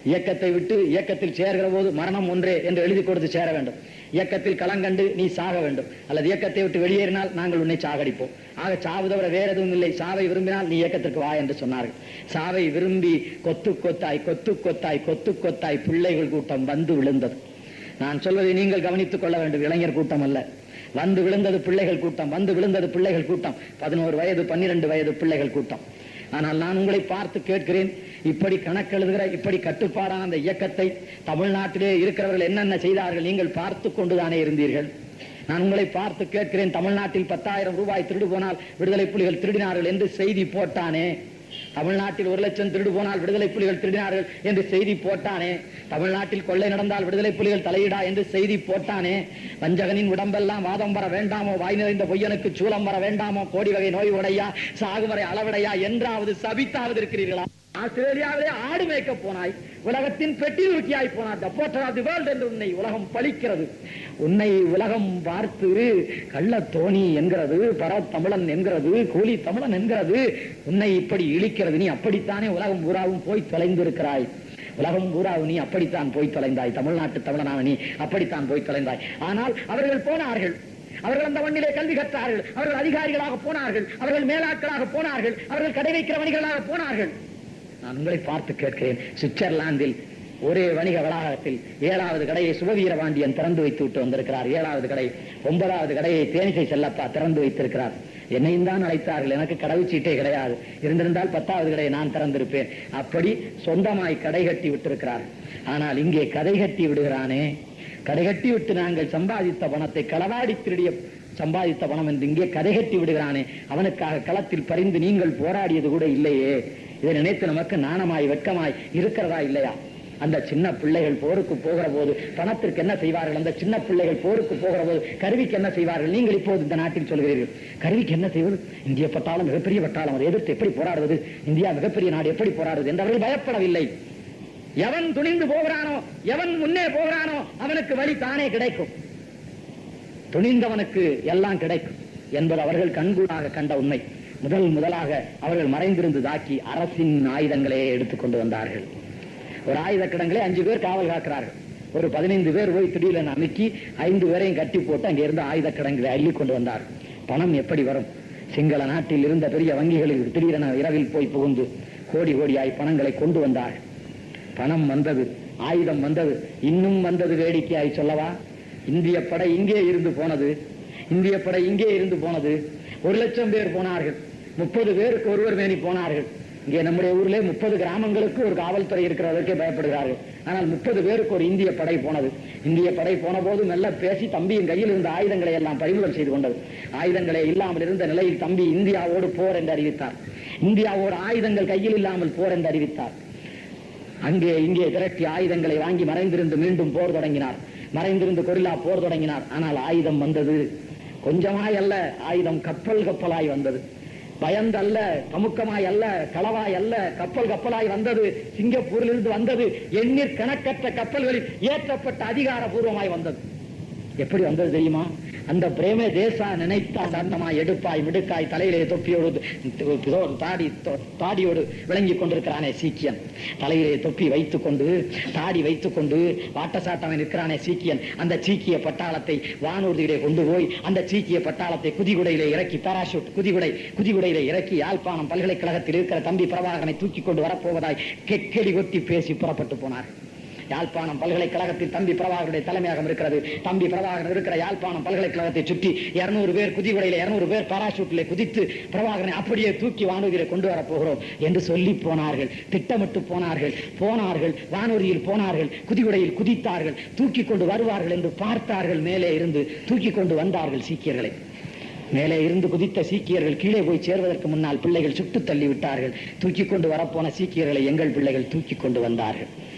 இயக்கத்தை விட்டு இயக்கத்தில் சேர்கிற போது மரணம் ஒன்றே என்று எழுதி கொடுத்து சேர வேண்டும். இயக்கத்தில் களங்கண்டு நீ சாக வேண்டும், அல்லது இயக்கத்தை விட்டு வெளியேறினால் நாங்கள் உன்னை சாகடிப்போம். ஆக சாவு தவிர வேற எதுவும் இல்லை. சாவை விரும்பினால் நீ இயக்கத்திற்கு வா என்று சொன்னார்கள். சாவை விரும்பி கொத்து கொத்தாய் பிள்ளைகள் கூட்டம் வந்து விழுந்தது. நான் சொல்வதை நீங்கள் கவனித்துக் கொள்ள வேண்டும். இளைஞர் கூட்டம் அல்ல, வந்து விழுந்தது பிள்ளைகள் கூட்டம். 11 வயது 12 வயது பிள்ளைகள் கூட்டம். ஆனால் நான் உங்களை பார்த்து கேட்கிறேன், இப்படி கணக்கெழுதுகிற இப்படி கட்டுப்பாடான அந்த இயக்கத்தை தமிழ்நாட்டிலே இருக்கிறவர்கள் என்னென்ன செய்தார்கள் நீங்கள் பார்த்து கொண்டுதானே இருந்தீர்கள். நான் உங்களை பார்த்து கேட்கிறேன், தமிழ்நாட்டில் 10,000 ரூபாய் திருடு போனால் விடுதலை புலிகள் திருடினார்கள் என்று செய்தி போட்டானே. தமிழ்நாட்டில் 1 லட்சம் திருடு போனால் விடுதலை புலிகள் திருடினார்கள் என்று செய்தி போட்டானே. தமிழ்நாட்டில் கொள்ளை நடந்தால் விடுதலை புலிகள் தலையிடா என்று செய்தி போட்டானே. வஞ்சகனின் உடம்பெல்லாம் வாதம் வர வேண்டாமோ, வாய் நிறைந்த பொய்யனுக்கு சூலம் வர வேண்டாமோ, கோடி வகை நோய் உடையா, சாகுவரை அளவடையா என்றாவது சபித்தாவது இருக்கிறீர்களா? ஆஸ்திரேலியாவிலே ஆடு மேய்க்க போனாய், உலகத்தின் பெட்டி நோக்கியாய் போனார். தி போர்ட்டர் ஆஃப் தி வேர்ல்ட் என்று உன்னை உலகம் பழிக்கிறது. உன்னை உலகம் பார்த்து கள்ள தோணி என்கிறது, பரத்தமிழன் என்கிறது, கூலி தமிழன் என்கிறது, உன்னை இப்படி இழிக்கிறது. நீ அப்படித்தானே உலகம் பூராவும் போய் தொலைந்திருக்கிறாய். உலகம் பூராவும் நீ அப்படித்தான் போய் தொலைந்தாய். தமிழ்நாட்டு தமிழனான நீ அப்படித்தான் போய் தொலைந்தாய். ஆனால் அவர்கள் போனார்கள். அவர்கள் அந்த மண்ணிலே கல்வி கற்றார்கள். அவர்கள் அதிகாரிகளாக போனார்கள். அவர்கள் மேலாட்களாக போனார்கள். அவர்கள் கடை வைக்கிற வணிகர்களாக போனார்கள். நான் உங்களை பார்த்து கேட்கிறேன், சுவிட்சர்லாந்தில் ஒரே வணிக வளாகத்தில் 7வது கடையை சுபவீரபாண்டியன் திறந்து வைத்து விட்டு வந்திருக்கிறார். 7வது கடை, 9வது கடையை தேனிசை செல்லப்பா திறந்து வைத்திருக்கிறார். என்னையும் தான் அழைத்தார்கள், எனக்கு கடவுச்சீட்டே கிடையாது. இருந்திருந்தால் 10வது கடையை நான் திறந்திருப்பேன். அப்படி சொந்தமாய் கடை கட்டி விட்டிருக்கிறார். ஆனால் இங்கே கதை கட்டி விடுகிறானே, கடை கட்டி விட்டு நாங்கள் சம்பாதித்த பணத்தை களவாடி திருடிய சம்பாதித்த பணம் என்று இங்கே கதை கட்டி விடுகிறானே. அவனுக்காக களத்தில் பறிந்து நீங்கள் போராடியது கூட இல்லையே. இதை நினைத்து நமக்கு நாணமாய் வெட்கமாய் இருக்கிறதா இல்லையா? அந்த சின்ன பிள்ளைகள் போருக்கு போகிற போது பணத்திற்கு என்ன செய்வார்கள்? அந்த சின்ன பிள்ளைகள் போருக்கு போகிற போது கருவிக்கு என்ன செய்வார்கள்? நீங்கள் இப்போது இந்த நாட்டில் சொல்கிறீர்கள், கருவிக்கு என்ன செய்வது? இந்திய பட்டாளம் மிகப்பெரிய பட்டாளம், அதை எதிர்த்து எப்படி போராடுவது? இந்தியா மிகப்பெரிய நாடு, எப்படி போராடுவது என்று அவர்கள் பயப்படவில்லை. எவன் துணிந்து போகிறானோ, எவன் முன்னே போகிறானோ அவனுக்கு வழி தானே கிடைக்கும். துணிந்தவனுக்கு எல்லாம் கிடைக்கும் என்பது அவர்கள் கண்கூடாக கண்ட உண்மை. முதலாக அவர்கள் மறைந்திருந்து தாக்கி அரசின் ஆயுதங்களே எடுத்துக்கொண்டு வந்தார்கள். ஒரு ஆயுத கிடங்களே 5 பேர் காவல் காக்கிறார்கள். ஒரு 15 பேர் போய் திடீரென அமுக்கி 5 பேரையும் கட்டி போட்டு அங்கே இருந்து ஆயுத கிடங்களை அள்ளி கொண்டு வந்தார். பணம் எப்படி வரும்? சிங்கள நாட்டில் இருந்த பெரிய வங்கிகளில் திடீரென இரவில் போய் புகுந்து கோடியாய் பணங்களை கொண்டு வந்தார்கள். பணம் வந்தது, ஆயுதம் வந்தது, இன்னும் வந்தது. வேடிக்கையாய் சொல்லவா, இந்திய படை இங்கே இருந்து போனது. 1 லட்சம் பேர் போனார்கள். 30 பேருக்கு ஒருவர் மேனி போனார்கள். இங்கே நம்முடைய ஊரிலே 30 கிராமங்களுக்கு ஒரு காவல்துறை இருக்கிறதற்கே பயப்படுகிறார்கள். ஆனால் 30 பேருக்கு ஒரு இந்திய படை போனது. இந்திய படை போன போது மெல்ல பேசி தம்பியின் கையில் இருந்த ஆயுதங்களை எல்லாம் பறிமுதல் செய்து கொண்டது. ஆயுதங்களே இல்லாமல் இருந்த நிலையில் தம்பி இந்தியாவோடு போர் என்று அறிவித்தார். இந்தியாவோடு ஆயுதங்கள் கையில் இல்லாமல் போர் என்று அறிவித்தார். அங்கே இங்கே திரட்டி ஆயுதங்களை வாங்கி மறைந்திருந்து மீண்டும் போர் தொடங்கினார். மறைந்திருந்து கொரில்லா போர் தொடங்கினார். ஆனால் ஆயுதம் வந்தது. கொஞ்சமாய் அல்ல, ஆயுதம் கப்பலாய் வந்தது. பயந்தல்ல, கமுக்கமாய் அல்ல, களவாய் அல்ல, கப்பல் கப்பலாய் வந்தது, சிங்கப்பூரிலிருந்து வந்தது, எண்ணீர் கணக்கற்ற கப்பல்களில் ஏற்றப்பட்ட அதிகாரபூர்வமாய் வந்தது. எப்படி வந்தது தெரியுமா? அந்த பிரேமே தேசா நினைத்தா சாட்டமாய் எடுப்பாய் மிடுக்காய் தலையிலே தொப்பியோடு தாடியோடு விளங்கி கொண்டிருக்கிறானே சீக்கியன், தலையிலே தொப்பி வைத்துக் கொண்டு தாடி வைத்துக் கொண்டு வாட்டசாட்டமாய் நிற்கிறானே சீக்கியன். அந்த சீக்கிய பட்டாளத்தை வானூர்தியிலே கொண்டு போய் அந்த சீக்கிய பட்டாளத்தை குதிகுடையிலே இறக்கி, பாராசூட் குதிகுடையிலே இறக்கி யாழ்ப்பாணம் பல்கலைக்கழகத்தில் இருக்கிற தம்பி பிரபாகரனை தூக்கி கொண்டு வரப்போவதாய் கெக்கெடி கொட்டி பேசி புறப்பட்டு போனார். யாழ்ப்பாணம் பல்கலைக்கழகத்தில் தம்பி பிரபாகருடைய தலைமையகம் இருக்கிறது. தம்பி பிரபாகரன் இருக்கிற யாழ்ப்பாணம் பல்கலைக்கழகத்தை சுற்றி 200 பேர் குதிகுடையில 200 பேர் பாராசூட்டிலே குதித்து பிரபாகரனை அப்படியே தூக்கி வானூரியிலே கொண்டு வரப் போகிறோம் என்று சொல்லி போனார்கள். திட்டமிட்டு போனார்கள், வானூரியில் போனார்கள், குதிகுடையில் குதித்தார்கள், தூக்கி கொண்டு வருவார்கள் என்று பார்த்தார்கள். மேலே இருந்து தூக்கி கொண்டு வந்தார்கள் சீக்கியர்களை. மேலே இருந்து குதித்த சீக்கியர்கள் கீழே போய் சேர்வதற்கு முன்னால் பிள்ளைகள் சுட்டு தள்ளி விட்டார்கள். தூக்கி கொண்டு வரப்போன சீக்கியர்களை எங்கள் பிள்ளைகள் தூக்கி கொண்டு வந்தார்கள்.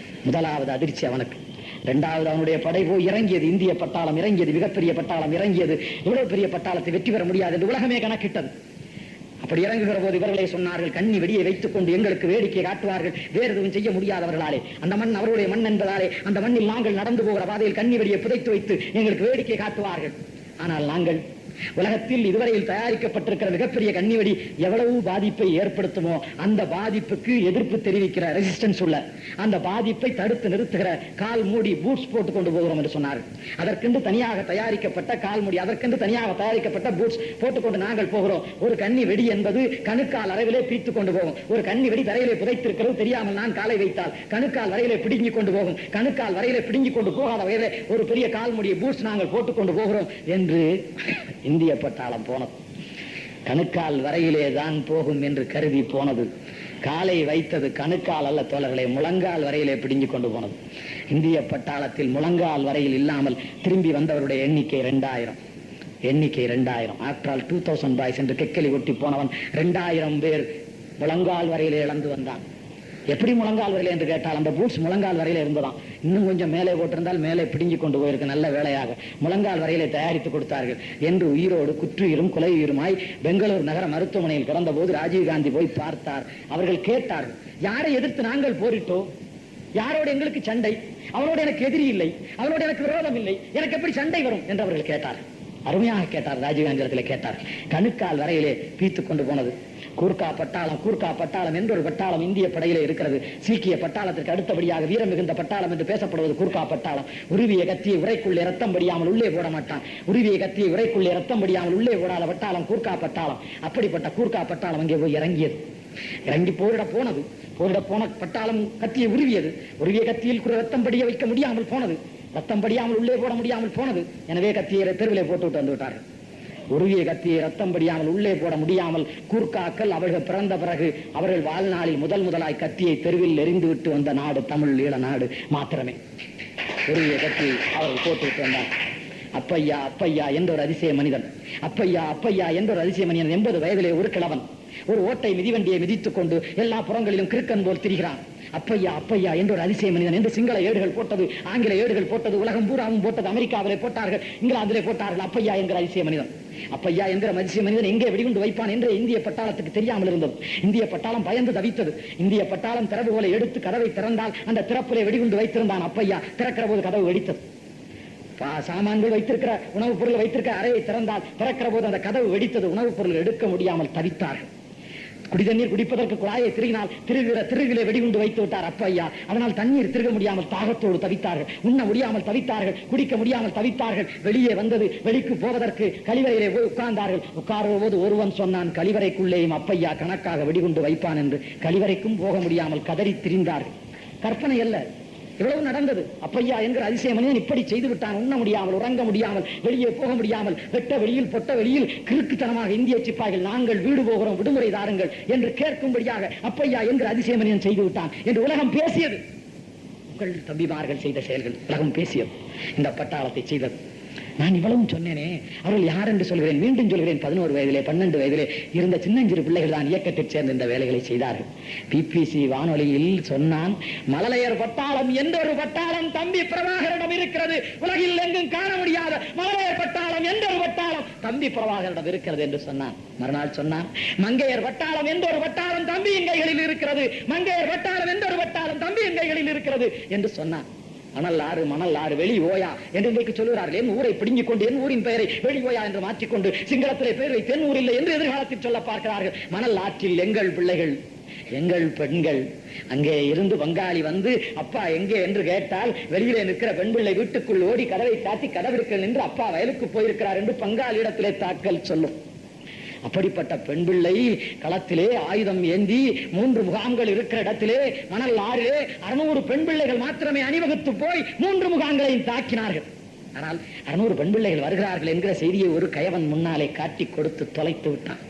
முதலாவது அதிர்ச்சி அவனுக்கு. இரண்டாவது, அவனுடைய படை போய் இறங்கியது. இந்திய பட்டாளம் இறங்கியது, மிகப்பெரிய பட்டாளம் இறங்கியது. இவ்வளவு பெரிய பட்டாளத்தை வெற்றி பெற முடியாது என்று உலகமே கணக்கிட்டது. அப்படி இறங்குகிற போது இவர்களே சொன்னார்கள், கண்ணி வெடியை வைத்துக் கொண்டு எங்களுக்கு வேடிக்கை காட்டுவார்கள், வேறு எதுவும் செய்ய முடியாதவர்களாலே, அந்த மண் அவருடைய மண் என்பதாலே அந்த மண்ணில் நாங்கள் நடந்து போகிற பாதையில் கண்ணி வெடியை புதைத்து வைத்து எங்களுக்கு வேடிக்கை காட்டுவார்கள். ஆனால் நாங்கள் உலகத்தில் இதுவரையில் தயாரிக்கப்பட்டிருக்கிற மிகப்பெரிய கண்ணிவெடி எவ்வளவு பாதிப்பை ஏற்படுத்துமோ அந்த பாதிப்புக்கு எதிர்ப்பு தெரிவிக்கிற ரெசிஸ்டன்ஸ் உள்ள, அந்த பாதிப்பை தடுத்து நிறுத்துகிற கால் மூடி பூட்ஸ் போட்டுக் கொண்டு போகிறோம் என்று சொன்னார்கள். அதற்கென்று தனியாக தயாரிக்கப்பட்ட கால் மூடி, அதற்கென்று தனியாக தயாரிக்கப்பட்ட பூட்ஸ் போட்டுக்கொண்டு நாங்கள் போகிறோம். ஒரு கண்ணி வெடி என்பது கணுக்கால் அளவிலே பிரித்துக் கொண்டு போகும். ஒரு கண்ணி வெடி தரையிலே புதைத்திருக்கிறது, தெரியாமல் நான் காலை வைத்தால் கணுக்கால் வரையிலே பிடுங்கிக் கொண்டு போகும். கணுக்கால் வரையிலே பிடுங்கிக் கொண்டு போகாத வகையிலே ஒரு பெரிய கால் மூடிய பூட்ஸ் நாங்கள் போட்டுக் கொண்டு போகிறோம் என்று இந்திய பட்டாளம் போனது. கணுக்கால் வரையிலே தான் போகும் என்று கருதி போனது. காலை வைத்தது கணுக்கால் அல்ல தோழர்களே, முழங்கால் வரையிலே பிடிஞ்சு கொண்டு போனது. இந்திய பட்டாளத்தில் முழங்கால் வரையில் இல்லாமல் திரும்பி வந்தவருடைய எண்ணிக்கை 2000. ஆஃப்டர் ஆல் 2000 பாய்ஸ் என்று கெக்கலி ஒட்டி போனவன் 2000 பேர் முழங்கால் வரையிலே இழந்து வந்தான். எப்படி முழங்கால் வரையில என்று கேட்டால் அந்த பூட்ஸ் முழங்கால் வரையில இருந்ததாம். இன்னும் கொஞ்சம் மேலே போட்டிருந்தால் மேலே பிடுங்கி கொண்டு போயிருக்கு. நல்ல வேலையாக முழங்கால் வரையிலே தயாரித்து கொடுத்தார்கள் என்று உயிரோடு குற்றுயிரும் கொலையுயிருமாய் பெங்களூர் நகர மருத்துவமனையில் கிடந்த போது ராஜீவ்காந்தி போய் பார்த்தார். அவர்கள் கேட்டார்கள், யாரை எதிர்த்து நாங்கள் போரிட்டோம்? யாரோடு எங்களுக்கு சண்டை? அவனோடு எனக்கு எதிரி இல்லை, அவனோடு எனக்கு விரோதம் இல்லை, எனக்கு எப்படி சண்டை வரும் என்று அவர்கள் கேட்டார். அருமையாக கேட்டார். ராஜீவ்காந்தி இடத்துல கேட்டார். கணுக்கால் வரையிலே பீத்துக் கொண்டு போனது. கூர்கா பட்டாளம் என்ற ஒரு பட்டாளம் இந்திய படையிலே இருக்கிறது. சீக்கிய பட்டாளத்திற்கு அடுத்தபடியாக வீரம் மிகுந்த பட்டாளம் என்று பேசப்படுவது கூர்கா பட்டாளம். உருவிய கத்தியை உரைக்குள்ளே ரத்தம் படியாமல் உள்ளே போட மாட்டான். உருவிய கத்தியை உரைக்குள்ளே ரத்தம் படியாமல் உள்ளே போடாத பட்டாளம் கூர்கா பட்டாளம். அப்படிப்பட்ட கூர்கா பட்டாளம் அங்கே போய் இறங்கி போரிட போன பட்டாளம் கத்தியை உருவிய கத்தியில் ரத்தம் படிய வைக்க முடியாமல் போனது. ரத்தம் படியாமல் உள்ளே போட முடியாமல் போனது. எனவே கத்தியை தெருவிலே போட்டு வந்து விட்டார்கள். உருவிய கத்தியை ரத்தம் படியாமல் உள்ளே போட முடியாமல் கூர்க்காக்கள் அவர்கள் பிறந்த பிறகு அவர்கள் வாழ்நாளில் முதலாய் கத்தியை தெருவில் எறிந்து விட்டு வந்த நாடு தமிழ் ஈழ நாடு மாத்திரமே. உருவிய கத்தியை அவர்கள் போட்டுவிட்டு வந்தார். அப்பையா என்ற ஒரு அதிசய மனிதன், 80 வயதிலே ஒரு கிழவன் ஒரு ஓட்டை மிதிவண்டியை மிதித்துக் கொண்டு எல்லா புறங்களிலும் கிறுக்கன் போல் திரிகிறான். அப்பையா என்ற ஒரு அதிசய மனிதன் என்று சிங்கள ஏடுகள் போட்டது, ஆங்கில ஏடுகள் போட்டது, உலகம் பூராவும் போட்டது, அமெரிக்காவிலே போட்டார்கள், இங்கிலாந்திலே போட்டார்கள். அப்பையா என்கிற அதிசய மனிதன் எங்கே வெடிகுண்டு வைப்பான் என்று இந்திய பட்டாளத்துக்கு தெரியாமல் இருந்தது. இந்திய பட்டாளம் பயந்து தவித்தது. இந்திய பட்டாளம் திறவுகோலை எடுத்து கதவை திறந்தால் அந்த திறப்பிலே வெடிகுண்டு வைத்திருந்தான் அப்பையா. திறக்கிற போது கதவு வெடித்தது. சாமான்கள் வைத்திருக்கிற உணவுப் பொருள் வைத்திருக்கிற அறையை திறந்தால் திறக்கிற போது அந்த கதவு வெடித்தது. உணவுப் பொருள் எடுக்க முடியாமல் தவித்தார்கள். குடிதண்ணீர் குடிப்பதற்கு குழாயை திருகினால் திருகிலே வெடிகுண்டு வைத்து விட்டார் அப்பையா. அதனால் தண்ணீர் திருக முடியாமல் தாகத்தோடு தவித்தார்கள். உண்ண முடியாமல் தவித்தார்கள், குடிக்க முடியாமல் தவித்தார்கள். வெளியே வந்தது. வெளிக்கு போவதற்கு கழிவறையிலே போய் உட்கார்ந்தார்கள். உட்கார்ந்த போது ஒருவன் சொன்னான், கழிவறைக்குள்ளேயும் அப்பையா கணக்காக வெடிகுண்டு வைப்பான் என்று. கழிவறைக்கும் போக முடியாமல் கதறி திரிந்தார்கள். கற்பனை அல்ல, இவ்வளவு நடந்தது. அப்பையா என்கிற அதிசய மனிதன் இப்படி செய்து விட்டான். உண்ண முடியாமல், உறங்க முடியாமல், வெளியே போக முடியாமல், வெட்ட வெளியில் பொட்ட வெளியில் கிறுக்குத்தனமாக இந்திய சிப்பாய்கள் நாங்கள் வீடு போகிறோம், விடுமுறை தாருங்கள் என்று கேட்கும்படியாக அப்பையா என்கிற அதிசய மனிதன் செய்து விட்டான் என்று உலகம் பேசியது. உங்கள் தம்பிமார்கள் செய்த செயல்கள் உலகம் பேசியது. இந்த பட்டாளத்தை செய்தது. நான் இவ்வளவும் சொன்னேனே, அவர்கள் யார் என்று சொல்கிறேன், மீண்டும் சொல்கிறேன். 11 வயதிலே 12 வயதிலே இருந்த சின்னஞ்சிறு பிள்ளைகள் தான் இயக்கத்தைச் சேர்ந்த இந்த வேலைகளை செய்தார்கள். பிபிசி வானொலியில் சொன்னான், மழலையர் பட்டாளம் என்ற ஒரு பட்டாளம் தம்பி பிரபாகரிடம் இருக்கிறது. உலகில் எங்கும் காண முடியாத மங்கையர் பட்டாளம் என்ற ஒரு பட்டாளம் தம்பி பிரபாகரிடம் இருக்கிறது என்று சொன்னான். மறுநாள் சொன்னான், மங்கையர் பட்டாளம் என்ற ஒரு பட்டாளம் தம்பியின் கைகளில் இருக்கிறது, மங்கையர் பட்டாளம் என்ற ஒரு பட்டாளம் தம்பியின் கைகளில் இருக்கிறது என்று சொன்னான். மணல் ஆறு வெளி ஓயா என்று இன்றைக்கு சொல்கிறார்கள். என் ஊரை பிடுங்கிக் கொண்டு என் ஊரின் பெயரை வெளி ஓயா என்று மாற்றிக்கொண்டு சிங்களத்திலே பெயரை தென் ஊர் இல்லை என்று எதிர்காலத்தில் சொல்ல பார்க்கிறார்கள். மணல் ஆற்றில் எங்கள் பிள்ளைகள், எங்கள் பெண்கள். அங்கே இருந்து பங்காளி வந்து அப்பா எங்கே என்று கேட்டால் வெளியிலே நிற்கிற பெண் பிள்ளை வீட்டுக்குள் ஓடி கதவை சாத்தி கதவிற்குள் நின்று அப்பா வயலுக்கு போயிருக்கிறார் என்று பங்காளி இடத்திலே தாக்கல் சொல்லும். அப்படிப்பட்ட பெண் பிள்ளை களத்திலே ஆயுதம் ஏந்தி 3 முகாம்கள் இருக்கிற இடத்திலே மணல் ஆறிலே 600 பெண் பிள்ளைகள் மாத்திரமே அணிவகுத்து போய் 3 முகாம்களையும் தாக்கினார்கள். ஆனால் 600 பெண் பிள்ளைகள் வருகிறார்கள் என்கிற செய்தியை ஒரு கயவன் முன்னாலே காட்டி கொடுத்து தொலைத்து விட்டான்.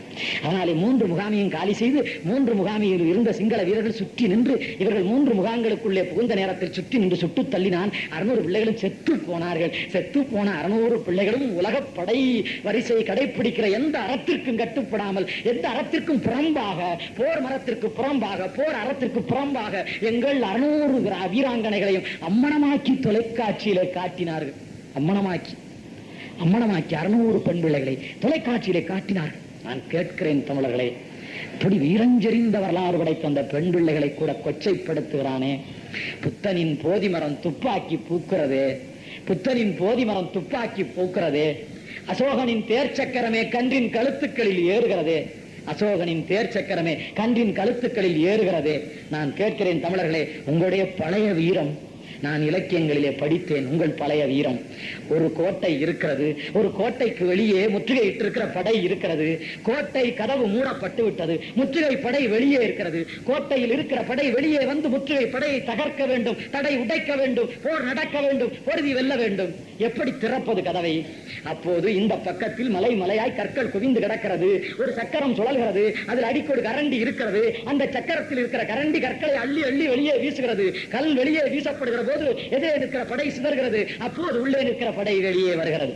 அதனாலே 3 முகாமையும் காலி செய்து 3 முகாமையில் இருந்த சிங்கள வீரர்கள் சுற்றி நின்று இவர்கள் 3 முகாம்களுக்குள்ளே புகுந்த நேரத்தில் சுற்றி நின்று சுட்டு தள்ளினான். 600 பிள்ளைகளும் செத்து போனார்கள். செத்து போன 600 பிள்ளைகளும் உலகப் படை வரிசையை கடைபிடிக்கிற எந்த அறத்திற்கும் கட்டுப்படாமல், எந்த அறத்திற்கும் புறம்பாக, போர் மரத்திற்கு புறம்பாக, போர் அறத்திற்கு புறம்பாக எங்கள் 600 வீராங்கனைகளையும் அம்மணமாக்கி தொலைக்காட்சியிலே காட்டினார்கள். அம்மணமாக்கி 600 பெண் பிள்ளைகளை தொலைக்காட்சியிலே காட்டினார்கள். நான் கேட்கிறேன் தமிழர்களே, இப்படி வீரஞ்செறிந்த வரலாறு படைத்த அந்த பெண் பிள்ளைகளை கூட கொச்சைப்படுத்துகிறானே. புத்தனின் போதிமரம் துப்பாக்கி பூக்கிறதே, புத்தனின் போதிமரம் துப்பாக்கி பூக்கிறதே. அசோகனின் தேர்ச்சக்கரமே கன்றின் கழுத்துக்களில் ஏறுகிறதே, அசோகனின் தேர்ச்சக்கரமே கன்றின் கழுத்துக்களில் ஏறுகிறதே. நான் கேட்கிறேன் தமிழர்களே, உங்களுடைய பழைய வீரம் நான் இலக்கியங்களிலே படித்தேன். உங்கள் பழைய வீரம். ஒரு கோட்டை இருக்கிறது, ஒரு கோட்டைக்கு வெளியே முற்றுகையிட்டிருக்கிற படை இருக்கிறது. கோட்டை கதவு மூடப்பட்டு விட்டது, முற்றுகை படை வெளியே இருக்கிறது. கோட்டையில் இருக்கிற படை வெளியே வந்து முற்றுகை படையை தகர்க்க வேண்டும், தடை உடைக்க வேண்டும், போர் நடக்க வேண்டும், பொருதி வெல்ல வேண்டும். எப்படி திறப்பது கதவை? அப்போது இந்த பக்கத்தில் மலை மலையாய் கற்கள் குவிந்து கிடக்கிறது. ஒரு சக்கரம் சுழல்கிறது, அதில் அடிக்கொடு கரண்டி இருக்கிறது. அந்த சக்கரத்தில் இருக்கிற கரண்டி கற்களை அள்ளி அள்ளி வெளியே வீசுகிறது. கல் வெளியே வீசப்படுகிற போது எதிரே நிற்கிற படை சிதறுகிறது. அப்போது உள்ளே நிற்கிற படை வெளியே வருகிறது.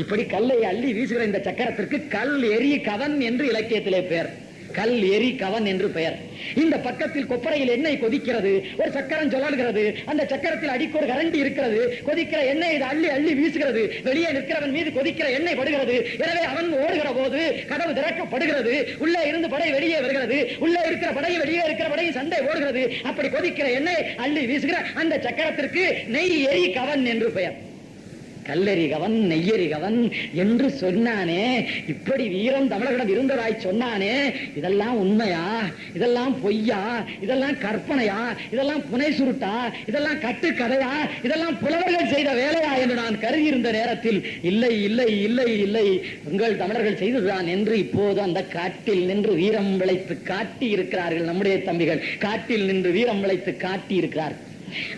இப்படி கல்லை அள்ளி வீசுகிற இந்த சக்கரத்திற்கு கல் எரி கவன் என்று இலக்கியத்திலே பெயர். கல் எரி கவன் என்று பெயர். இந்த பக்கத்தில் கொப்பரையில் எண்ணெய் கொதிக்கிறது, ஒரு சக்கரம் சுழல்கிறது. அந்த சக்கரத்தில் அடிக்கோடு கரண்டி இருக்கிறது. கொதிக்கிற எண்ணெய் அள்ளி அள்ளி வீசுகிறது. வெளியே நிற்கிறவன் மீது கொதிக்கிற எண்ணெய் படுகிறது. எனவே அவன் ஓடுகிற போது கதவு திறக்கப்படுகிறது. உள்ளே இருந்து படை வெளியே வருகிறது. உள்ளே இருக்கிற படை வெளியே இருக்கிற படை சண்டை ஓடுகிறது. அப்படி கொதிக்கிற எண்ணெய் அள்ளி வீசுகிற அந்த சக்கரத்திற்கு நெய் எரி கவன் என்று பெயர். கல்லெறி கவன், நெய்யெறி கவன் என்று சொன்னானே. இப்படி வீரம் தமிழர்களிடம் இருந்ததாய் சொன்னானே. இதெல்லாம் உண்மையா? இதெல்லாம் பொய்யா? இதெல்லாம் கற்பனையா? இதெல்லாம் புனை சுருட்டா? இதெல்லாம் கட்டுக்கதையா? இதெல்லாம் புலவர்கள் செய்த வேலையா என்று நான் கருதி இருந்த நேரத்தில் இல்லை இல்லை இல்லை இல்லை, உங்கள் தமிழர்கள் செய்ததுதான் என்று இப்போது அந்த காட்டில் நின்று வீரம் விளைத்து காட்டி இருக்கிறார்கள். நம்முடைய தம்பிகள் காட்டில் நின்று வீரம் விளைத்து காட்டி இருக்கிறார்கள்.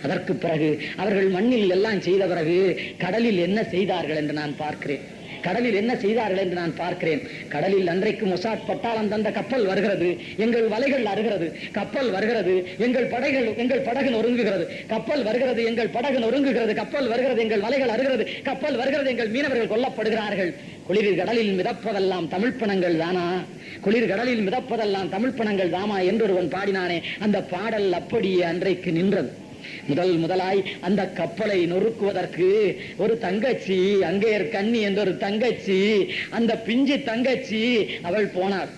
அதற்கு பிறகு அவர்கள் மண்ணில் எல்லாம் செய்த பிறகு கடலில் என்ன செய்தார்கள் என்று நான் பார்க்கிறேன். கடலில் என்ன செய்தார்கள் என்று நான் பார்க்கிறேன். கடலில் அன்றைக்கு மொசாட் பட்டாளம் தந்த கப்பல் வருகிறது, எங்கள் வலைகள் அறுகிறது. கப்பல் வருகிறது, எங்கள் படகு நொறுங்குகிறது. கப்பல் வருகிறது, எங்கள் படகு நொறுங்குகிறது. கப்பல் வருகிறது, எங்கள் வலைகள் அறுகிறது. கப்பல் வருகிறது, எங்கள் மீனவர்கள் கொல்லப்படுகிறார்கள். குளிர் கடலில் மிதப்பதெல்லாம் தமிழ் பணங்கள் தானா? குளிர் கடலில் மிதப்பதெல்லாம் தமிழ் பணங்கள் தாமா என்று ஒருவன் பாடினானே. அந்த பாடல் அப்படியே அன்றைக்கு நின்றது. முதலாய் அந்த கப்பலை நொறுக்குவதற்கு ஒரு தங்கச்சி, அங்கேயர் கண்ணி என்ற ஒரு தங்கச்சி, அந்த பிஞ்சு தங்கச்சி அவள் போனார்.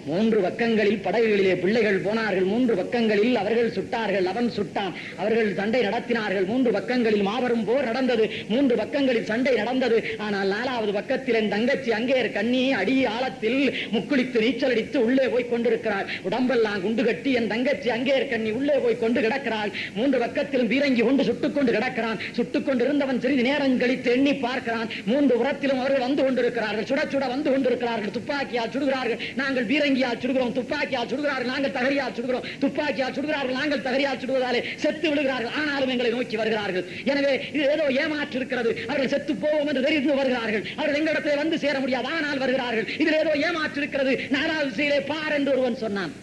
3 பக்கங்களில் படகுகளிலே பிள்ளைகள் போனார்கள். 3 பக்கங்களில் அவர்கள் சுட்டார்கள், அவன் சுட்டான். அவர்கள் சண்டை நடத்தினார்கள். 3 பக்கங்களில் மாபெரும் போர் நடந்தது. 3 பக்கங்களில் சண்டை நடந்தது. ஆனால் 4வது பக்கத்தில் என் தங்கச்சி அங்கேயர் கண்ணி அடி ஆழத்தில் முக்குளித்து நீச்சல் அடித்து உள்ளே போய் கொண்டிருக்கிறாள். உடம்பெல்லாம் குண்டு கட்டி என் தங்கச்சி அங்கேயர் கண்ணி உள்ளே போய் கொண்டு கிடக்கிறாள். 3 பக்கத்திலும் பீரங்கி கொண்டு சுட்டுக் கொண்டு கிடக்கிறான். சுட்டுக் கொண்டு இருந்தவன் சிறிது நேரம் கழித்து எண்ணி பார்க்கிறான். 3 புறத்திலும் அவர்கள் வந்து கொண்டிருக்கிறார்கள். சுட சுட வந்து கொண்டிருக்கிறார்கள். துப்பாக்கியால் சுடுகிறார்கள். நாங்கள் பீரங்கியால் சுடுகிறோம், துப்பாக்கியால் சுடுகிறார்கள். நாங்கள் தகரியால் சுடுகிறோம், துப்பாக்கியால் சுடுகிறார்கள். நாங்கள் தகரியால் சுடுவதாலே செத்து விடுகிறார்கள். ஆனாலும் எங்களை நோக்கி வருகிறார்கள். எனவே இது ஏதோ ஏமாற்று இருக்கிறது. அவர்கள் செத்து போவோம் என்று தெரிந்து வருகிறார்கள். அவர்கள் எங்களிடத்திலே வந்து சேர முடியாது, ஆனால் வருகிறார்கள். இதில் ஏதோ ஏமாற்று இருக்கிறது. 4வது திசையிலே பார் என்று ஒருவன் சொன்னான்.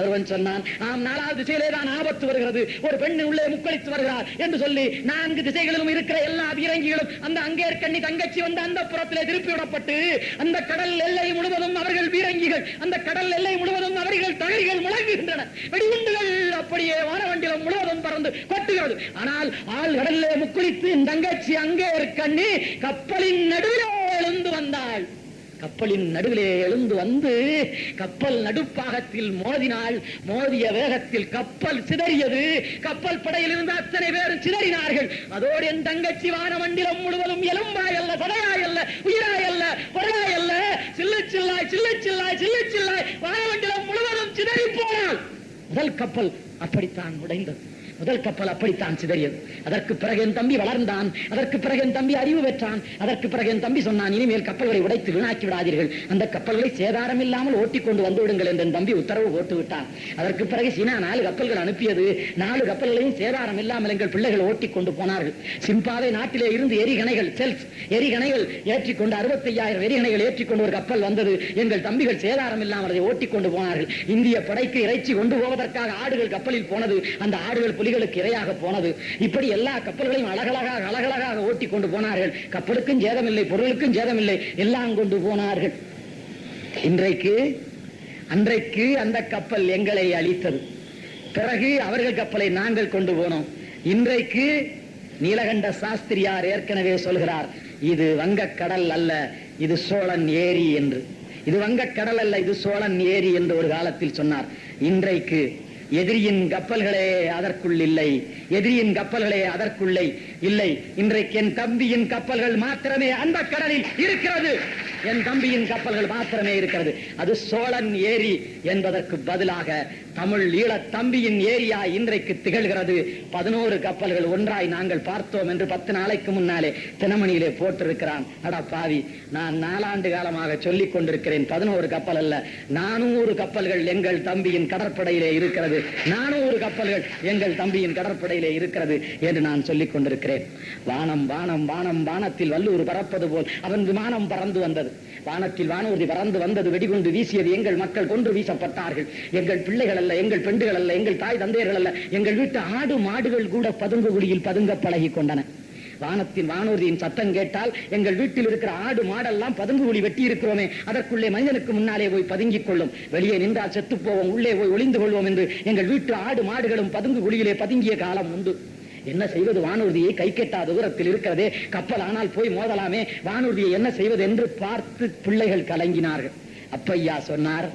ஒருவன் சொன்னான், ஆம் 4வது திசையிலே தான் ஆபத்து வருகிறது, ஒரு பெண் உள்ளே முக்களித்து வருகிறார் என்று சொல்லி 4 திசைகளிலும் இருக்கிற எல்லா பீரங்கிகளும் அந்த அங்கேற்கண்ணி தங்கச்சி வந்து அந்த புறத்திலே திருப்பி விடப்பட்டு அந்த கடல் எல்லை முழுவதும் அவர்கள் பீரங்கிகள், அந்த கடல் எல்லை முழுவதும் அவர்கள் தகைகள் முழங்குகின்றன. வெடிகுண்டுகள் அப்படியே வானவண்டிலம் முழுவதும் பறந்து கொட்டுகிறது. ஆனால் ஆள் கடலிலே முக்குளித்து தங்கச்சி அங்கேற்கண்ணி கப்பலின் நடுவிலே எழுந்து வந்தாள். கப்பலின் நடுவிலே எழுந்து வந்து கப்பல் நடுப்பாகத்தில் மோதினாள். மோதிய வேகத்தில் கப்பல் சிதறியது. கப்பல் படையில் இருந்த அத்தனை பேரும் சிதறினார்கள். அதோடு என் தங்கச்சி வானமண்டலம் முழுவதும் எலும்பாய் அல்ல, சடையாய் அல்ல, உயிராய் அல்ல, பொருளாய் அல்ல, சில்லு சில்லாய் சில்லு சில்லாய் சில்லு சில்லாய் வானமண்டலம் முழுவதும் சிதறி போனாள். முதல் கப்பல் அப்படித்தான் உடைந்தது. முதல் கப்பல் அப்படித்தான் சிதறியது. அதற்கு பிறகு என் தம்பி வளர்ந்தான். அதற்கு பிறகு என் தம்பி அறிவு பெற்றான். அதற்கு பிறகு என் தம்பி சொன்னான், இனிமேல் கப்பல்களை உடைத்து வீணாக்கி விடாதீர்கள், அந்த கப்பல்களை சேதாரம் இல்லாமல் ஓட்டிக்கொண்டு வந்து விடுங்கள் என்று என் தம்பி உத்தரவு போட்டு விட்டான். அதற்கு பிறகு சீனா 4 கப்பல்கள் அனுப்பியது. 4 கப்பல்களையும் சேதாரம் இல்லாமல் எங்கள் பிள்ளைகள் ஓட்டிக்கொண்டு போனார்கள். சிம்பாவே நாட்டிலே இருந்து எரிகணைகள், செல்ஸ் எரிகணைகள் ஏற்றிக்கொண்டு 65,000 எரிகணைகள் ஏற்றிக்கொண்டு ஒரு கப்பல் வந்தது. எங்கள் தம்பிகள் சேதாரம் இல்லாமல் அதை ஓட்டிக்கொண்டு போனார்கள். இந்திய படைக்கு இறைச்சி கொண்டு போவதற்காக ஆடுகள் கப்பலில் போனது. அந்த ஆடுகள் புலிகளுக்கு இரையாக போனது. இப்படி எல்லா கப்பல்களையும் அழகழகாக ஓட்டி கொண்டு போனார்கள். கப்பலுக்கும் சேதமில்லை, பொருளுக்கும் சேதமில்லை, எல்லாம் கொண்டு போனார்கள். அன்றைக்கு அந்த கப்பல் எங்களை அழித்தது. பிறகு அவர்கள் கப்பலை நாங்கள் கொண்டு போனோம். இன்றைக்கு நீலகண்ட சாஸ்திரியார் ஏற்கனவே சொல்கிறார், இது வங்கக்கடல் அல்ல, இது சோழன் ஏரி என்று. இது வங்கக்கடல் அல்ல, இது சோழன் ஏரி என்று ஒரு காலத்தில் சொன்னார். இன்றைக்கு எதிரியின் கப்பல்களே அதற்குள் இல்லை, எதிரியின் கப்பல்களே அதற்குள்ளே இல்லை. இன்றைக்கு என் தம்பியின் கப்பல்கள் மாத்திரமே அந்த கடலில் இருக்கிறது. என் தம்பியின் கப்பல்கள் மாத்திரமே இருக்கிறது. அது சோழன் ஏரி என்பதற்கு பதிலாக தமிழ் ஈழ தம்பியின் ஏரியா இன்றைக்கு திகழ்கிறது. 11 கப்பல்கள் ஒன்றாய் நாங்கள் பார்த்தோம் என்று 10 நாளைக்கு முன்னாலே தினமணியிலே போட்டிருக்கிறான். அடா பாவி, நான் 4 ஆண்டு காலமாக சொல்லிக் கொண்டிருக்கிறேன். 11 கப்பல் அல்ல, 400 கப்பல்கள் எங்கள் தம்பியின் கடற்படையிலே இருக்கிறது. 400 கப்பல்கள் எங்கள் தம்பியின் கடற்படையிலே இருக்கிறது என்று நான் சொல்லிக் கொண்டிருக்கிறேன். வானம் வானம் வானம் வானத்தில் வல்லூர் பறப்பது போல் அவன் விமானம் பறந்து வந்தது. வானத்தில் வானூர்தி பறந்து வந்தது. வெடிகுண்டு வீசியது. எங்கள் மக்கள் கொன்று வீசப்பட்டார்கள். எங்கள் பிள்ளைகள் அல்ல, எங்கள் பெண்டுகள் அல்ல, எங்கள் தாய் தந்தையர்கள் அல்ல, எங்கள் வீட்டு ஆடு மாடுகள் கூட பதுங்கு குடியில் பதுங்க பழகி கொண்டன. வானத்தின் வானூர்தியின் சத்தம் கேட்டால் எங்கள் வீட்டில் இருக்கிற ஆடு மாடெல்லாம் பதுங்கு குழி வெட்டி இருக்கிறோமே, அதற்குள்ளே மனிதனுக்கு முன்னாலே போய் பதுங்கிக் கொள்ளும். வெளியே நின்றால் செத்து போவோம், உள்ளே போய் ஒளிந்து கொள்வோம் என்று எங்கள் வீட்டு ஆடு மாடுகளும் பதுங்கு குழியிலே பதுங்கிய காலம் உண்டு. என்ன செய்வது? வானூர்தியை கை கெட்டாத தூரத்தில் இருக்கிறதே, கப்பல் ஆனால் போய் மோதலாமே, வானூர்தியை என்ன செய்வது என்று பார்த்து பிள்ளைகள் கலங்கினார்கள். அப்பையா சொன்னார்,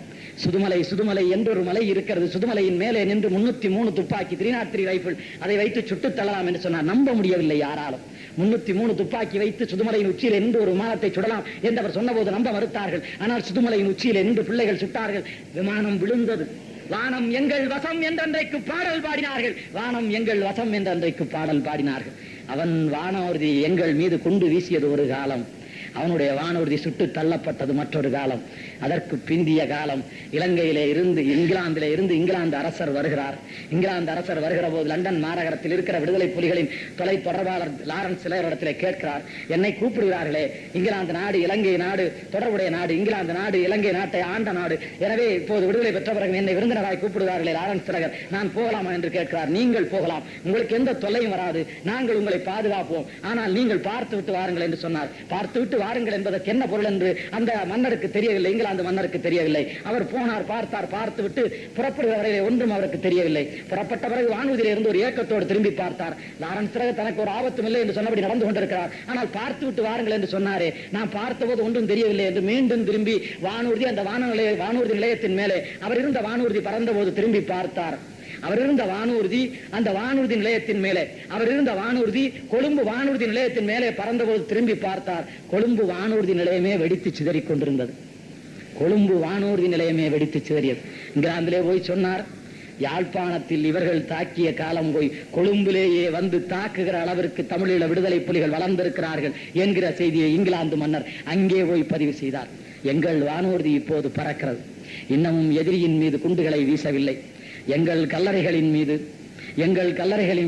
சுதுமலை சுதுமலை என்றொரு மலை இருக்கிறது, சுதுமலையின் மேலே நின்று 303 துப்பாக்கி 303 ரைபிள் அதை வைத்து சுட்டுத் தள்ளலாம் என்று சொன்னார். நம்ப முடியவில்லை யாராலும். 303 துப்பாக்கி வைத்து சுதுமலையின் உச்சியில் நின்று ஒரு விமானத்தை சுடலாம் என்று அவர் சொன்னபோது நம்ப மறுத்தார்கள். ஆனால் சுதுமலையின் உச்சியில் நின்று பிள்ளைகள் சுட்டார்கள். விமானம் விழுந்தது. வானம் எங்கள் வசம் என்றன்றைக்கு பாடல் பாடினார்கள். வானம் எங்கள் வசம் என்றன்றைக்கு பாடல் பாடினார்கள். அவன் வானூர்தி எங்கள் மீது குண்டு வீசியது ஒரு காலம், அவனுடைய வானூர்தி சுட்டு தள்ளப்பட்டது மற்றொரு காலம். அதற்கு பிந்திய காலம் இலங்கையிலே இருந்து இங்கிலாந்திலே இருந்து இங்கிலாந்து அரசர் வருகிறார். இங்கிலாந்து அரசர் வருகிற போது லண்டன் மாநகரத்தில் இருக்கிற விடுதலை புலிகளின் தொலை தொடர்பாளர் லாரன்ஸ் சிலையரிடத்திலே கேட்கிறார், என்னை கூப்பிடுகிறார்களே, இங்கிலாந்து நாடு இலங்கை நாடு தொடர்புடைய நாடு, இங்கிலாந்து நாடு இலங்கை நாட்டை ஆண்ட நாடு, எனவே இப்போது விடுதலை பெற்ற பிறகு என்னை விருந்தினராய் கூப்பிடுகிறார்களே லாரன்ஸ் சிலையர், நான் போகலாமா என்று கேட்கிறார். நீங்கள் போகலாம், உங்களுக்கு எந்த தொல்லையும் வராது, நாங்கள் உங்களை பாதுகாப்போம், ஆனால் நீங்கள் பார்த்து விட்டு வாருங்கள் என்று சொன்னார். பார்த்து விட்டு வாருங்கள் என்பதற்கு என்ன பொருள் என்று அந்த மன்னருக்கு தெரியவில்லை, இங்கிலாந்து மன்னருக்கு தெரியவில்லை. அவர் போனார், பார்த்தார், பார்த்து விட்டு புறப்படுகிற வரையிலே ஒன்றும் அவருக்கு தெரியவில்லை. புறப்பட்ட பிறகு வானூர்தியிலே இருந்து ஒரு ஏக்கத்தோடு திரும்பி பார்த்தார். லாரன்ஸ் தனக்கு ஒரு ஆபத்தும் இல்லை என்று சொன்னபடி நடந்து கொண்டிருக்கிறார். ஆனால் பார்த்து விட்டு வாருங்கள் என்று சொன்னாரே, நான் பார்த்தபோது ஒன்றும் தெரியவில்லை என்று மீண்டும் திரும்பி வானூர்தி அந்த வானூர்தி நிலையத்தின் மேலே அவர் இருந்த வானூர்தி பறந்த போது திரும்பி பார்த்தார். அவர் இருந்த வானூர்தி அந்த வானூர்தி நிலையத்தின் மேலே, அவர் இருந்த வானூர்தி கொழும்பு வானூர்தி நிலையத்தின் மேலே பறந்தபோது திரும்பி பார்த்தார். கொழும்பு வானூர்தி நிலையமே வெடித்து சிதறிக் கொண்டிருந்தது. கொழும்பு வானூர்தி நிலையமே வெடித்து சிதறியது. இங்கிலாந்திலே போய் சொன்னார், யாழ்ப்பாணத்தில் இவர்கள் தாக்கிய காலம் போய் கொழும்பிலேயே வந்து தாக்குகிற அளவிற்கு தமிழீழ விடுதலை புலிகள் வளர்ந்திருக்கிறார்கள் என்கிற செய்தியை இங்கிலாந்து மன்னர் அங்கே போய் பதிவு செய்தார். எங்கள் வானூர்தி இப்போது பறக்கிறது, இன்னமும் எதிரியின் மீது குண்டுகளை வீசவில்லை. எங்கள் கல்லறைகளின்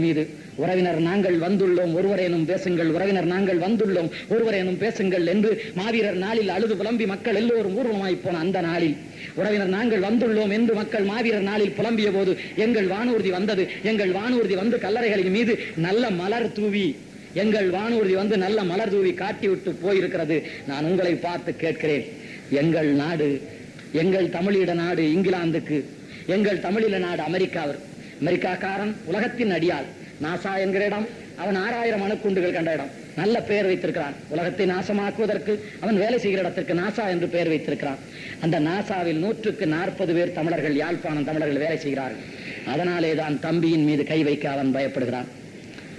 மீது உறவினர் நாங்கள் வந்துள்ளோம் ஒருவரேனும் பேசுங்கள், உறவினர் நாங்கள் வந்துள்ளோம் ஒருவரேனும் பேசுங்கள் என்று மாவீரர் நாளில் அழுது புலம்பி மக்கள் எல்லோரும் ஊர்வலமாய் போன அந்த நாளில் உறவினர் நாங்கள் வந்துள்ளோம் என்று மக்கள் மாவீரர் நாளில் புலம்பிய போது எங்கள் வானூர்தி வந்தது. எங்கள் வானூர்தி வந்து கல்லறைகளின் மீது நல்ல மலர் தூவி, எங்கள் வானூர்தி வந்து நல்ல மலர் தூவி காட்டிவிட்டு போயிருக்கிறது. நான் உங்களை பார்த்து கேட்கிறேன், எங்கள் நாடு, எங்கள் தமிழீழ நாடு இங்கிலாந்துக்கு, எங்கள் தமிழீழ நாடு அமெரிக்காக்காரன் உலகத்தின் அடியால். நாசா என்கிற இடம் அவன் 6000 அணுக்குண்டுகள் கண்ட இடம். நல்ல பெயர் வைத்திருக்கிறான். உலகத்தை நாசமாக்குவதற்கு அவன் வேலை செய்கிற இடத்திற்கு நாசா என்று பெயர் வைத்திருக்கிறான். அந்த நாசாவில் 140 பேர் தமிழர்கள், யாழ்ப்பாணம் தமிழர்கள் வேலை செய்கிறார்கள். அதனாலே தான் தம்பியின் மீது கை வைக்க அவன் பயப்படுகிறான்.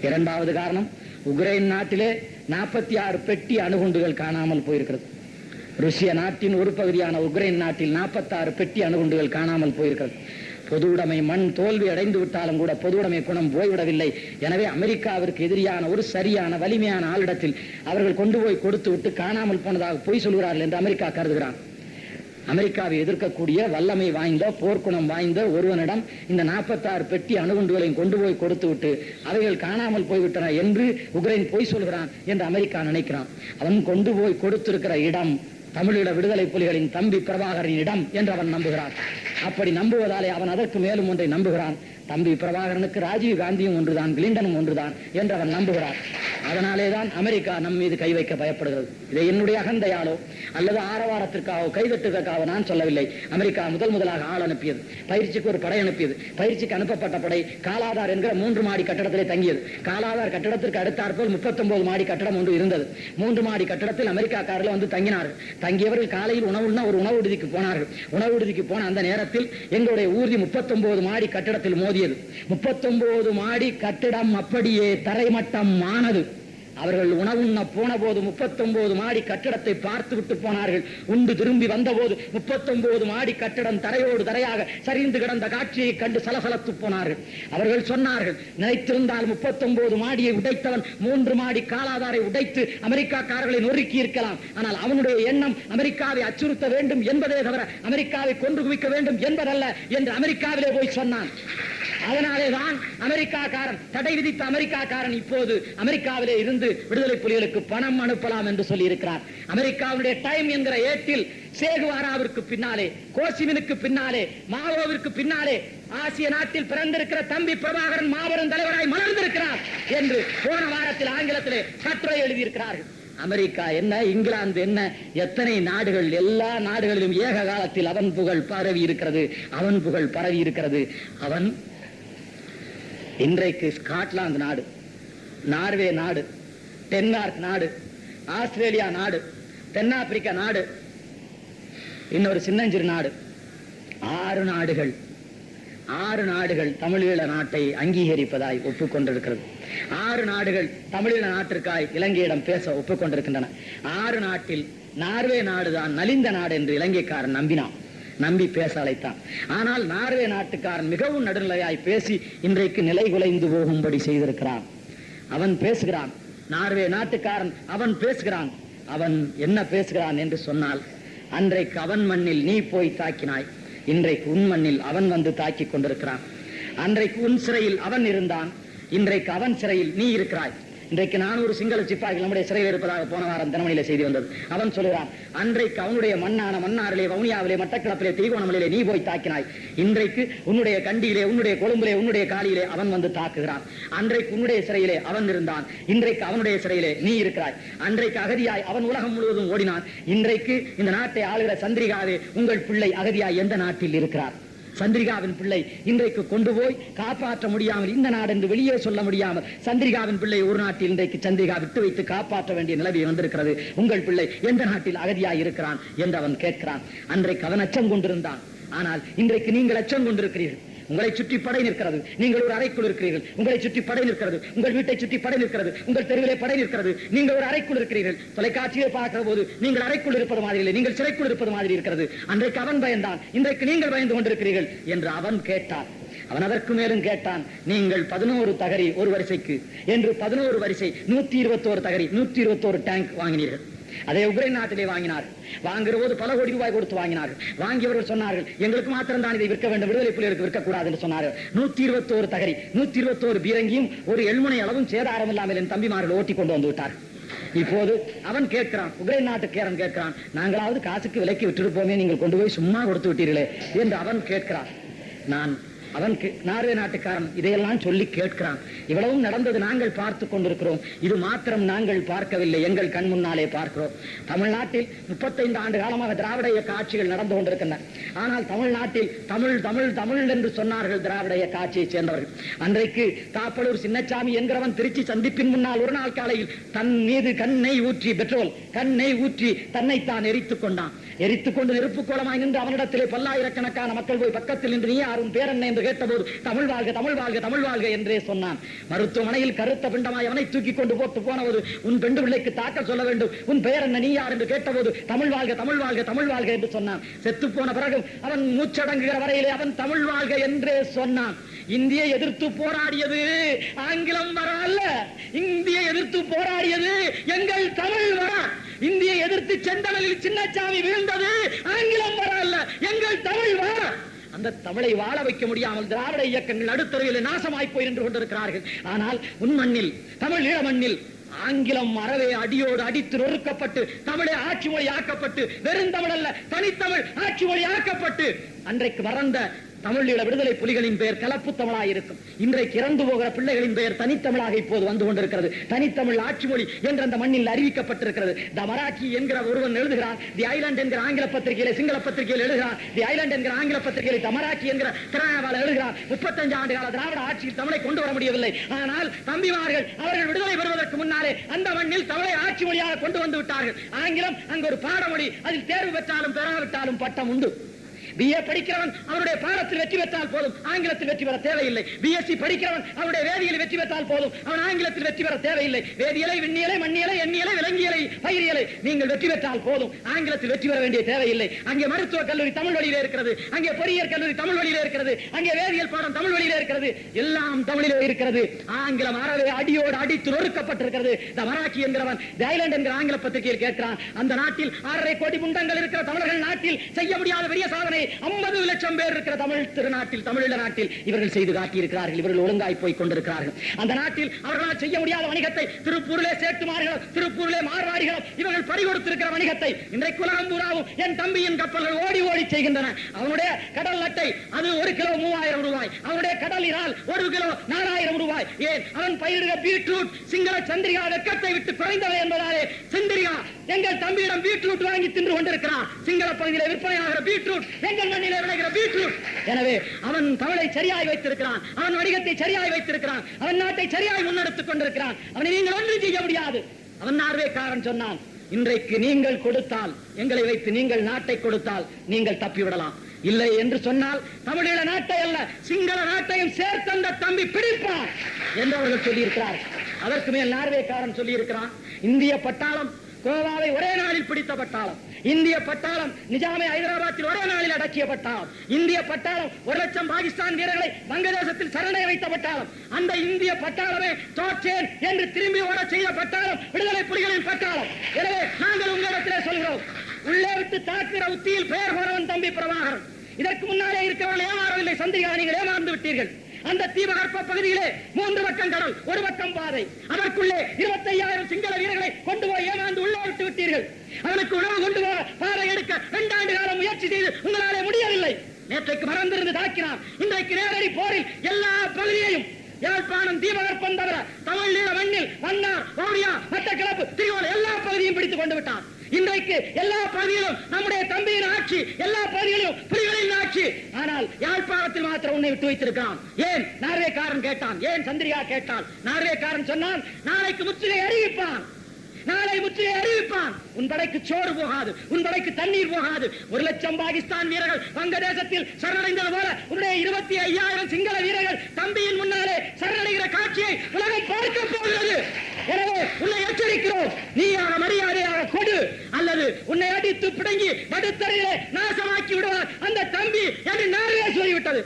இரண்டாவது காரணம், உக்ரைன் நாட்டிலே 46 பெட்டி அணுகுண்டுகள் காணாமல் போயிருக்கிறது. ருஷ்ய நாட்டின் ஒரு பகுதியான உக்ரைன் நாட்டில் 46 பெட்டி அணுகுண்டுகள் காணாமல் போயிருக்கிறது. பொது உடைமை மண் தோல்வி அடைந்து விட்டாலும் கூட பொது உடைமை குணம் போய்விடவில்லை. எனவே அமெரிக்காவிற்கு எதிரியான ஒரு சரியான வலிமையான ஆளிடத்தில் அவர்கள் கொண்டு போய் கொடுத்து விட்டு காணாமல் போனதாக பொய் சொல்கிறார்கள் என்று அமெரிக்கா கருதுகிறான். அமெரிக்காவை எதிர்க்கக்கூடிய வல்லமை வாய்ந்த போர்க்குணம் வாய்ந்த ஒருவனிடம் இந்த 46 பெட்டி அணுகுண்டுகளையும் கொண்டு போய் கொடுத்து விட்டு அவைகள் காணாமல் போய்விட்டன என்று உக்ரைன் பொய் சொல்கிறான் என்று அமெரிக்கா நினைக்கிறான். அவன் கொண்டு போய் கொடுத்திருக்கிற இடம் தமிழீழ விடுதலை புலிகளின் தம்பி பிரபாகரனின் இடம் என்று அவன் நம்புகிறான். அப்படி நம்புவதாலே அவன் அதற்கு மேலும் ஒன்றை நம்புகிறான். தம்பி பிரபாகரனுக்கு ராஜீவ் காந்தியும் ஒன்றுதான், கிளிண்டனும் ஒன்றுதான் என்று அவன் நம்புகிறான். அதனாலேதான் அமெரிக்கா நம் மீது கை வைக்க பயப்படுகிறது. இதை என்னுடைய அகந்தையாலோ அல்லது ஆரவாரத்திற்காகவோ கைதட்டுவதற்காக நான் சொல்லவில்லை. அமெரிக்கா முதலாக ஆள் அனுப்பியது, பயிற்சிக்கு ஒரு படை அனுப்பியது. பயிற்சிக்கு அனுப்பப்பட்ட படை காலாதார் என்கிற 3 மாடி கட்டடத்திலே தங்கியது. காலாதார் கட்டடத்திற்கு அடுத்தாற்போல் 39 மாடி கட்டடம் ஒன்று இருந்தது. 3 மாடி கட்டடத்தில் அமெரிக்காக்காரர்கள் வந்து தங்கினார்கள். தங்கியவர்கள் காலையில் உணவுன்னா ஒரு உணவு விடுதிக்கு போனார்கள். உணவு விடுதிக்கு போன அந்த நேரத்தில் எங்களுடைய ஊர்தி 39 மாடி கட்டடத்தில் மோதியது. 39 மாடி கட்டிடம் அப்படியே தரைமட்டம் ஆனது. அவர்கள் உணவுண்ண போன போது 39 மாடி கட்டிடத்தை பார்த்து விட்டு போனார்கள். உண்டு திரும்பி வந்த போது 39 மாடி கட்டிடம் தரையோடு தரையாக சரிந்து கிடந்த காட்சியை கண்டு சலசலத்து போனார்கள். அவர்கள் சொன்னார்கள், நினைத்திருந்தால் 39 மாடியை உடைத்தவன் 3 மாடி காலாதாரை உடைத்து அமெரிக்காக்காரர்களை நொறுக்கி இருக்கலாம். ஆனால் அவனுடைய எண்ணம் அமெரிக்காவை அச்சுறுத்த வேண்டும் என்பதே தவிர அமெரிக்காவை கொன்று குவிக்க வேண்டும் என்பதல்ல என்று அமெரிக்காவிலே போய் சொன்னான். அதனாலேதான் அமெரிக்காக்காரன், தடை விதித்த அமெரிக்காக்காரன் இப்போது அமெரிக்காவிலே இருந்து விடுதலை புலிகளுக்கு பணம் அனுப்பலாம் என்று சொல்லி இருக்கிறார். அமெரிக்காவுடைய டைம் என்கிற ஏட்டில் சேகுவாராவிற்கு பின்னாலே, கோசிமினுக்கு பின்னாலே, மாவோவிற்கு பின்னாலே ஆசிய நாட்டில் பிறந்திருக்கிற தம்பி பிரபாகரன் மாபெரும் தலைவராய் மலர்ந்திருக்கிறார் என்று போன வாரத்தில் ஆங்கிலத்திலே கட்டுரை எழுதியிருக்கிறார்கள். அமெரிக்கா என்ன, இங்கிலாந்து என்ன, எத்தனை நாடுகள், எல்லா நாடுகளிலும் ஏக காலத்தில் அவன் புகழ் பரவி இருக்கிறது, அவன் புகழ் பரவி இருக்கிறது. அவன் இன்றைக்கு ஸ்காட்லாந்து நாடு, நார்வே நாடு, டென்மார்க் நாடு, ஆஸ்திரேலியா நாடு, தென்னாப்பிரிக்கா நாடு, இன்னொரு சின்னஞ்சிறு நாடு, 6 நாடுகள் தமிழீழ நாட்டை அங்கீகரிப்பதாய் ஒப்புக்கொண்டிருக்கிறது. 6 நாடுகள் தமிழீழ நாட்டிற்காய் இலங்கையிடம் பேச ஒப்புக்கொண்டிருக்கின்றன. 6 நாட்டில் நார்வே நாடுதான் நலிந்த நாடு என்று இலங்கைக்காரன் நம்பி பேச அழைத்தான். ஆனால் நார்வே நாட்டுக்காரன் மிகவும் நடுநிலையாய் பேசி இன்றைக்கு நிலை குலைந்து போகும்படி செய்திருக்கிறான். அவன் பேசுகிறான், நார்வே நாட்டுக்காரன் அவன் பேசுகிறான். அவன் என்ன பேசுகிறான் என்று சொன்னால், அன்றைக்கு அவன் மண்ணில் நீ போய் தாக்கினாய், இன்றைக்கு உன் மண்ணில் அவன் வந்து தாக்கி கொண்டிருக்கிறான். அன்றைக்கு உன் சிறையில் அவன் இருந்தான், இன்றைக்கு அவன் சிறையில் நீ இருக்கிறாய். இன்றைக்கு 400 சிங்கள சிப்பாய்கள் நம்முடைய சிறையில் இருப்பதாக போன வாரம் தினமணியிலே செய்தி வந்தது. அவன் சொல்கிறான், அன்றைக்கு அவனுடைய மண்ணான மன்னாரிலே, வவுனியாவிலே, மட்டக்களப்பிலே, திரிகோணமலையிலே நீ போய் தாக்கினாய், இன்றைக்கு உன்னுடைய கண்டியிலே, உன்னுடைய கொழும்பிலே, உன்னுடைய காலியிலே அவன் வந்து தாக்குகிறான். அன்றைக்கு உன்னுடைய சிறையிலே அவன் இருந்தான், இன்றைக்கு அவனுடைய சிறையிலே நீ இருக்கிறாய். அன்றைக்கு அகதியாய் அவன் உலகம் முழுவதும் ஓடினான், இன்றைக்கு இந்த நாட்டை ஆளுகிற சந்திரிகாவே உங்கள் பிள்ளை அகதியாய் எந்த நாட்டில் இருக்கிறார்? சந்திரிகாவின் பிள்ளை இன்றைக்கு கொண்டு போய் காப்பாற்ற முடியாமல், இந்த நாடு என்று வெளியே சொல்ல முடியாமல், சந்திரிகாவின் பிள்ளை ஒரு நாட்டில் இன்றைக்கு சந்திரிகா விட்டு வைத்து காப்பாற்ற வேண்டிய நிலைமை வந்திருக்கிறது. உங்கள் பிள்ளை எந்த நாட்டில் அகதியாய் இருக்கிறான் என்று அவன் கேட்கிறான். அன்றைக்கு அவன் அச்சம் கொண்டிருந்தான், ஆனால் இன்றைக்கு நீங்கள் அச்சம் கொண்டிருக்கிறீர்கள். உங்களை சுற்றி படை நிற்கிறது, நீங்கள் ஒரு அறைக்குள் இருக்கிறீர்கள். உங்களை சுற்றி படை நிற்கிறது, உங்கள் வீட்டை சுற்றி படை நிற்கிறது, உங்கள் தெருவிலே படை நிற்கிறது, நீங்கள் ஒரு அறைக்குள் இருக்கிறீர்கள். தொலைக்காட்சியை பார்க்கிற போது நீங்கள் அறைக்குள் இருப்பது மாதிரி இல்லை, நீங்கள் சிறைக்குள் இருப்பது மாதிரி இருக்கிறது. அன்றைக்கு அவன் பயந்தான், இன்றைக்கு நீங்கள் பயந்து கொண்டிருக்கிறீர்கள் என்று அவன் கேட்டான். அவன் அதற்கு மேலும் கேட்டான், நீங்கள் 11 தகரி ஒரு வரிசைக்கு என்று 11 வரிசை 121 தகரி 121 டேங்க் வாங்கினீர்கள். அதே உக்ரைன் நாட்டிலே வாங்கினார். வாங்குற போது பல கோடி ரூபாய் கொடுத்து வாங்கினார்கள். வாங்கியவர்கள் சொன்னார்கள், எங்களுக்கு மாத்திரம் தான் இதை விற்க வேண்டும், விடுதலை புலிகளுக்கு விற்கக்கூடாது என்று சொன்னார்கள். 121 தகரி, 121 பீரங்கியும் ஒரு எள்முனை அளவும் சேதாரம் இல்லாமல் என் தம்பிமார்கள் ஓட்டி கொண்டு வந்து விட்டார். இப்போது அவன் கேட்கிறான், உக்ரைன் நாட்டுக்காரன் கேட்கிறான், நாங்களாவது காசுக்கு விலைக்கு விட்டுருப்போமே, நீங்கள் கொண்டு போய் சும்மா கொடுத்து விட்டீர்களே என்று அவன் கேட்கிறான். அவன் நார்வே நாட்டுக்காரன் இதையெல்லாம் சொல்லி கேட்கிறான். இவ்வளவும் நடந்தது நாங்கள் பார்த்து கொண்டிருக்கிறோம். இது மாத்திரம் நாங்கள் பார்க்கவில்லை, எங்கள் கண் முன்னாலே பார்க்கிறோம். தமிழ்நாட்டில் 35 ஆண்டு காலமாக திராவிட இயக்க ஆட்சிகள் நடந்து கொண்டிருக்கின்றன. ஆனால் தமிழ்நாட்டில் தமிழ் தமிழ் தமிழ் என்று சொன்னார்கள் திராவிட இயக்க ஆட்சியை சேர்ந்தவர்கள். அன்றைக்கு தாப்பலூர் சின்னசாமி என்கிறவன் திருச்சி சந்திப்பின் முன்னால் ஒரு நாள் காலையில் தன் மீது பெட்ரோல் கண்ணை ஊற்றி தன்னைத்தான் எரித்துக் கொண்டான். எரித்துக்கொண்டு நெருப்பு கோலமாய் நின்று அவனிடத்திலே பல்லாயிரக்கணக்கான மக்கள் போய் பக்கத்தில் நின்று நீ யாரும் பேரன் என்று கேட்டபோது தமிழ் வாழ்க தமிழ் வாழ்க தமிழ் வாழ்க என்றே சொன்னான். மருத்துவமனையில் கருத்த பிண்டமாய் அவனை தூக்கி கொண்டு போட்டு போனபோது உன் பெண்டு பிள்ளைக்கு தாக்கல் சொல்ல வேண்டும், உன் பெயர் என்ன, நீ யார் என்று கேட்டபோது தமிழ் வாழ்க தமிழ் வாழ்க தமிழ் வாழ்க என்று சொன்னான். செத்து போன பிறகு அவன் மூச்சடங்குகிற வரையிலே அவன் தமிழ் வாழ்க என்றே சொன்னான். இந்தியை எதிர்த்து போராடியது ஆங்கிலம் வர அல்ல, இந்தியை எதிர்த்து போராடியது எங்கள் தமிழ் வர. இந்தியை எதிர்த்து செந்தமிழில் சின்னசாமி வீழ்ந்தது ஆங்கிலம் வர அல்ல, எங்கள் தமிழ் வர. அந்த தமிழை வாழ வைக்க முடியாமல் திராவிட இயக்கங்கள் நடுத்தருவில் நாசமாய் போய் நின்று கொண்டிருக்கிறார்கள். ஆனால் உன் மண்ணில், தமிழ் ஈழ மண்ணில் ஆங்கிலம் அறவே அடியோடு அடித்து நொறுக்கப்பட்டு தமிழை ஆட்சி மொழி ஆக்கப்பட்டு, வெறும் தமிழ் அல்ல தனித்தமிழ் ஆட்சி மொழி ஆக்கப்பட்டு அன்றைக்கு வறண்ட தமிழீழ விடுதலை புலிகளின் பெயர் கலப்பு தமிழாக இருக்கும். இன்றைக்கு இறந்து போகிற பிள்ளைகளின் பெயர் தனித்தமிழாக இப்போது வந்து கொண்டிருக்கிறது. தனித்தமிழ் ஆட்சி மொழி என்ற அந்த மண்ணில் அறிவிக்கப்பட்டிருக்கிறது. த மராக்கி என்கிற ஒருவன் எழுதுகிறான், தி ஐலாண்ட் என்கிற ஆங்கில பத்திரிகையில சிங்கள பத்திரிகையில் எழுதுகிறான், தி ஐலாண்ட் என்கிற ஆங்கில பத்திரிகையில் தமராக்கி என்கிற திராவிட எழுதுகிறான். 35 ஆண்டு கால திராவிட ஆட்சியில் தமிழை கொண்டு வர முடியவில்லை. ஆனால் தம்பிமார்கள் அவர்கள் விடுதலை பெறுவதற்கு முன்னாலே அந்த மண்ணில் தமிழை ஆட்சி மொழியாக கொண்டு வந்து விட்டார்கள். ஆங்கிலம் அங்கு ஒரு பாடமொழி, அதில் தேர்வு பெற்றாலும் பெறாவிட்டாலும் பட்டம் உண்டு. BA படிக்கிறவன் அவருடைய பாடத்தில் வெற்றி பெற்றால் போதும், ஆங்கிலத்தில் வெற்றி பெற தேவையில்லை. BSc படிக்கிறவன் அவருடைய வேதியியல் வெற்றி பெற்றால் போதும், அவன் ஆங்கிலத்தில் வெற்றி பெற தேவையில்லை. வேதியியலை, விண்ணியலை, மண்ணியலை, எண்ணியலை, விலங்கியலை, பயிரியலை நீங்கள் வெற்றி பெற்றால் போதும், ஆங்கிலத்தில் வெற்றி பெற வேண்டிய தேவையில்லை. அங்கே மருத்துவக் கல்லூரி தமிழ் வழியிலே இருக்கிறது, அங்கே பொறியியல் கல்லூரி தமிழ் வழியிலே இருக்கிறது, அங்கே வேதியியல் பாடம் தமிழ் வழியிலே இருக்கிறது, எல்லாம் தமிழிலே இருக்கிறது. ஆங்கிலம் அறவே அடியோடு அடித்து நொறுக்கப்பட்டிருக்கிறது. த மராக்கி என்கிறவன் தி ஐலாண்ட் என்கிற ஆங்கில பத்திரிகையில் கேட்கிறான், அந்த நாட்டில் 6.5 கோடி முண்டங்கள் இருக்கிற தமிழர்கள் நாட்டில் செய்ய முடியாத பெரிய சாதனை 50 லட்சம் பேர் இருக்கிற தமிழ் திருநாட்டில், தமிழீழ நாட்டில் இவர்கள் செய்து காட்டியிருக்கிறார்கள். இவர்கள் ஒழுங்காய் போய் கொண்டிருக்கிறார்கள். அந்த நாட்டில் அவர்களால் செய்ய முடியாத வணிகத்தை திருப்பூரிலே சேட்டுமார்களும் திருப்பூரிலே மார்வாடிகளும் இவர்கள் பறிகொடுத்திருக்கிற வணிகத்தை இன்றைக்கு உலகம் பூராவும் என் தம்பியின் கப்பல்கள் ஓடி ஓடி செய்கின்றன. அவனுடைய கடல் அட்டை அது 1 கிலோ 3000 ரூபாய், அவனுடைய கடல் இறால் 1 கிலோ 4000 ரூபாய். ஏன் அவன் பயிரிடுகிற பீட்ரூட் சிங்கள சந்திரிகா வெக்கத்தை விட்டு குறைந்தவை என்பதாலே சந்திரிகா எங்கள் தம்பியிடம் பீட்ரூட் வாங்கி தின்று கொண்டிருக்கிறார். சிங்கள பகுதியில் விற்பனையாகிற பீட்ரூட் எங்கள் மண்ணிலே விளைகிற பீட்ரூட். எனவே அவன் தமிழை சரியாய் வைத்திருக்கிறான், அவன் வணிகத்தை சரியாய் வைத்திருக்கிறான், அவன் நாட்டை சரியாய் முன்னெடுத்துக் கொண்டிருக்கிறான். அவனை நீங்கள் ஒன்றும் செய்ய முடியாது. அவன் நார்வேக்காரன் சொன்னான், இன்றைக்கு நீங்கள் கொடுத்தால், எங்களை வைத்து நீங்கள் நாட்டை கொடுத்தால் நீங்கள் தப்பிவிடலாம். இல்லை என்று சொன்னால் தமிழீழ நாட்டை அல்ல சிங்கள நாட்டையும் சேர்த்தந்த தம்பி பிடிப்பான் என்று அவர்கள் சொல்லியிருக்கிறார். அதற்கு மேல் நார்வேக்காரன் சொல்லியிருக்கிறான், இந்திய பட்டாளம் கோவாவை ஒரே நாளில் பிடித்த பட்டாளம், இந்திய பட்டாளம் நிஜாமை ஹைதராபாத்தில் ஒரே நாளில் அடக்கிய பட்டாளம், இந்திய பட்டாளம் 1 லட்சம் பாகிஸ்தான் வீரர்களை வங்கதேசத்தில் சரணடைய வைத்த பட்டாளம், அந்த இந்திய பட்டாளமே தோற்றேன் என்று திரும்பி ஓட செய்த பட்டாளம் விடுதலை புலிகளின் பட்டாளம். எனவே நாங்கள் உங்களிடத்திலே சொல்கிறோம், உள்ளே விட்டு தாக்குகிற உத்தியில் பெயர் போனவன் தம்பி பிரபாகரன். இதற்கு முன்னாலே இருக்கிறவர்கள் ஏமாறவில்லை, சந்திரிகா நீங்கள் ஏமாந்து விட்டீர்கள். அந்த தீபகற்ப பகுதியிலே 3 பக்கம் கடல், 1 பக்கம் பாதை, அதற்குள்ளே 25,000 சிங்கள வீரர்களை கொண்டு போய் ஏமாந்து உள்ளே விட்டு விட்டீர்கள். அவனுக்கு உணவு கொண்டு போக பாதை எடுக்க 2 ஆண்டு காலம் முயற்சி செய்து உங்களாலே முடியவில்லை. நேற்றைக்கு மறந்திருந்து தாக்கினார். இன்றைக்கு நேரடி போரில் எல்லா பகுதியையும் யாழ்ப்பாணம் தீபகற்பம் தவிர தமிழீழ மண்ணில் மன்னார், வவுனியா, மட்டக்களப்பு, திருவோணம் எல்லா பகுதியும் பிடித்துக் கொண்டு விட்டார். இன்றைக்கு எல்லா பகுதியிலும் நம்முடைய தம்பியின் ஆட்சி, எல்லா பகுதிகளிலும் புலிகளின் ஆட்சி. ஆனால் யாழ்ப்பாணத்தில் மாத்திரம் உன்னை விட்டு வைத்திருக்கிறான். ஏன்? நார்வேக்காரன் கேட்டான். ஏன் சந்திரிகா கேட்டால்? நார்வேக்காரன் சொன்னான், நாளைக்கு முற்றுகை அறிவிப்பான், நாளை முற்றுகை அறிவிப்பான். உன் படைக்கு சோறு போகாது, உன் படைக்கு தண்ணீர் போகாது. 1 லட்சம் பாகிஸ்தான் வீரர்கள் வங்கதேசத்தில் சரணடைந்தது போல உன்னுடைய 25,000 சிங்கள வீரர்கள் தம்பியின் முன்னாலே சரணடைகிற காட்சியை உலகம் பார்க்க போகிறது. எனவே உன்னை எச்சரிக்கிறோம், நீயாக மரியாதையாக கொடு, அல்லது உன்னை அடித்து பிடுங்கி நடுத்தரையிலே நாசமாக்கி விடுவார் அந்த தம்பி என்று நார்வே சொல்லிவிட்டது.